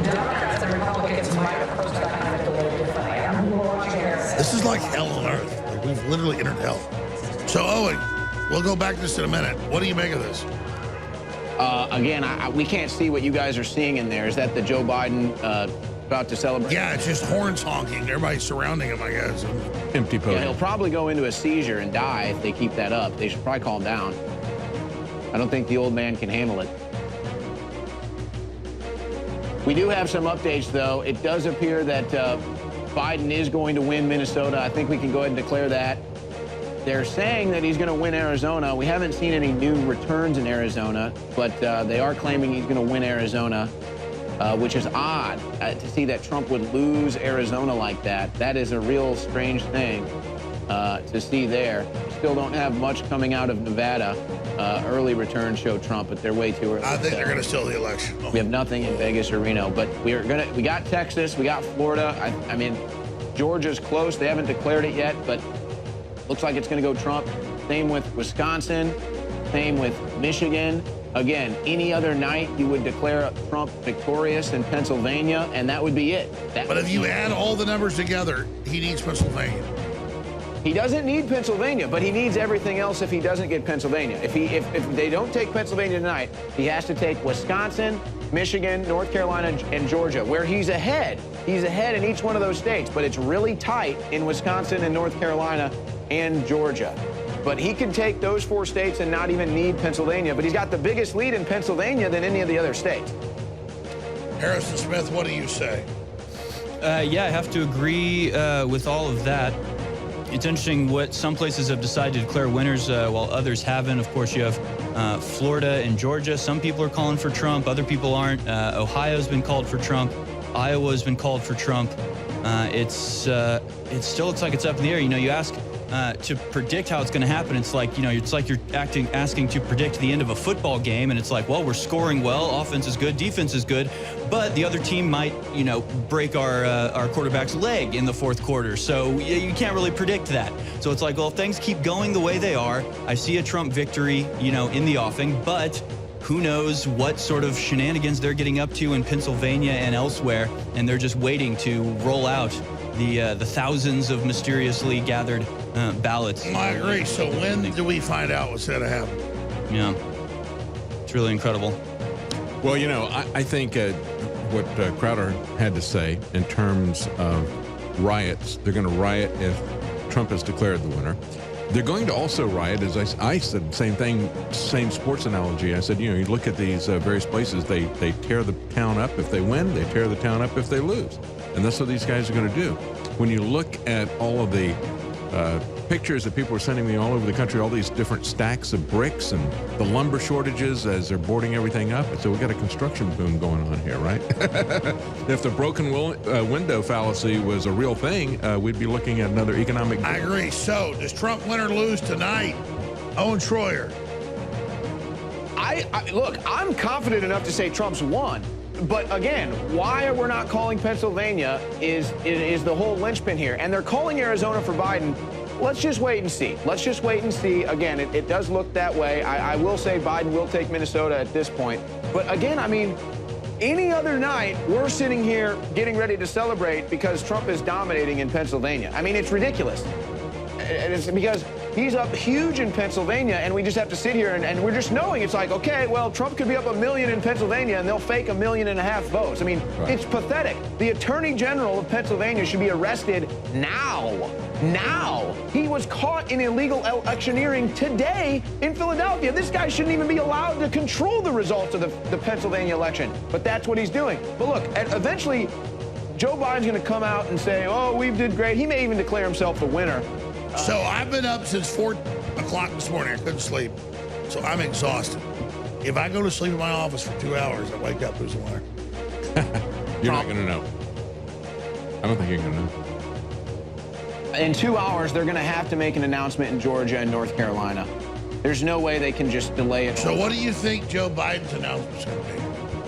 Democrats and Republicans might approach that kind of delay differently. I'm watching here. This is like hell on earth. Like we've literally entered hell. So, Owen, we'll go back to this in a minute. What do you make of this? Again, we can't see what you guys are seeing in there. Is that the Joe Biden about to celebrate? Yeah, it's just horns honking. Everybody's surrounding him, I guess. Empty Yeah, podium. he'll probably go into a seizure and die if they keep that up. They should probably calm down. I don't think the old man can handle it. We do have some updates, though. It does appear that Biden is going to win Minnesota. I think we can go ahead and declare that. They're saying that he's going to win Arizona. We haven't seen any new returns in Arizona, but they are claiming he's going to win Arizona, which is odd to see that Trump would lose Arizona like that. That is a real strange thing to see there. Still don't have much coming out of Nevada. Early returns show Trump, but they're way too early. I think they're going to steal the election. We have nothing in Vegas or Reno, but we got Texas, we got Florida. I mean, Georgia's close. They haven't declared it yet, but looks like it's going to go Trump. Same with Wisconsin, same with Michigan. Again, any other night you would declare Trump victorious in Pennsylvania, and that would be it. But if you add all the numbers together, he needs Pennsylvania. He doesn't need Pennsylvania, but he needs everything else if he doesn't get Pennsylvania. If they don't take Pennsylvania tonight, he has to take Wisconsin, Michigan, North Carolina, and Georgia, where he's ahead. He's ahead in each one of those states, but it's really tight in Wisconsin and North Carolina and Georgia. But he can take those 4 states and not even need Pennsylvania, but he's got the biggest lead in Pennsylvania than any of the other states. Harrison Smith, what do you say? Yeah, I have to agree with all of that. It's interesting what some places have decided to declare winners while others haven't. Of course, you have Florida and Georgia. Some people are calling for Trump. Other people aren't. Ohio's been called for Trump. Iowa's been called for Trump. It still looks like it's up in the air. You know, you ask to predict how it's going to happen. It's like, you know, it's like you're asking to predict the end of a football game, and it's like, well, we're scoring well, offense is good, defense is good, but the other team might, you know, break our quarterback's leg in the fourth quarter. So you can't really predict that. So it's like, well, if things keep going the way they are, I see a Trump victory, you know, in the offing, but who knows what sort of shenanigans they're getting up to in Pennsylvania and elsewhere, and they're just waiting to roll out the thousands of mysteriously gathered ballots. I agree. So when do we find out what's going to happen? Yeah, it's really incredible. Well, you know, I think what Crowder had to say in terms of riots, they're going to riot if Trump is declared the winner. They're going to also riot, as I said, same thing, same sports analogy. I said, you know, you look at these various places, they tear the town up if they win, they tear the town up if they lose. And that's what these guys are going to do. When you look at all of the pictures that people are sending me all over the country, all these different stacks of bricks and the lumber shortages as they're boarding everything up. So we've got a construction boom going on here, right? If the broken window fallacy was a real thing, we'd be looking at another economic boom. I agree. So does Trump win or lose tonight? Owen Schroyer. Look, I'm confident enough to say Trump's won. But again, why we're not calling Pennsylvania is the whole linchpin here. And they're calling Arizona for Biden. Let's just wait and see. Let's just wait and see. Again, it does look that way. I will say Biden will take Minnesota at this point. But again, I mean, any other night, we're sitting here getting ready to celebrate because Trump is dominating in Pennsylvania. I mean, it's ridiculous. And it's because he's up huge in Pennsylvania, and we just have to sit here and we're just knowing it's like, okay, well, Trump could be up 1 million in Pennsylvania, and they'll fake 1.5 million votes. I mean, It's pathetic. The Attorney General of Pennsylvania should be arrested now. Now. He was caught in illegal electioneering today in Philadelphia. This guy shouldn't even be allowed to control the results of the Pennsylvania election, but that's what he's doing. But look, eventually, Joe Biden's going to come out and say, oh, we did great. He may even declare himself the winner. So I've been up since 4 o'clock this morning. I couldn't sleep. So I'm exhausted. If I go to sleep in my office for 2 hours, I wake up, who's the winner? You're not going to know. I don't think you're going to know. In 2 hours, they're going to have to make an announcement in Georgia and North Carolina. There's no way they can just delay it. So what do you think Joe Biden's announcement's going to be?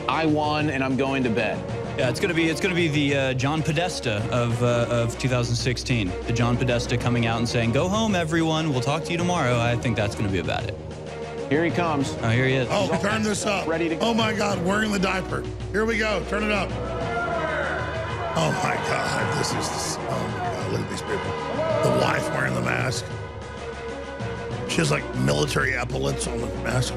I won and I'm going to bed. Yeah, it's gonna be the John Podesta of 2016. The John Podesta coming out and saying, "Go home, everyone. We'll talk to you tomorrow." I think that's gonna be about it. Here he comes. Oh, here he is. Oh, turn this up. Ready to go. Oh my God, wearing the diaper. Here we go. Turn it up. Oh my God, this is. Oh my God, look at these people. The wife wearing the mask. She has like military epaulets on the mask.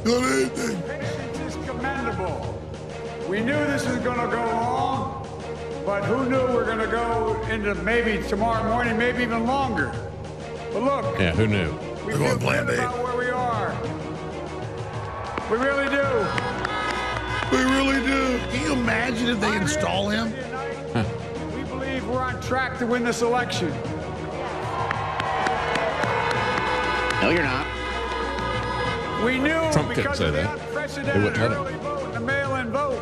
Good evening. Patience is commendable. We knew this was going to go long, but who knew we're going to go into maybe tomorrow morning, maybe even longer. But look. Yeah, who knew? We feel good about where we are. We really do. We really do. Can you imagine if they install him? We believe we're on track to win this election. No, you're not. We knew Trump couldn't because say of the that. unprecedented They wouldn't let him. early vote and the mail-in vote.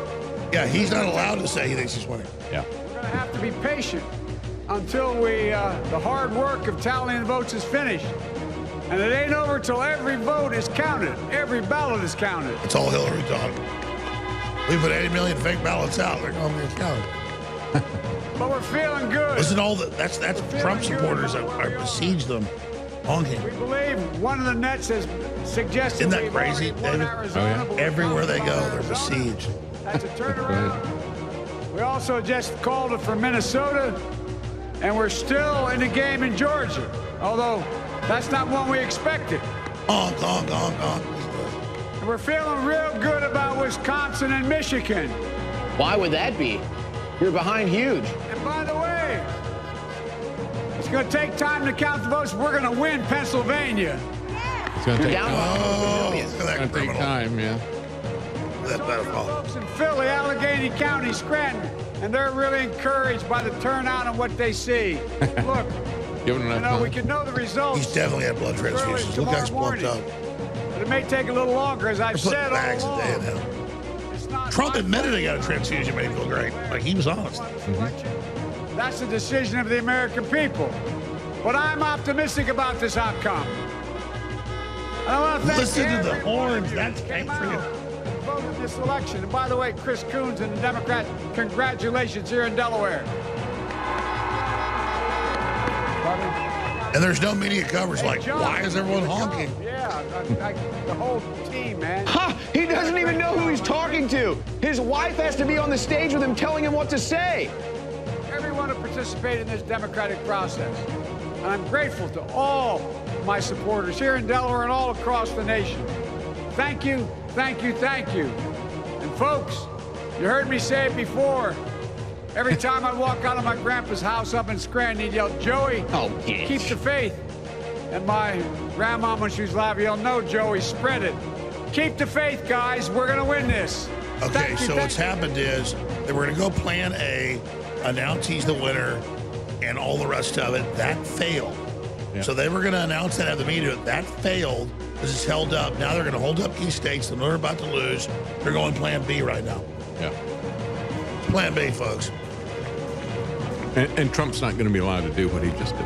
Yeah, he's not allowed to say he thinks he's winning. Yeah. We're going to have to be patient until the hard work of tallying the votes is finished. And it ain't over till every vote is counted. Every ballot is counted. It's all Hillary talk. We put 80 million fake ballots out. They're going to be counted. But we're feeling good. Listen, that's Trump supporters that besiege them honking. We believe one of the nets has suggested. Isn't that crazy, David? Everywhere they go, they're besieged. That's a turnaround. We also just called it from Minnesota, and we're still in the game in Georgia, although that's not one we expected. Honk, honk, honk, honk. And we're feeling real good about Wisconsin and Michigan. Why would that be? You're behind huge. And by the way, it's going to take time to count the votes. We're going to win Pennsylvania. It's going to take that take time, yeah. That folks in Philly, Allegheny County, Scranton, and they're really encouraged by the turnout and what they see. Look, we can know the results. He's definitely had blood transfusions. Look how he's plucked up. But it may take a little longer, as I've said bags all a day in along. him. Trump admitted he got a transfusion, made him feel great. Like he was honest. That's the decision of the American people. But I'm optimistic about this outcome. And I want to thank Listen to the every one horns. of you That's that came great for you. out and voted this election. And by the way, Chris Coons and the Democrats, congratulations here in Delaware. And there's no media coverage. Like, why is everyone honking? Yeah, the whole team, man. Ha! He doesn't even know who he's talking to. His wife has to be on the stage with him telling him what to say. Everyone who participated in this democratic process. And I'm grateful to all my supporters here in Delaware and all across the nation. Thank you, thank you, thank you. And folks, you heard me say it before. Every time I walk out of my grandpa's house up in Scranton, he'd yell, Joey, keep the faith. And my grandma, when she was alive, yelled, no, Joey, spread it. Keep the faith, guys. We're going to win this. Okay, so what's happened is they were going to go plan A, announce he's the winner, and all the rest of it. That failed. Yeah. So they were going to announce that at the meeting. That failed. This is held up. Now they're going to hold up key states. They're about to lose. They're going Plan B right now. Yeah. Plan B, folks. And Trump's not going to be allowed to do what he just did.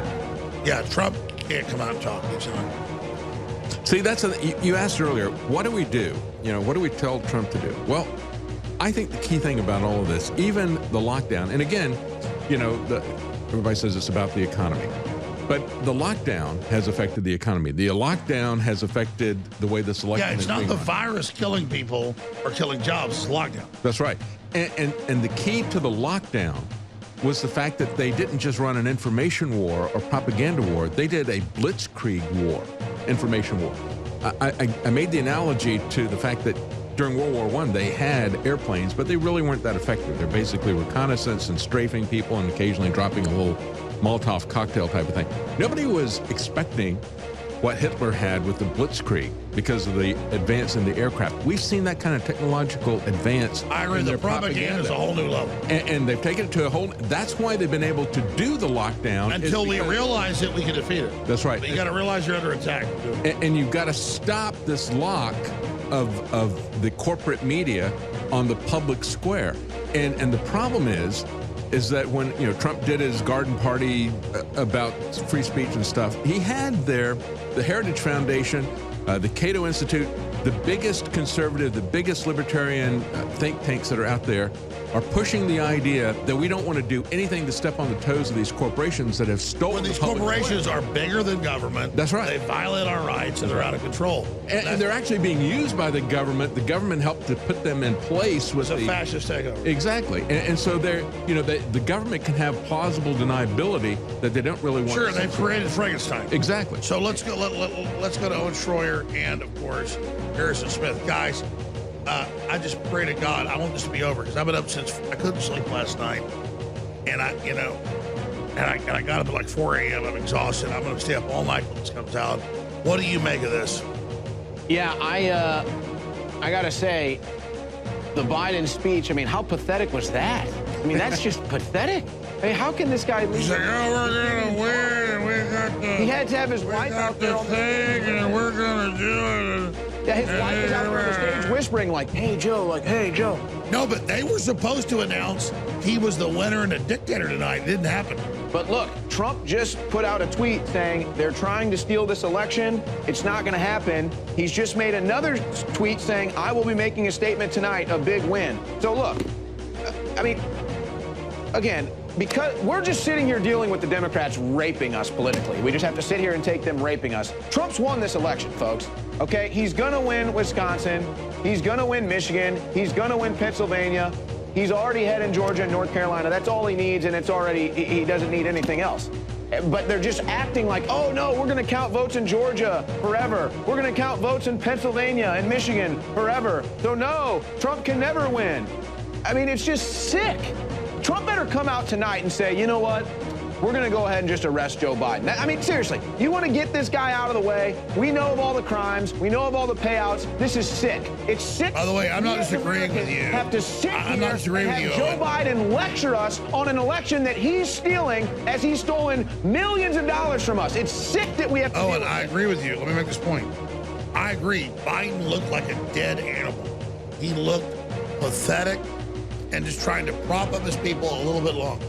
Yeah, Trump can't come out and talk. He's not. See, you asked earlier, what do we do? What do we tell Trump to do? Well, I think the key thing about all of this, even the lockdown, and again, everybody says it's about the economy, but the lockdown has affected the economy. The lockdown has affected the way this election Yeah, it's is not being the run. virus killing people or killing jobs. It's lockdown. That's right. And the key to the lockdown was the fact that they didn't just run an information war or propaganda war. They did a blitzkrieg war, information war. I made the analogy to the fact that during World War I, they had airplanes, but they really weren't that effective. They're basically reconnaissance and strafing people and occasionally dropping a little Molotov cocktail type of thing. Nobody was expecting what Hitler had with the blitzkrieg because of the advance in the aircraft. We've seen that kind of technological advance. I agree. in The their propaganda is a whole new level. And they've taken it to a whole. That's why they've been able to do the lockdown. Until we realize it, we can defeat it. That's right. But you got to realize you're under attack. And you've got to stop this lock of the corporate media on the public square. And the problem is is that when Trump did his garden party about free speech and stuff, he had there the Heritage Foundation, the Cato Institute, the biggest conservative, the biggest libertarian think tanks that are out there are pushing the idea that we don't want to do anything to step on the toes of these corporations that have stolen. When these the public corporations square. are bigger than government, That's right. They violate our rights and they're out of control. And they're actually being used by the government. The government helped to put them in place with It's a fascist takeover. Exactly. And so they're, the government can have plausible deniability that they don't really want. Sure, to they've created Frankenstein. Exactly. So let's go. Let's go to Owen Schroyer and of course Harrison Smith, guys. I just pray to God I want this to be over because I've been up since I couldn't sleep last night, and I got up at like 4 a.m. I'm exhausted. I'm going to stay up all night when this comes out. What do you make of this? Yeah, I gotta say, the Biden speech. I mean, how pathetic was that? I mean, that's just pathetic. I mean, how can this guy leave? He's like, oh, we're gonna win. We got the. He had to have his wife out there on the thing, and we're gonna do it. Yeah, his wife was out there on the stage whispering like, "Hey Joe," like, "Hey Joe." No, but they were supposed to announce he was the winner and the dictator tonight. It didn't happen. But look, Trump just put out a tweet saying they're trying to steal this election. It's not going to happen. He's just made another tweet saying, I will be making a statement tonight, a big win. So look, I mean, again, because we're just sitting here dealing with the Democrats raping us politically. We just have to sit here and take them raping us. Trump's won this election, folks. Okay, he's going to win Wisconsin. He's going to win Michigan. He's going to win Pennsylvania. He's already head in Georgia and North Carolina. That's all he needs, and it's already, he doesn't need anything else. But they're just acting like, oh no, we're going to count votes in Georgia forever. We're going to count votes in Pennsylvania and Michigan forever. So no, Trump can never win. I mean, it's just sick. Trump better come out tonight and say, you know what? We're going to go ahead and just arrest Joe Biden. I mean, seriously, you want to get this guy out of the way? We know of all the crimes. We know of all the payouts. This is sick. It's sick. By the way, I'm not disagreeing with you. Have to sit I'm here not disagreeing and with have you, Joe Biden lecture us on an election that he's stealing as he's stolen millions of dollars from us. It's sick that we have to deal and with I it. agree with you. Let me make this point. I agree. Biden looked like a dead animal. He looked pathetic and just trying to prop up his people a little bit longer.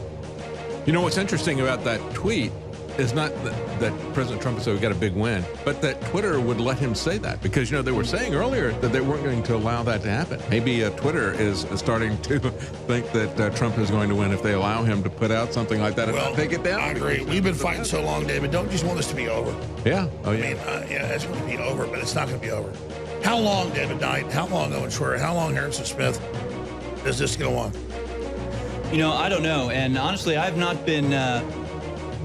You know what's interesting about that tweet is not that President Trump said we got a big win, but that Twitter would let him say that because, they were saying earlier that they weren't going to allow that to happen. Maybe Twitter is starting to think that Trump is going to win if they allow him to put out something like that and not take it down. I agree. We've been fighting so long, David. Don't you just want this to be over? Yeah. Oh, yeah. I mean, it's going to be over, but it's not going to be over. How long, David Knight? How long, Owen Schroyer? How long, Harrison Smith, is this go on? I don't know. And honestly, I've not been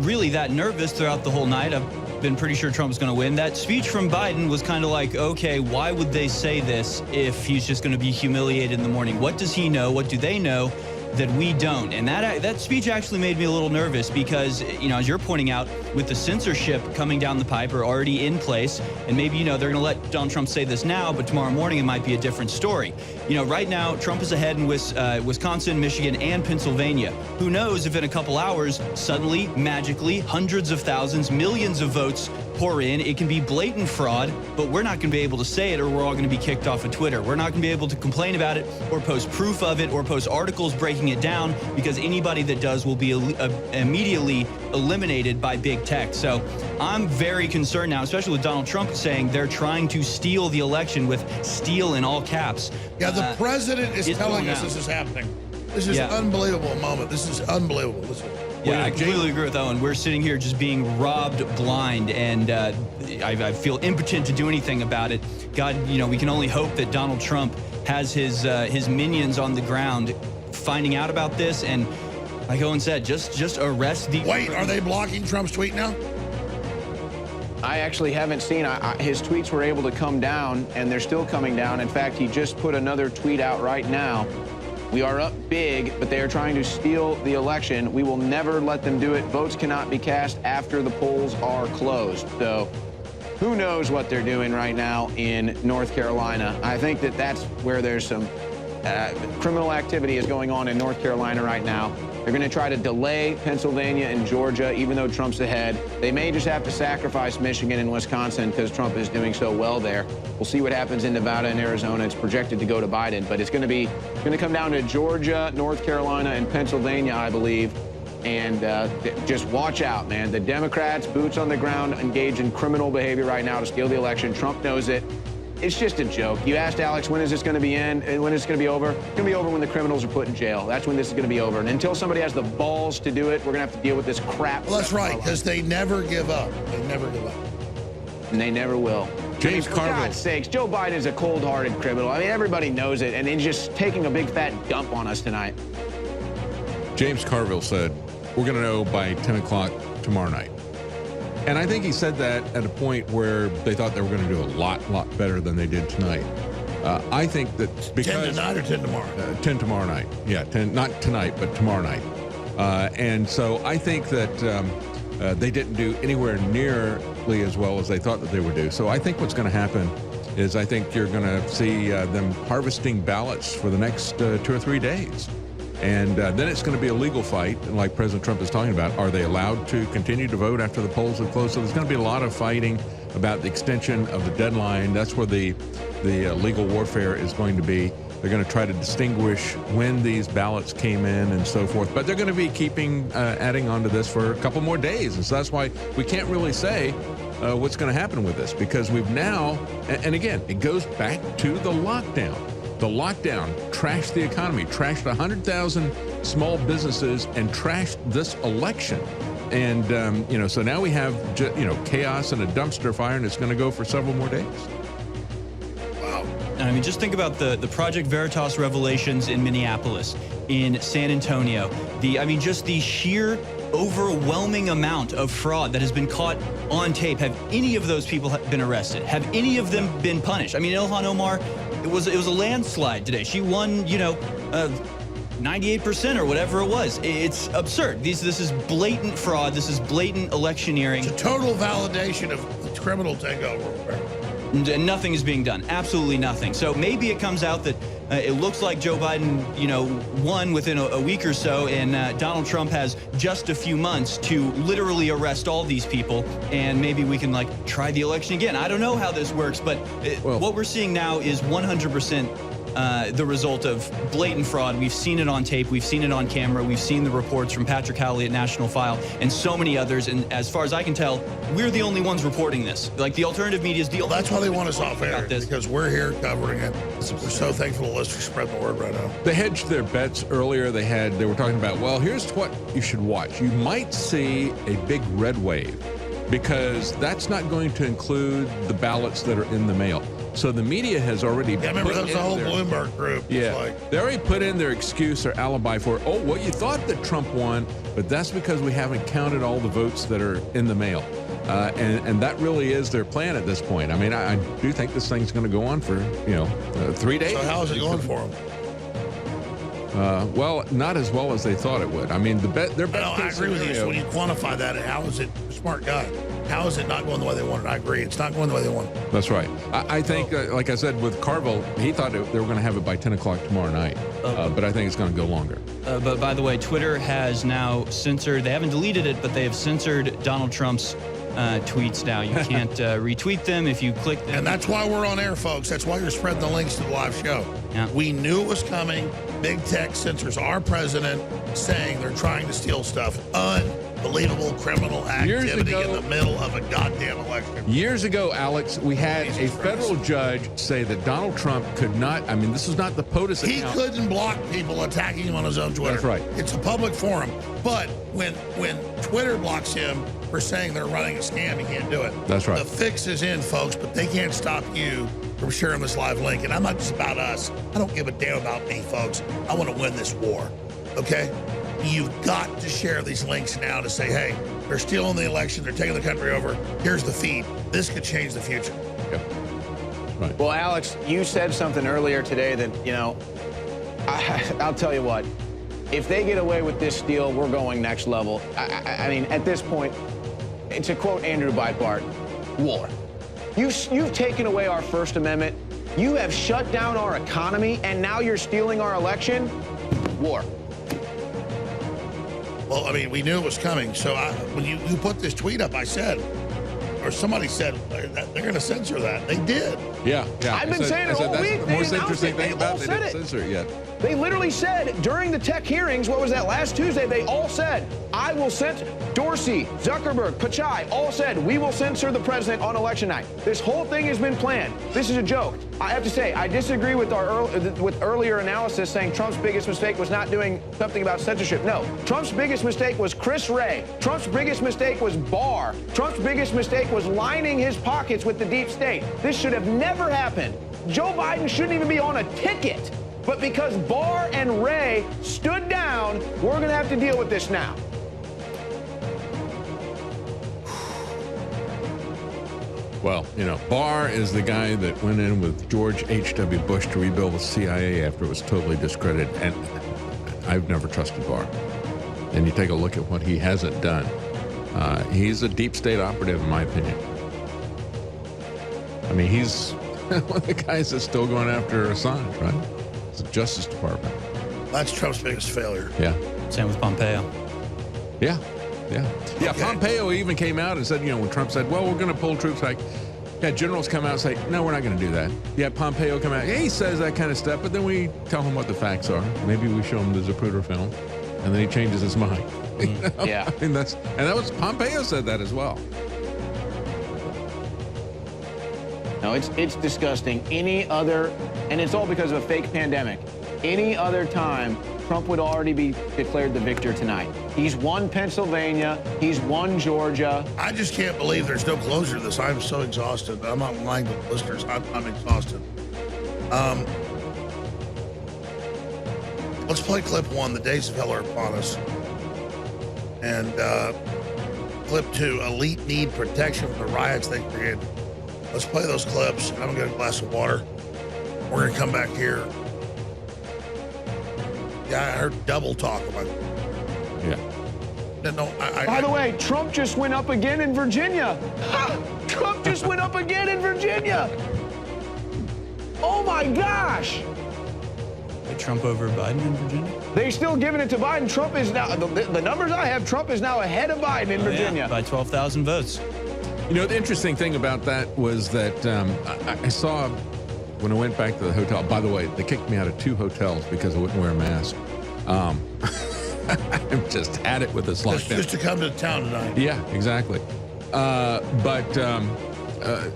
really that nervous throughout the whole night. I've been pretty sure Trump's going to win. That speech from Biden was kind of like, okay, why would they say this if he's just going to be humiliated in the morning? What does he know? What do they know that we don't? And that speech actually made me a little nervous because, as you're pointing out, with the censorship coming down the pipe or already in place, and maybe, they're going to let Donald Trump say this now, but tomorrow morning it might be a different story. Right now, Trump is ahead in Wisconsin, Michigan, and Pennsylvania. Who knows if in a couple hours, suddenly, magically, hundreds of thousands, millions of votes pour in. It can be blatant fraud, but we're not going to be able to say it or we're all going to be kicked off of Twitter. We're not going to be able to complain about it or post proof of it or post articles breaking it down because anybody that does will be immediately eliminated by big tech. So I'm very concerned now, especially with Donald Trump saying they're trying to steal the election with steal in all caps. Yeah, the president is telling us this is happening. This is an unbelievable moment. This is unbelievable. Yeah, I completely agree with Owen. We're sitting here just being robbed blind, and I feel impotent to do anything about it. God, we can only hope that Donald Trump has his minions on the ground finding out about this, and like Owen said, just arrest the... Wait, are they blocking Trump's tweet now? I actually haven't seen. His tweets were able to come down, and they're still coming down. In fact, he just put another tweet out right now. We are up big, but they are trying to steal the election. We will never let them do it. Votes cannot be cast after the polls are closed. So who knows what they're doing right now in North Carolina. I think that that's where there's some criminal activity is going on in North Carolina right now. They're going to try to delay Pennsylvania and Georgia, even though Trump's ahead. They may just have to sacrifice Michigan and Wisconsin because Trump is doing so well there. We'll see what happens in Nevada and Arizona. It's projected to go to Biden, but it's going to come down to Georgia, North Carolina, and Pennsylvania, I believe. And just watch out, man. The Democrats, boots on the ground, engage in criminal behavior right now to steal the election. Trump knows it. It's just a joke. You asked Alex, when is this going to be in? And when is it going to be over? It's going to be over when the criminals are put in jail. That's when this is going to be over. And until somebody has the balls to do it, we're going to have to deal with this crap. Well, that's right, because they never give up. They never give up. And they never will. James Carville. For God's sakes, Joe Biden is a cold-hearted criminal. I mean, everybody knows it, and he's just taking a big fat dump on us tonight. James Carville said, we're going to know by 10 o'clock tomorrow night. And I think he said that at a point where they thought they were going to do a lot better than they did tonight. I think that because 10 tonight or 10 tomorrow? 10 tomorrow night. Yeah, 10, not tonight, but tomorrow night. And so I think that they didn't do anywhere nearly as well as they thought that they would do. So I think what's going to happen is I think you're going to see them harvesting ballots for the next 2 or 3 days. And then it's going to be a legal fight, like President Trump is talking about. Are they allowed to continue to vote after the polls have closed? So there's going to be a lot of fighting about the extension of the deadline. That's where the legal warfare is going to be. They're going to try to distinguish when these ballots came in and so forth. But they're going to be adding on to this for a couple more days. And so that's why we can't really say what's going to happen with this, because we've now, and again, it goes back to the lockdown. The lockdown trashed the economy, trashed 100,000 small businesses, and trashed this election. And, so now we have, chaos and a dumpster fire, and it's going to go for several more days. Wow. I mean, just think about the Project Veritas revelations in Minneapolis, in San Antonio. Just the sheer overwhelming amount of fraud that has been caught on tape. Have any of those people been arrested? Have any of them been punished? I mean, Ilhan Omar, it was a landslide today. She won, 98% or whatever it was. It's absurd. This is blatant fraud. This is blatant electioneering. It's a total validation of the criminal takeover. And nothing is being done. Absolutely nothing. So maybe it comes out that it looks like Joe Biden, won within a week or so, and Donald Trump has just a few months to literally arrest all these people, and maybe we can try the election again. I don't know how this works, but what we're seeing now is 100% the result of blatant fraud. We've seen it on tape. We've seen it on camera. We've seen the reports from Patrick Howley at National File and so many others. And as far as I can tell, we're the only ones reporting this. The alternative media is the only. That's why they want us off air, because we're here covering it. We're so thankful to listeners spreading the word right now. They hedged their bets earlier. They were talking about, well, here's what you should watch. You might see a big red wave, because that's not going to include the ballots that are in the mail. So the media has already put remember there's a whole Bloomberg group. Yeah, they already put in their excuse or alibi for, you thought that Trump won, but that's because we haven't counted all the votes that are in the mail. And that really is their plan at this point. I mean, I do think this thing's going to go on for, 3 days. So how is it going for them? Well, not as well as they thought it would. I mean, their best I agree with you. So when you quantify that, how is it, smart guy, how is it not going the way they wanted? I agree. It's not going the way they wanted. That's right. I think, like I said, with Carville, he thought they were going to have it by 10 o'clock tomorrow night. But I think it's going to go longer. But by the way, Twitter has now censored, they haven't deleted it, but they have censored Donald Trump's tweets now. You can't retweet them if you click them. And that's why we're on air, folks. That's why you're spreading the links to the live show. Yeah. We knew it was coming. Big tech censors our president, saying they're trying to steal stuff. Unbelievable criminal activity in the middle of a goddamn election. Years ago, Alex, we had a federal judge say that Donald Trump could not, this is not the POTUS account. He couldn't block people attacking him on his own Twitter. That's right. It's a public forum. But when Twitter blocks him for saying they're running a scam, he can't do it. That's right. The fix is in, folks, but they can't stop you from sharing this live link. And I'm not just about us. I don't give a damn about me, folks. I want to win this war, okay? You've got to share these links now to say, hey, they're stealing the election. They're taking the country over. Here's the feed. This could change the future. Yep. Right. Well, Alex, you said something earlier today that, I'll tell you what. If they get away with this deal, we're going next level. I mean, at this point, to quote Andrew Breitbart, war. You've taken away our First Amendment. You have shut down our economy, and now you're stealing our election? War. Well, I mean, we knew it was coming. So when you put this tweet up, I said, or somebody said, that they're going to censor that. They did. Yeah. I've been saying it all week. The most interesting thing about it, they didn't it. censor it yet. They literally said during the tech hearings, what was that, last Tuesday, they all said, I will censor, Dorsey, Zuckerberg, Pichai, all said, we will censor the president on election night. This whole thing has been planned. This is a joke. I have to say, I disagree with with earlier analysis saying Trump's biggest mistake was not doing something about censorship. No, Trump's biggest mistake was Chris Wray. Trump's biggest mistake was Barr. Trump's biggest mistake was lining his pockets with the deep state. This should have never happened. Joe Biden shouldn't even be on a ticket. But because Barr and Wray stood down, we're going to have to deal with this now. Well, you know, Barr is the guy that went in with George H.W. Bush to rebuild the CIA after it was totally discredited. And I've never trusted Barr. And you take a look at what he hasn't done. He's a deep state operative, in my opinion. I mean, he's one of the guys that's still going after Assange, right? It's the Justice Department. That's Trump's biggest failure. Yeah. Same with Pompeo. Yeah. Yeah. Yeah. Okay. Pompeo even came out and said, you know, when Trump said, well, we're going to pull troops, like, yeah, generals come out and say, no, we're not going to do that. Yeah, Pompeo come out. Yeah, he says that kind of stuff, but then we tell him what the facts are. Maybe we show him the Zapruder film, and then he changes his mind. You know? Yeah. I mean, that was Pompeo said that as well. No, it's disgusting. Any other, and it's all because of a fake pandemic. Any other time, Trump would already be declared the victor tonight. He's won Pennsylvania. He's won Georgia. I just can't believe there's no closure to this. I'm so exhausted. I'm not lying to the listeners. I'm exhausted. Let's play clip 1. The days of hell are upon us. And clip 2. Elite need protection from the riots they created. Let's play those clips. I'm going to get a glass of water. We're going to come back here. Yeah, I heard double talk about it. Yeah. No, By the way, Trump just went up again in Virginia. Trump just went up again in Virginia. Oh my gosh. Trump over Biden in Virginia? They're still giving it to Biden. Trump is now, the numbers I have, Trump is now ahead of Biden in Virginia. Yeah, by 12,000 votes. You know, the interesting thing about that was that I saw when I went back to the hotel, by the way, they kicked me out of 2 hotels because I wouldn't wear a mask. I'm just at it with this lockdown. Just to come to town tonight. Yeah, exactly. But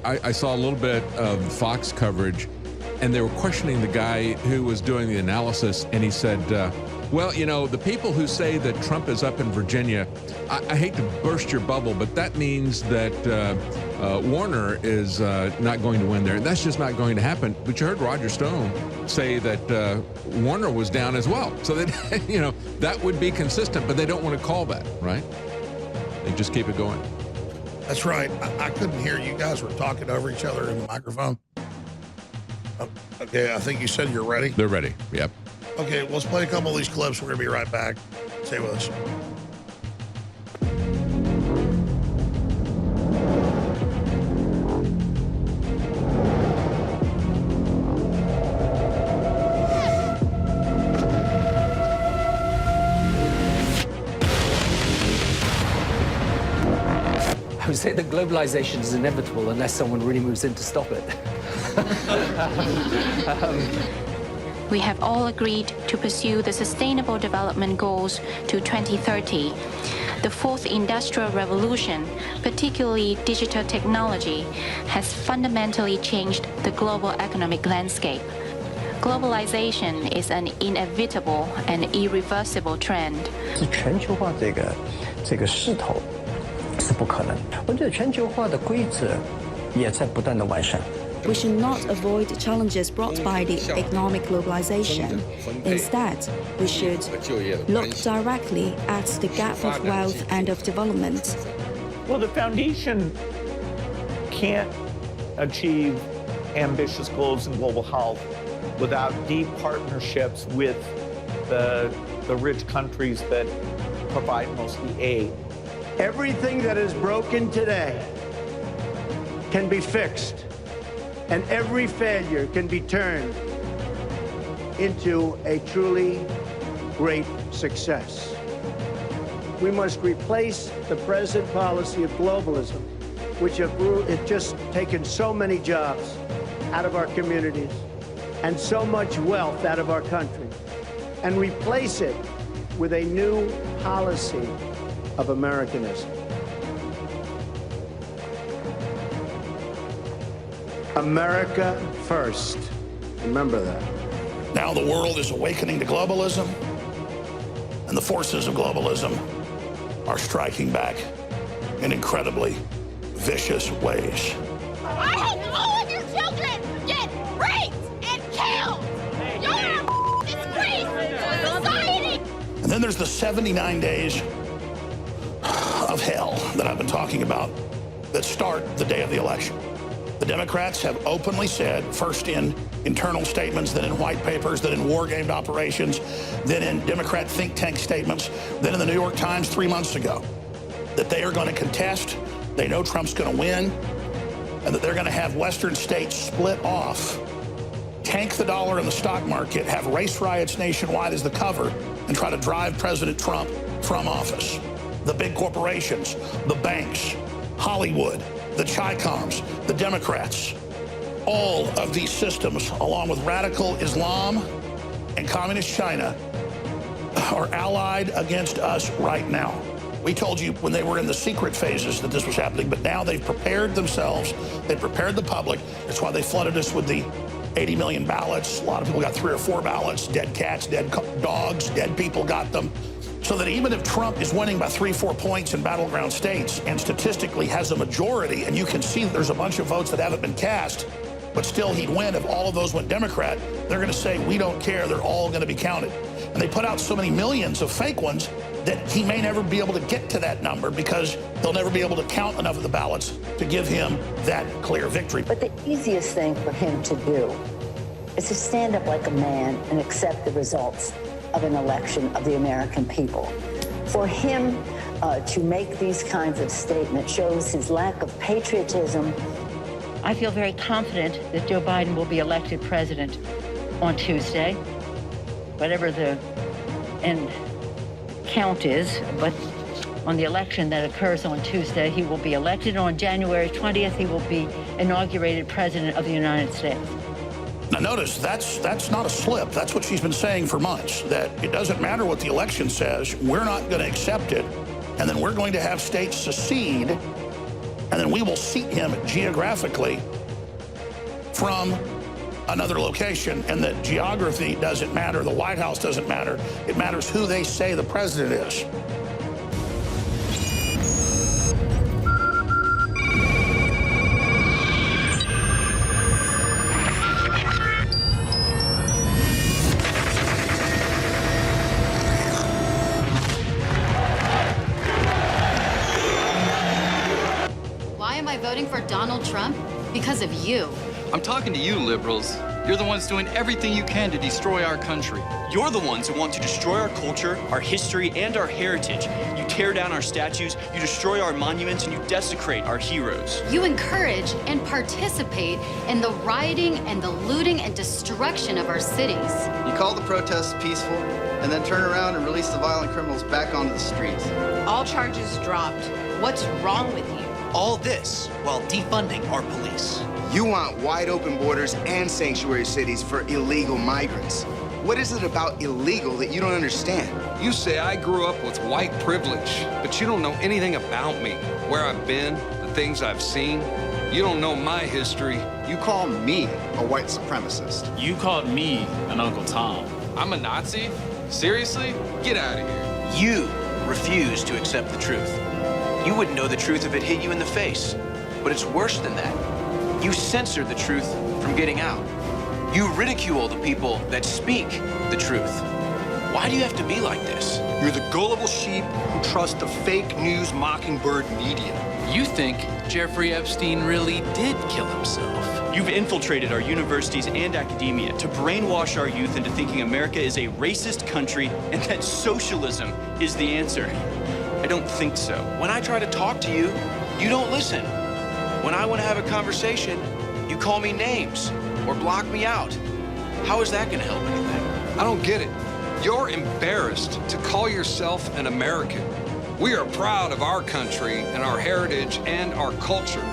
I saw a little bit of Fox coverage, and they were questioning the guy who was doing the analysis, and he said, well, you know, the people who say that Trump is up in Virginia, I hate to burst your bubble, but that means that Warner is not going to win there. And that's just not going to happen. But you heard Roger Stone say that Warner was down as well. So that, you know, that would be consistent, but they don't want to call that, right? They just keep it going. That's right. I couldn't hear you guys were talking over each other in the microphone. Okay, I think you said you're ready. They're ready. Yep. Okay, let's play a couple of these clips. We're going to be right back. Stay with us. I would say that globalization is inevitable unless someone really moves in to stop it. We have all agreed to pursue the Sustainable Development Goals to 2030. The fourth industrial revolution, particularly digital technology, has fundamentally changed the global economic landscape. Globalization is an inevitable and irreversible trend. 是全球化这个势头是不可能，而且全球化的规则也在不断的完善。 We should not avoid challenges brought by the economic globalization. Instead, we should look directly at the gap of wealth and of development. Well, the foundation can't achieve ambitious goals in global health without deep partnerships with the rich countries that provide mostly aid. Everything that is broken today can be fixed And every failure can be turned into a truly great success. We must replace the present policy of globalism, which has just taken so many jobs out of our communities and so much wealth out of our country, and replace it with a new policy of Americanism. America first. Remember that. Now the world is awakening to globalism, and the forces of globalism are striking back in incredibly vicious ways. I hope all of your children get raped and killed! You're a disgrace to society! And then there's the 79 days of hell that I've been talking about that start the day of the election. The Democrats have openly said, first in internal statements, then in white papers, then in war-gamed operations, then in Democrat think tank statements, then in the New York Times 3 months ago, that they are going to contest, they know Trump's going to win, and that they're going to have Western states split off, tank the dollar in the stock market, have race riots nationwide as the cover, and try to drive President Trump from office. The big corporations, the banks, Hollywood, the Chi-Coms, the Democrats, all of these systems, along with radical Islam and communist China, are allied against us right now. We told you when they were in the secret phases that this was happening, but now they've prepared themselves, they've prepared the public. That's why they flooded us with the 80 million ballots. A lot of people got 3 or 4 ballots, dead cats, dead dogs, dead people got them. So that even if Trump is winning by 3-4 points in battleground states and statistically has a majority, and you can see that there's a bunch of votes that haven't been cast, but still he'd win if all of those went Democrat, they're going to say, we don't care, they're all going to be counted. And they put out so many millions of fake ones that he may never be able to get to that number because they'll never be able to count enough of the ballots to give him that clear victory. But the easiest thing for him to do is to stand up like a man and accept the results of an election of the American people. For him to make these kinds of statements shows his lack of patriotism. I feel very confident that Joe Biden will be elected president on Tuesday, whatever the end count is, but on the election that occurs on Tuesday, he will be elected. On January 20th, he will be inaugurated president of the United States. Now notice, that's not a slip. That's what she's been saying for months, that it doesn't matter what the election says, we're not going to accept it, and then we're going to have states secede, and then we will seat him geographically from another location, and that geography doesn't matter, the White House doesn't matter, it matters who they say the president is. Why am I voting for Donald Trump? Because of you. I'm talking to you, liberals. You're the ones doing everything you can to destroy our country. You're the ones who want to destroy our culture, our history, and our heritage. You tear down our statues, you destroy our monuments, and you desecrate our heroes. You encourage and participate in the rioting and the looting and destruction of our cities. You call the protests peaceful, and then turn around and release the violent criminals back onto the streets. All charges dropped. What's wrong with you? All this while defunding our police. You want wide open borders and sanctuary cities for illegal migrants. What is it about illegal that you don't understand? You say I grew up with white privilege, but you don't know anything about me, where I've been, the things I've seen. You don't know my history. You call me a white supremacist. You called me an Uncle Tom. I'm a Nazi? Seriously? Get out of here. You refuse to accept the truth. You wouldn't know the truth if it hit you in the face. But it's worse than that. You censor the truth from getting out. You ridicule the people that speak the truth. Why do you have to be like this? You're the gullible sheep who trust the fake news mockingbird media. You think Jeffrey Epstein really did kill himself? You've infiltrated our universities and academia to brainwash our youth into thinking America is a racist country and that socialism is the answer. I don't think so. When I try to talk to you, you don't listen. When I want to have a conversation, You call me names or block me out. How is that going to help anything? I don't get it. You're embarrassed to call yourself an American. We are proud of our country and our heritage and our culture.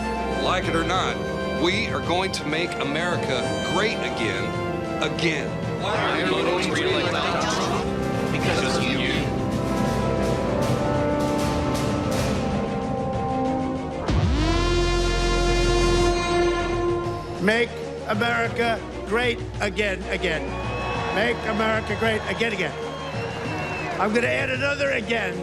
Like it or not, we are going to make America great again. Again. Why are you voting to re-elect Donald Trump? Because of you. Make America great again. Make America great again. I'm going to add another again.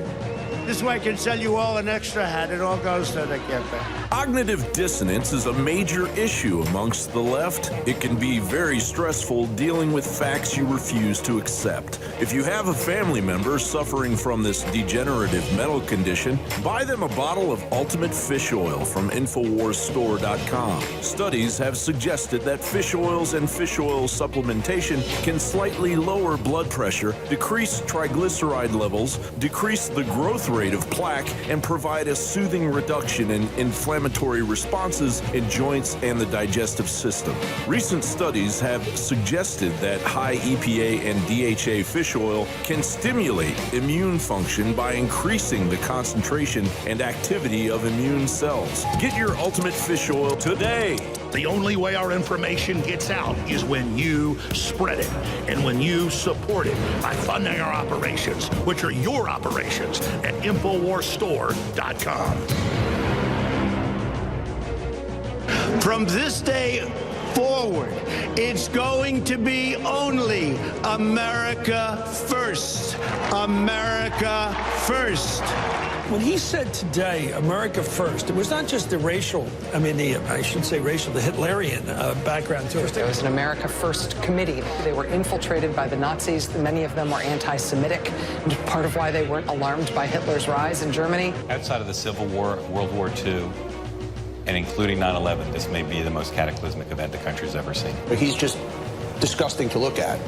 This way I can sell you all an extra hat. It all goes to the campaign. Cognitive dissonance is a major issue amongst the left. It can be very stressful dealing with facts you refuse to accept. If you have a family member suffering from this degenerative mental condition, buy them a bottle of Ultimate Fish Oil from InfoWarsStore.com. Studies have suggested that fish oils and fish oil supplementation can slightly lower blood pressure, decrease triglyceride levels, decrease the growth rate of plaque, and provide a soothing reduction in inflammatory responses in joints and the digestive system. Recent studies have suggested that high EPA and DHA fish oil can stimulate immune function by increasing the concentration and activity of immune cells. Get your Ultimate Fish Oil today. The only way our information gets out is when you spread it and when you support it by funding our operations, which are your operations, at InfoWarsStore.com. From this day forward, it's going to be only America first. America first. When he said today, America first, it was not just the racial, the Hitlerian background to it. There was an America First committee. They were infiltrated by the Nazis. Many of them were anti-Semitic, which is part of why they weren't alarmed by Hitler's rise in Germany. Outside of the Civil War, World War II, and including 9/11, this may be the most cataclysmic event the country's ever seen. He's just disgusting to look at.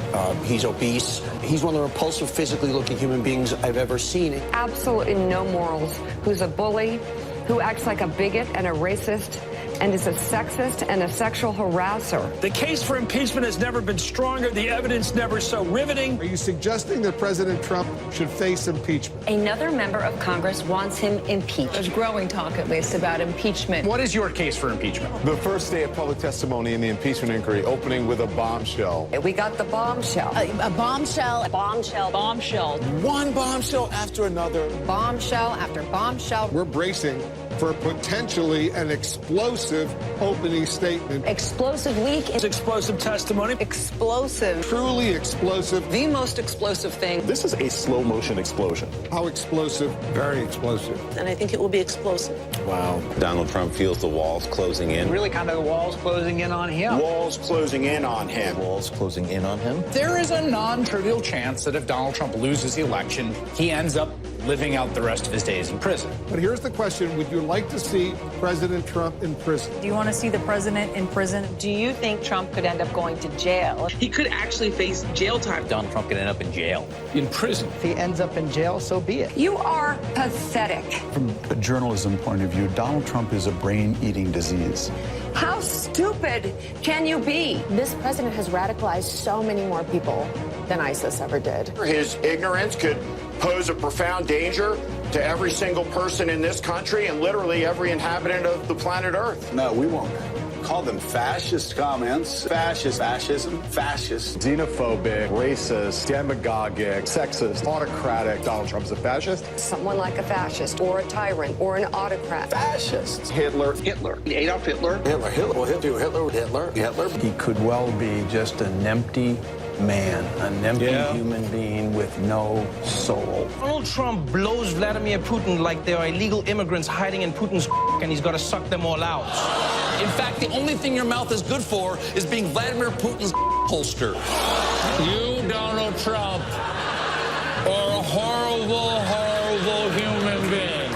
He's obese. He's one of the repulsive, physically looking human beings I've ever seen. Absolutely no morals. Who's a bully, who acts like a bigot and a racist, and is a sexist and a sexual harasser. The case for impeachment has never been stronger. The evidence never so riveting. Are you suggesting that President Trump should face impeachment? Another member of Congress wants him impeached. There's growing talk, at least, about impeachment. What is your case for impeachment? The first day of public testimony in the impeachment inquiry, opening with a bombshell. We got the bombshell. A bombshell. Bombshell. Bombshell. One bombshell after another. Bombshell after bombshell. We're bracing for potentially an explosive opening statement. Explosive leak. Explosive testimony. Explosive. Truly explosive. The most explosive thing. This is a slow motion explosion. How explosive? Very explosive. And I think it will be explosive. Wow. Donald Trump feels the walls closing in. Really kind of the walls closing in on him. Walls closing in on him. Walls closing in on him. There is a non-trivial chance that if Donald Trump loses the election, he ends up living out the rest of his days in prison. But here's the question. Would you like to see President Trump in prison? Do you want to see the president in prison? Do you think Trump could end up going to jail? He could actually face jail time. Donald Trump could end up in jail. In prison. If he ends up in jail, so be it. You are pathetic. From a journalism point of view, Donald Trump is a brain-eating disease. How stupid can you be? This president has radicalized so many more people than ISIS ever did. His ignorance could pose a profound danger to every single person in this country and literally every inhabitant of the planet Earth. No, we won't call them fascist comments. Fascism, fascist. Xenophobic, racist, demagogic, sexist, autocratic. Donald Trump's a fascist. Someone like a fascist or a tyrant or an autocrat. Fascist. Hitler. Adolf Hitler. Well, Hitler. He could well be just an empty man, an empty human being with no soul. Donald Trump blows Vladimir Putin like they are illegal immigrants hiding in Putin's and he's got to suck them all out. In fact, the only thing your mouth is good for is being Vladimir Putin's holster. You, Donald Trump, are a horrible, horrible human being.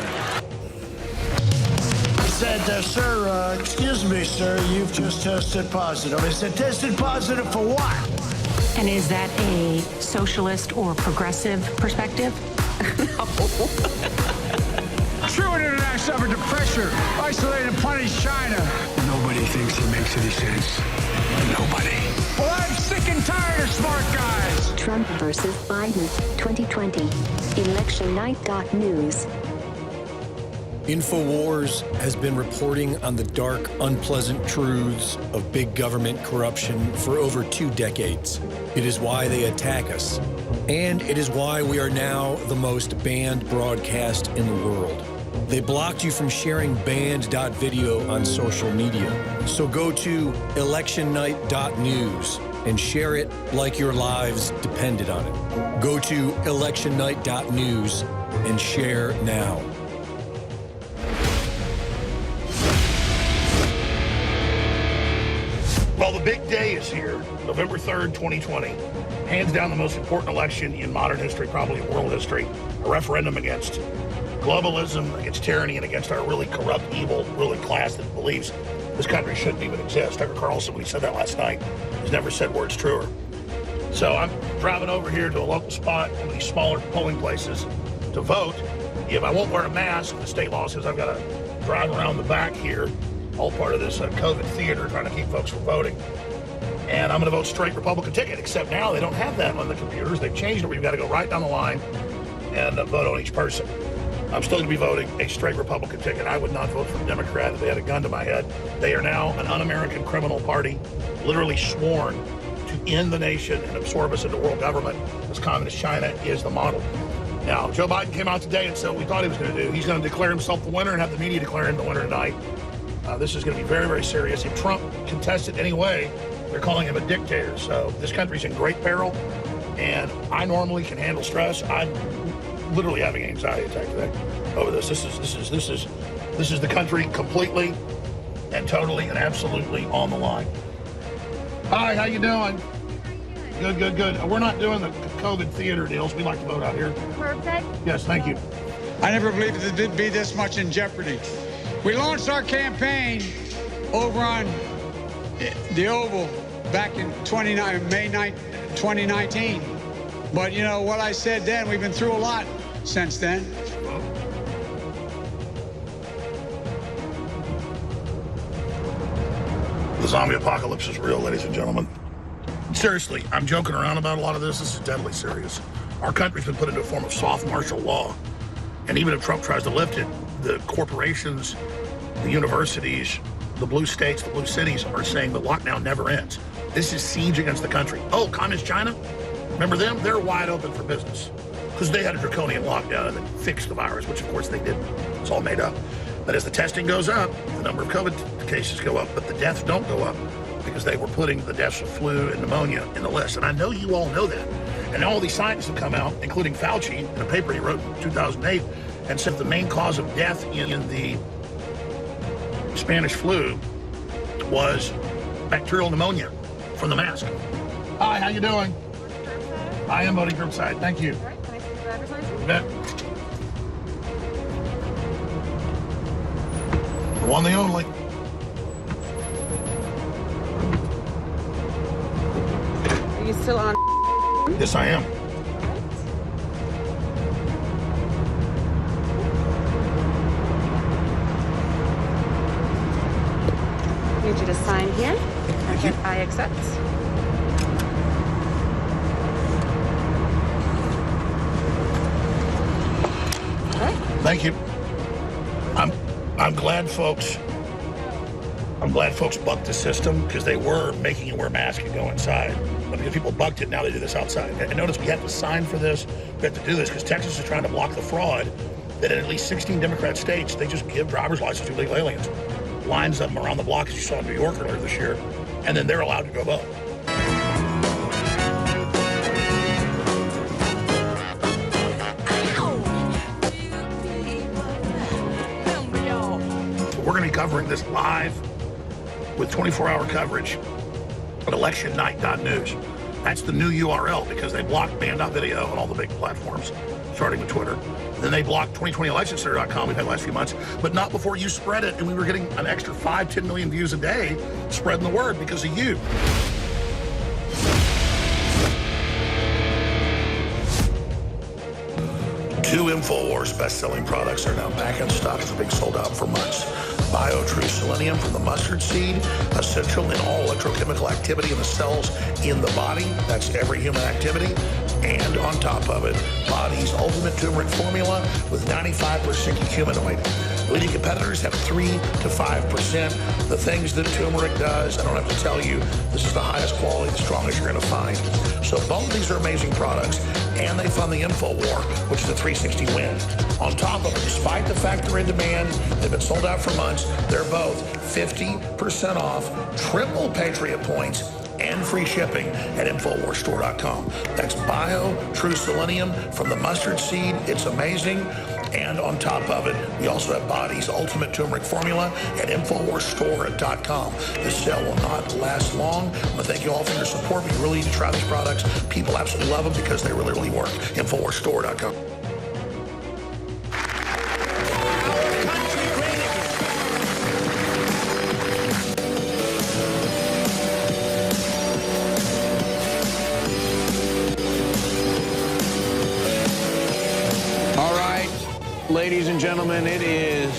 I said, sir, excuse me, sir, you've just tested positive. I said, tested positive for what? And is that a socialist or progressive perspective? True international effort to pressure, isolate, and punish China. Nobody thinks it makes any sense. Nobody. Well, I'm sick and tired of smart guys. Trump versus Biden 2020. ElectionNight.news. InfoWars has been reporting on the dark, unpleasant truths of big government corruption for over 2 decades. It is why they attack us. And it is why we are now the most banned broadcast in the world. They blocked you from sharing banned.video on social media. So go to electionnight.news and share it like your lives depended on it. Go to electionnight.news and share now. Well, the big day is here, November 3rd, 2020. Hands down the most important election in modern history, probably in world history. A referendum against globalism, against tyranny, and against our really corrupt, evil ruling class that believes this country shouldn't even exist. Tucker Carlson, when he said that last night, has never said words truer. So I'm driving over here to a local spot, one of these smaller polling places, to vote. If I won't wear a mask, the state law says I've got to drive around the back here, all part of this COVID theater, trying to keep folks from voting. And I'm going to vote straight Republican ticket, except now they don't have that on the computers. They've changed it where you've got to go right down the line and vote on each person. I'm still going to be voting a straight Republican ticket. I would not vote for a Democrat if they had a gun to my head. They are now an un-American criminal party, literally sworn to end the nation and absorb us into world government, as communist China is the model. Now, Joe Biden came out today and said what we thought he was going to do. He's going to declare himself the winner and have the media declare him the winner tonight. This is going to be very, very serious. If Trump contests it anyway, they're calling him a dictator. So this country's in great peril, and I normally can handle stress. I'm literally having an anxiety attack today over this. This is the country completely and totally and absolutely on the line. Hi, how you doing? Good, good, good. We're not doing the COVID theater deals. We like to vote out here. Perfect. Yes, thank you. I never believed it'd be this much in jeopardy. We launched our campaign over on the Oval back in May 9, 2019. But you know what I said then, we've been through a lot since then. The zombie apocalypse is real, ladies and gentlemen. Seriously, I'm joking around about a lot of this. This is deadly serious. Our country's been put into a form of soft martial law. And even if Trump tries to lift it, the corporations, the universities, the blue states, the blue cities are saying the lockdown never ends. This is siege against the country. Oh, communist China? Remember them? They're wide open for business because they had a draconian lockdown and then fixed the virus, which of course they didn't. It's all made up. But as the testing goes up, the number of COVID cases go up, but the deaths don't go up because they were putting the deaths of flu and pneumonia in the list. And I know you all know that. And all these scientists have come out, including Fauci, in a paper he wrote in 2008, and said the main cause of death in the Spanish flu was bacterial pneumonia from the mask. Hi, how you doing? I am voting curbside. Thank you. All right, can I see your driver's license? You bet. The one, the only. Are you still on? Yes, I am. I need you to sign here. I accept. All right. Thank you. I'm glad folks bucked the system because they were making you wear a mask and go inside. But because people bucked it, now they do this outside. And notice we have to sign for this. We have to do this because Texas is trying to block the fraud that in at least 16 Democrat states, they just give driver's license to illegal aliens. Lines of them around the block, as you saw in New York earlier this year, and then they're allowed to go vote. We're going to be covering this live with 24-hour coverage at electionnight.news. That's the new URL because they blocked banned.video on all the big platforms, starting with Twitter. Then they blocked 2020electioncenter.com we've had the last few months, but not before you spread it, and we were getting an extra 5-10 million views a day spreading the word because of you. Two InfoWars best-selling products are now back in stock after being sold out for months. BioTrue Selenium from the mustard seed, essential in all electrochemical activity in the cells in the body. That's every human activity. And on top of it, Body's ultimate turmeric formula with 95% curcuminoid. Leading competitors have 3 to 5%. The things that turmeric does, I don't have to tell you, this is the highest quality, the strongest you're going to find. So both of these are amazing products, and they fund the InfoWar, which is a 360 win. On top of it, despite the fact they're in demand, they've been sold out for months, they're both 50% off, triple Patriot points, and free shipping at InfoWarsStore.com. That's BioTrue Selenium from the mustard seed. It's amazing. And on top of it, we also have Body's ultimate turmeric formula at InfoWarsStore.com. This sale will not last long. I want to thank you all for your support. We really need to try these products. People absolutely love them because they really, really work. InfoWarsStore.com. Ladies and gentlemen, it is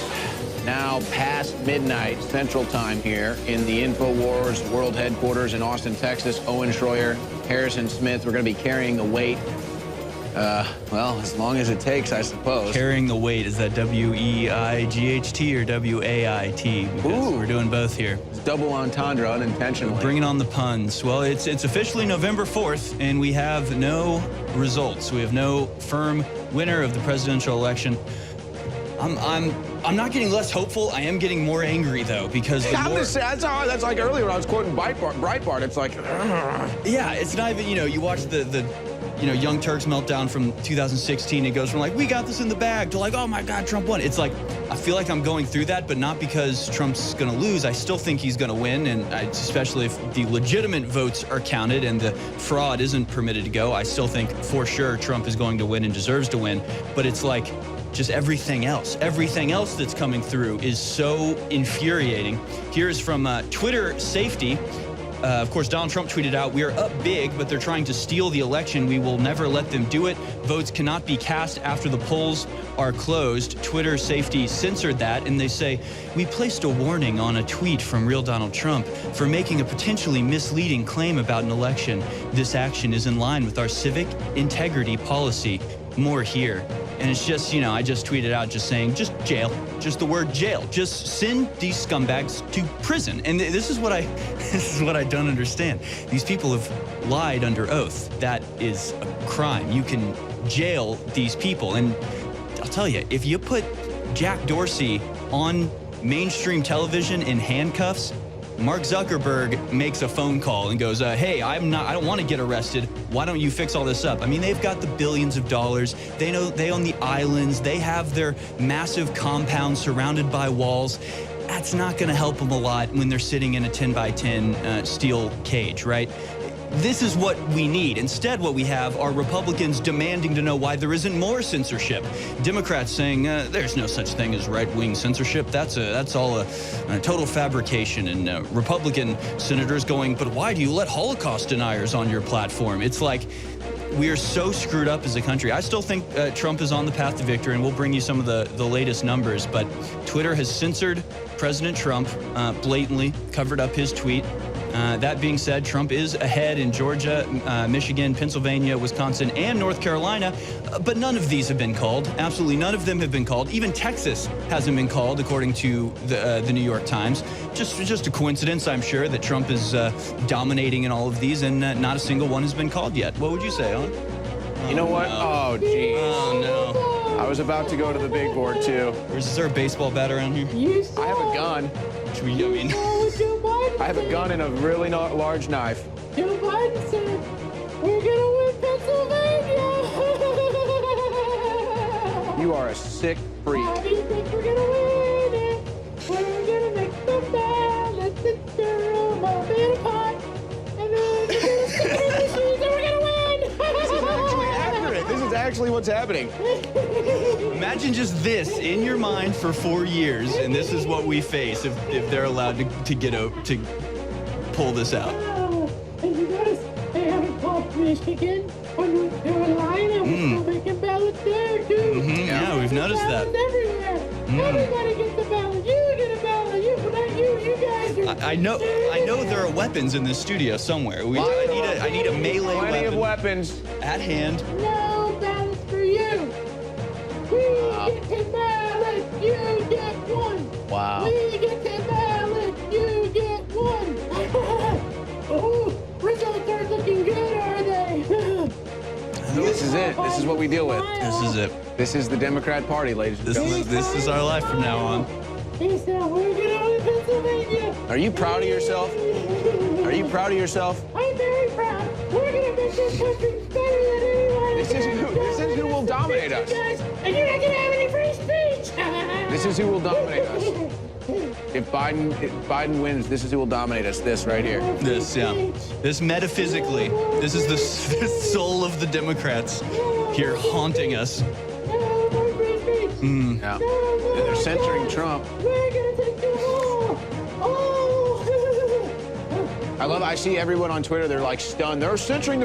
now past midnight Central Time here in the InfoWars World Headquarters in Austin, Texas. Owen Schroyer, Harrison Smith. We're going to be carrying the weight, well, as long as it takes, I suppose. Carrying the weight, is that W-E-I-G-H-T or W-A-I-T? Because we're doing both here. It's double entendre unintentionally. Bringing on the puns. Well, it's officially November 4th, and we have no results. We have no firm winner of the presidential election. I'm not getting less hopeful. I am getting more angry, though, because that's like earlier when I was quoting Breitbart. It's like, yeah, it's not even, you watch the Young Turks meltdown from 2016. It goes from like, we got this in the bag, to like, oh my God, Trump won. It's like, I feel like I'm going through that, but not because Trump's going to lose. I still think he's going to win, and especially if the legitimate votes are counted and the fraud isn't permitted to go, I still think for sure Trump is going to win and deserves to win. But it's like, just everything else that's coming through is so infuriating. Here's from Twitter Safety. Of course, Donald Trump tweeted out, "We are up big, but they're trying to steal the election. We will never let them do it. Votes cannot be cast after the polls are closed." Twitter Safety censored that, and they say, "We placed a warning on a tweet from real Donald Trump for making a potentially misleading claim about an election. This action is in line with our civic integrity policy. More here." And it's just, I just tweeted out just saying, just jail, just the word jail. Just send these scumbags to prison. And this is what I don't understand. These people have lied under oath. That is a crime. You can jail these people. And I'll tell you, if you put Jack Dorsey on mainstream television in handcuffs, Mark Zuckerberg makes a phone call and goes, hey, I don't want to get arrested. Why don't you fix all this up? I mean, they've got the billions of dollars. They own the islands. They have their massive compound surrounded by walls. That's not going to help them a lot when they're sitting in a 10 by 10 steel cage, right? This is what we need. Instead, what we have are Republicans demanding to know why there isn't more censorship. Democrats saying there's no such thing as right-wing censorship. That's all a total fabrication. And Republican senators going, but why do you let Holocaust deniers on your platform? It's like we are so screwed up as a country. I still think Trump is on the path to victory, and we'll bring you some of the latest numbers. But Twitter has censored President Trump, blatantly covered up his tweet. That being said, Trump is ahead in Georgia, Michigan, Pennsylvania, Wisconsin, and North Carolina, but none of these have been called. Absolutely none of them have been called. Even Texas hasn't been called, according to the New York Times. Just a coincidence, I'm sure, that Trump is dominating in all of these, and not a single one has been called yet. What would you say, Owen? You know what? No. Oh, geez. Oh, no. I was about to go to the big board, too. Is there a baseball bat around here? I have a gun. I have a gun and a really large knife. Joe Biden said, we're gonna win Pennsylvania! You are a sick freak. How do you think we're gonna win it? We're gonna make them mad, let's sit them up in a pot, and then we're gonna stick it in the shoes, and we're gonna win! This is actually accurate. This is actually what's happening. Imagine just this in your mind for 4 years, and this is what we face if they're allowed to pull this out. And you notice they haven't called Michigan or North Carolina. We're still making ballots there, too. Yeah, we've noticed that. Everywhere. Everybody gets a ballot. You get a ballot. I know there are weapons in this studio somewhere. I need a melee weapon. Plenty of weapons at hand. No ballots for you. We get 10 ballots, you get 1. Wow. We get 10 ballots, you get 1. Oh, results aren't looking good, are they? This is it. This is what we deal with. This is it. This is the Democrat Party, ladies and gentlemen. This is our life from now on. He's not working on in Pennsylvania. Are you proud of yourself? Are you proud of yourself? I'm very proud. We're going to make this country better than anyone. This is who will dominate us. And you're not going to have any free speech. This is who will dominate us. If Biden wins, this is who will dominate us. This right here. This, yeah. This metaphysically, this is the soul of the Democrats here haunting us. Yeah. They're censoring Trump. We're going to take the wall. Oh. I see everyone on Twitter, they're like stunned. They're censoring the